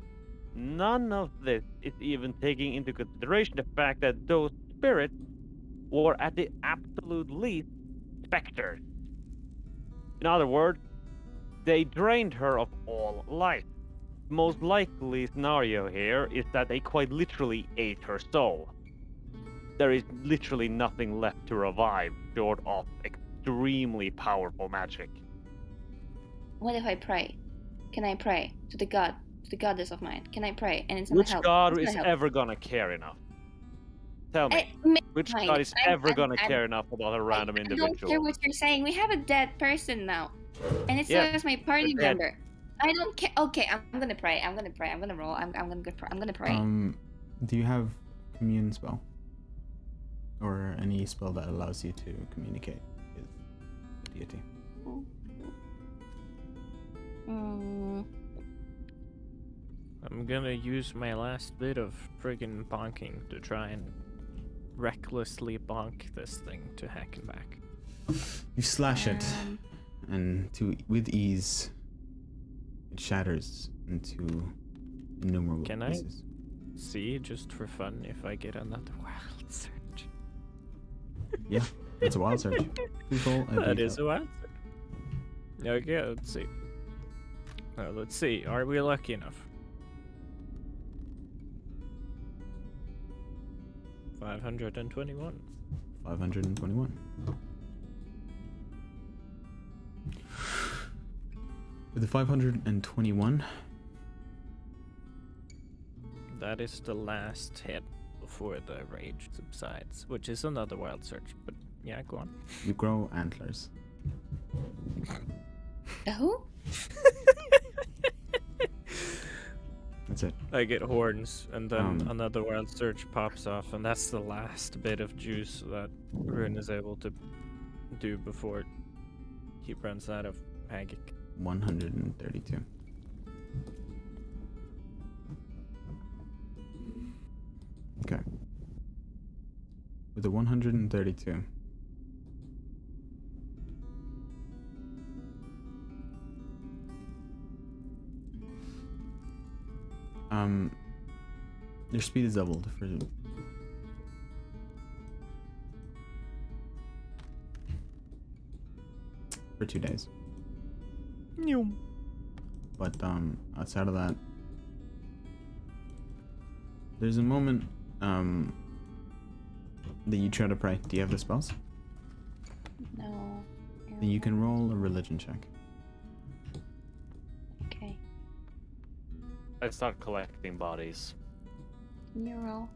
is even taking into consideration the fact that those spirits were at the absolute least specters. In other words, they drained her of all life. Most likely scenario here is that they quite literally ate her soul. There is literally nothing left to revive short of extremely powerful magic. What if I pray? Can I pray to the god, to the goddess of mine? Can I pray? And it's gonna Which help. god It's is gonna help. ever gonna care enough? Tell me. Which fine. god is I'm- ever I'm- gonna I'm- care enough about a random I don't individual? care what you're saying. We have a dead person now, and it's Yeah, as my party they're dead. member. I don't care. Okay, I'm gonna pray. I'm gonna pray. I'm gonna roll. I'm gonna pray. Do you have commune spell? Or any spell that allows you to communicate with the deity? I'm gonna use my last bit of friggin' bonking to try and recklessly bonk this thing to heck and back. You slash it, and with ease, it shatters into innumerable Can I pieces. see, just for fun, if I get another wild search? Yeah, it's a wild search. Please roll a That d12. is a wild search. Okay, let's see. Let's see, are we lucky enough? 521. 521. With the 521, That is the last hit before the rage subsides, which is another wild search, but yeah, go on. you grow antlers. Who? That's it. I get horns, and then Um. another wild search pops off, and that's the last bit of juice that Rune is able to do before he runs out of magic. 132. Okay. With the 132. Your speed is doubled for 2 days. But outside of that, there's a moment that you try to pray. Do you have the spells? No. Then you can roll a religion check. Okay. I start collecting bodies. Can you roll?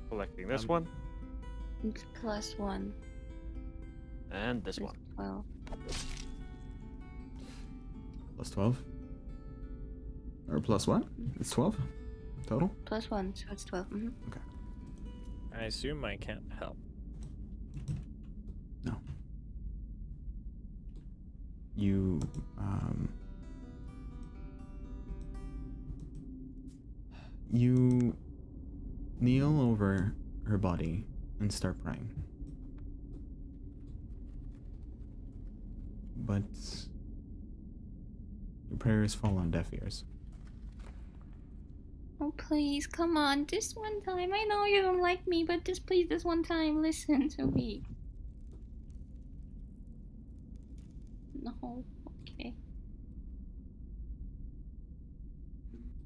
Collecting this one It's +1. and this one. 12. Plus 12? Or plus what? It's 12 total? +1, so it's 12. I assume I can't help. No. You you kneel over her body and start praying. But your prayers fall on deaf ears. Oh, please, come on, just one time. I know you don't like me, but just please, this one time, listen to me. No, okay.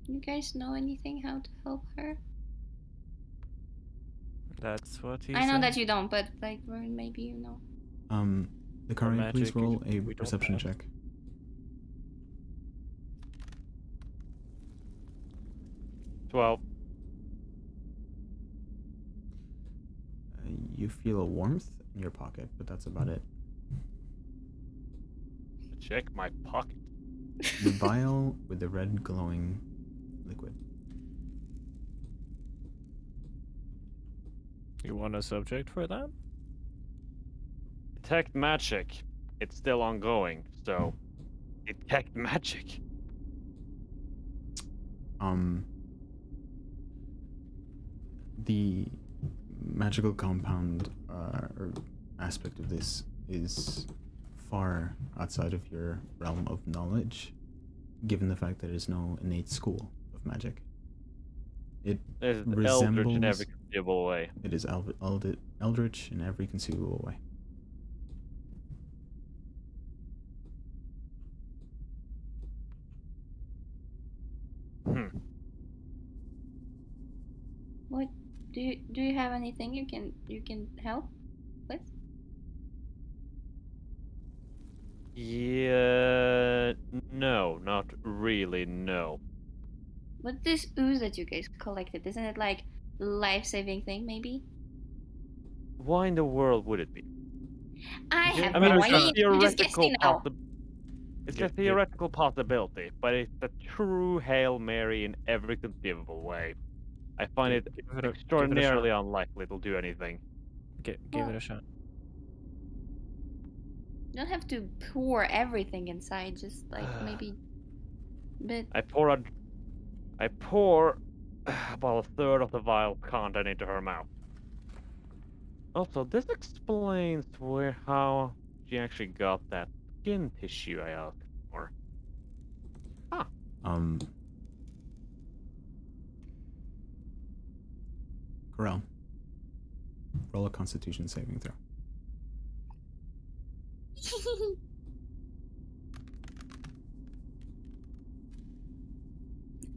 You guys know anything how to help her? That's what he I know said. that you don't, but like maybe you know. Lucaria, please magic, roll a we don't perception have. check. 12. You feel a warmth in your pocket, but that's about it. Check my pocket. The vial with the red glowing liquid. You want a subject for that? Detect magic. It's still ongoing, so detect magic. The magical compound or aspect of this is far outside of your realm of knowledge, given the fact that there is no innate school of magic. It It's eldritch in resembles. every conceivable way. It is eldritch in every conceivable way. What do you have anything you can help with? Yeah, no, not really, no. What's this ooze that you guys collected? Isn't it like life-saving thing maybe? Why in the world would it be? I have I mean, no it's a idea. You just guessing now. It's a Get- theoretical possibility, but it's a true Hail Mary in every conceivable way. I find it Give it a extraordinarily shot. unlikely it'll do anything. Give it a shot. You don't have to pour everything inside, just like maybe a bit. I pour about a third of the vial content into her mouth. Also, this explains how she actually got that skin tissue I asked for. Corel, roll a Constitution saving throw.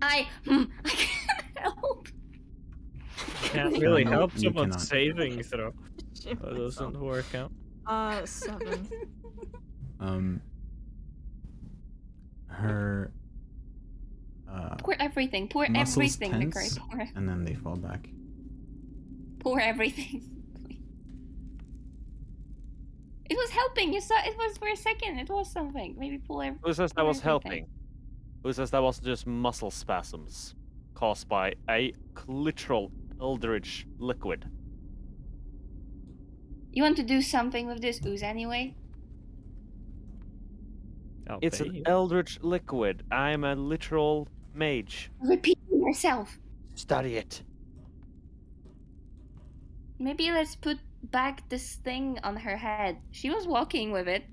I can't help. Can't really No, help you someone cannot. saving throw. Shit That doesn't myself. work out. 7. Her Pour everything. Pour muscles everything, tense, McCray. and then they fall back. Pour everything. It was helping. You saw it was for a second. It was something. Maybe pull everything. Who says that was helping? Who says that was just muscle spasms caused by a literal eldritch liquid? You want to do something with this ooze anyway? I'll It's pay an you. eldritch liquid. I'm a literal mage. Repeat yourself. Study it. Maybe let's put back this thing on her head. She was walking with it.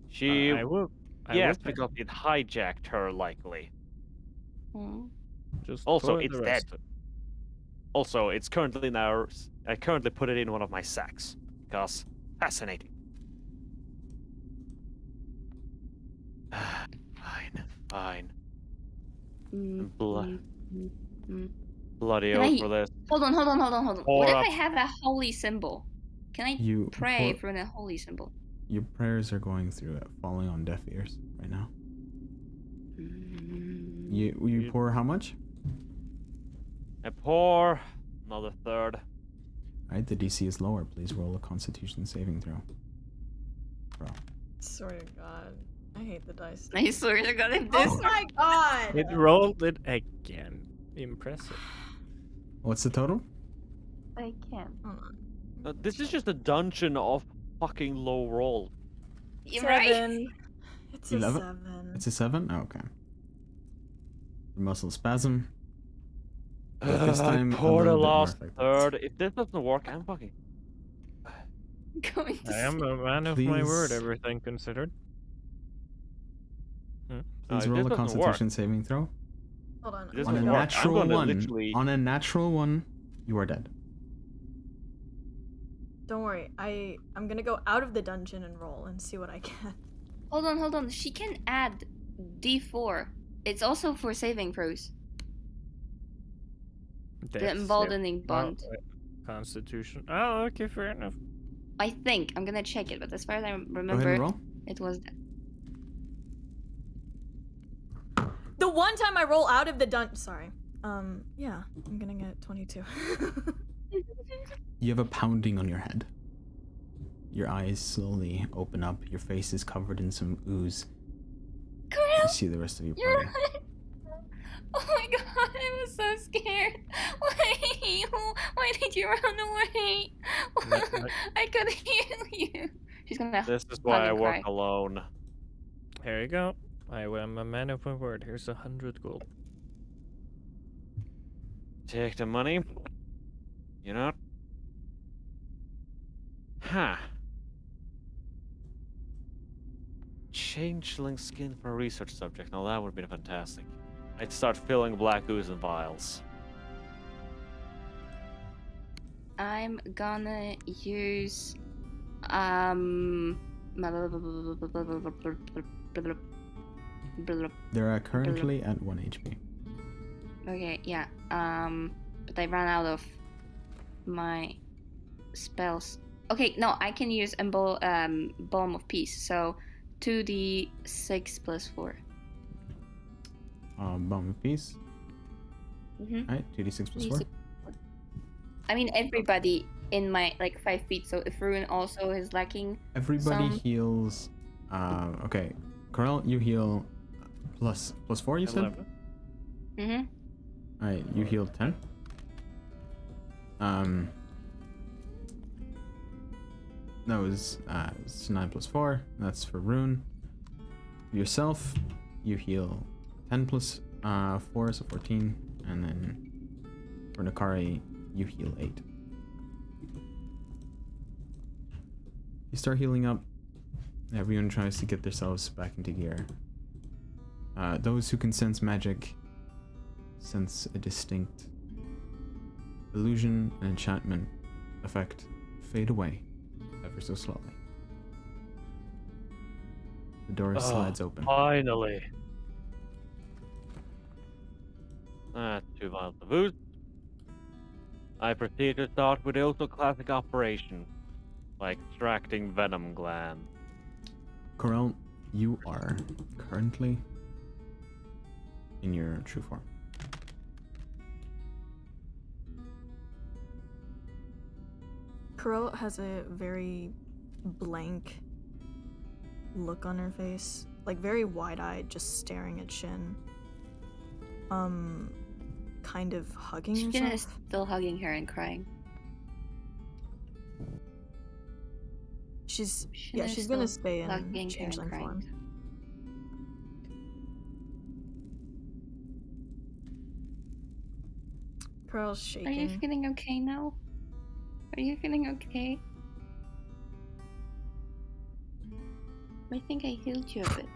She I will. yes, pay. because it hijacked her likely. Just Also, pour it's the dead. rest. Also, it's currently now. I currently put it in one of my sacks because fascinating. Fine. Bloody Can I- oath for this. Hold on. What Pour if up. I have a holy symbol? Can I You pray pour- for a holy symbol? Your prayers are going through it, falling on deaf ears right now. You pour how much? I pour another third. Alright, the DC is lower. Please roll a Constitution saving throw. Bro. Swear to God. I hate the dice. I swear to God, if this. Oh my God! It rolled it again. Impressive. What's the total? I can't. Hold on. This is just a dungeon of fucking low roll. You're right. 7. It's a 11? 7. It's a 7? Oh, okay. The muscle spasm. But this time a Poor the little bit more lost effective. third. If this doesn't work, I'm fucking. Going to I am sleep. a man of my word, Please. everything considered. Please if roll this a doesn't Constitution saving throw. Hold on. This On a doesn't work. I'm natural gonna one, literally- on a natural one, you are dead. Don't worry. I'm gonna go out of the dungeon and roll and see what I get. Hold on. She can add D4. It's also for saving throws. The emboldening bond. Constitution. Oh, okay, fair enough. I think. I'm gonna check it, but as far as I Go ahead remember, and roll. it was. The one time I roll out of the Sorry. Yeah. I'm gonna get 22. You have a pounding on your head. Your eyes slowly open up. Your face is covered in some ooze. You Corel, see the rest of your you're party. right. Oh my god, I was so scared. Why did you run away? I could heal you. She's gonna. This is why I and work cry. alone. Here you go. I am a man of my word. Here's 100 gold. Take the money. You know? Huh. Changeling skin for a research subject. Now that would be fantastic. I'd start filling black ooze in vials. I'm gonna use They're currently at 1 HP. Okay, yeah. But I ran out of my spells. Okay, no, I can use Balm of Peace. So 2d6 plus 4. Bomb of peace. Mm-hmm. Alright, 2d6 plus 4. I mean, everybody in my 5 feet. So if Ruin also is lacking, Everybody some- heals. Okay. Corel, you heal plus 4, you said? 11. mm-hmm. Alright, you healed 10. No, it's 9 plus 4. That's for Rune. Yourself, you heal 10 plus 4, so 14. And then for Nakari, you heal 8. You start healing up. Everyone tries to get themselves back into gear. Those who can sense magic sense a distinct illusion and enchantment effect fade away ever so slowly. The door slides open. Finally. 2 vials of ooze. I proceed to start with the also classic operation, like extracting venom gland. Corel, you are currently in your true form. Corel has a very blank look on her face, like very wide-eyed, just staring at Shin. Kind of hugging She's herself. still hugging her and crying. She's Shouldn't I she's gonna still stay in hugging her and changeling crying? form. Corel's Are you shaking. feeling okay now? Are you feeling okay? I think I healed you a bit.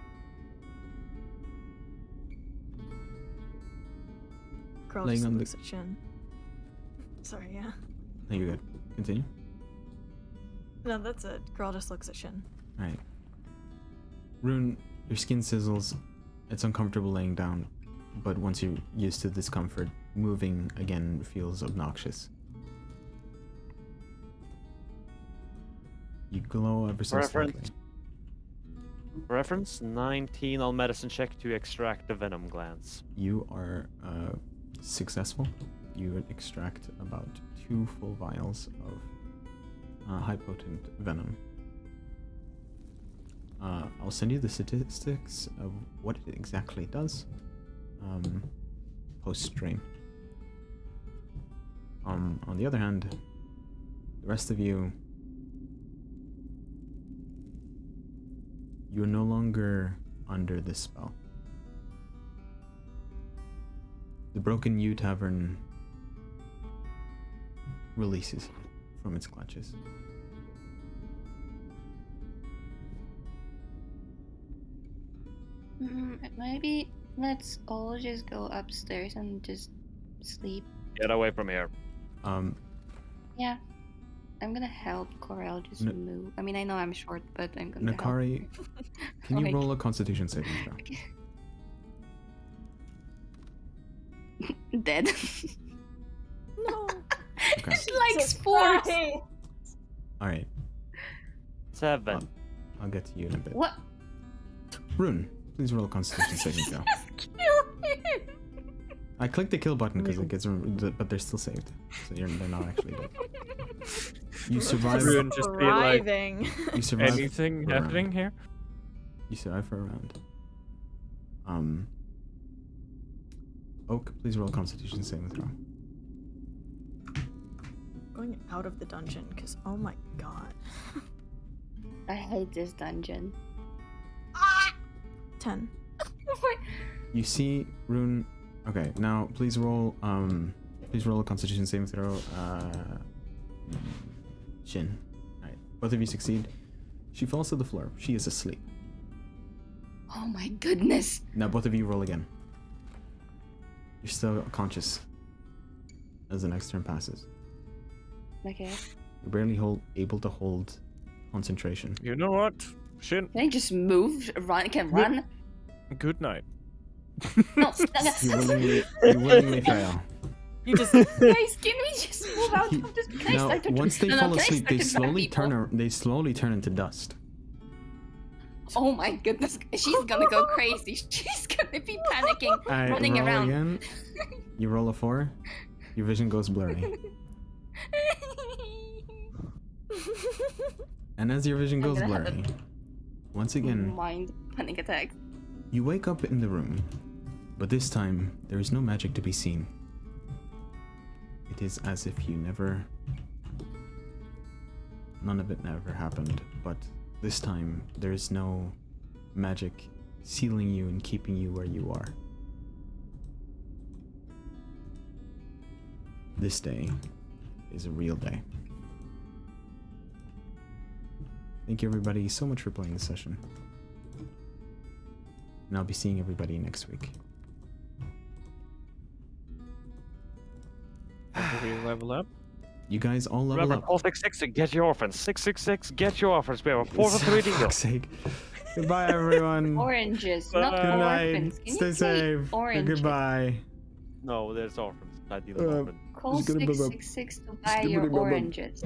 Corel Laying just on the- looks at Shin. Sorry, yeah. No, you're good. Continue. No, that's it. Corel just looks at Shin. Alright. Rune, your skin sizzles. It's uncomfortable laying down, but once you're used to discomfort, moving again feels obnoxious. You glow ever so Reference. slightly. Reference 19 on medicine check to extract the venom glands. You are successful. You would extract about 2 full vials of high potent venom. I'll send you the statistics of what it exactly does post stream. On the other hand, the rest of you, you're no longer under this spell. The Broken Yew Tavern releases from its clutches. Maybe let's all just go upstairs and just sleep. Get away from here. Yeah. I'm gonna help Corel just N- move. I mean, I know I'm short, but I'm gonna Nakari, can you Like- roll a Constitution saving throw? help. Dead. No. Okay. She likes sports. All right. 7. I'll get to you in a bit. What? Rune, please roll a Constitution saving throw. Kill him. I clicked the kill button because it gets, but they're still saved, so they're not actually dead. You survive. Rune just be like, Thriving. You survive. anything for a round. happening here? You survive for a round. Oak, please roll a Constitution saving throw. Going out of the dungeon, because oh my god. I hate this dungeon. 10. You see Rune. Okay, now please roll a Constitution saving throw. Shin. Alright. Both of you succeed. She falls to the floor. She is asleep. Oh my goodness. Now both of you roll again. You're still conscious as the next turn passes. Okay. You're barely able to hold concentration. You know what? Shin, Can I just move? Run? good night. No, You willingly fail. You just guys, can we just move out of this? Can I Now, start to- once they No, fall can I asleep, start they to grab slowly people? they slowly turn into dust. Oh my goodness, she's gonna go crazy. She's gonna be panicking, Alright, running roll around. again. You roll a 4. Your vision goes blurry. And as your vision I'm goes gonna have a- blurry, once again, Mind panic attack. you wake up in the room, but this time there is no magic to be seen. It is as if none of it never happened, but this time there is no magic sealing you and keeping you where you are. This day is a real day. Thank you everybody so much for playing this session. And I'll be seeing everybody next week. Did we level up? You guys all level Remember, up. call 666 and get your orphans. 666, get your orphans. We have a 4 for 3 For deal. fuck's sake. Goodbye everyone. Oranges, Good not Good night. orphans. Can Stay you say safe. oranges? Goodbye. No, there's orphans. I deal Uh, with orphans. Call Just gonna blah, blah. 666 to buy Just your gonna blah, blah. oranges.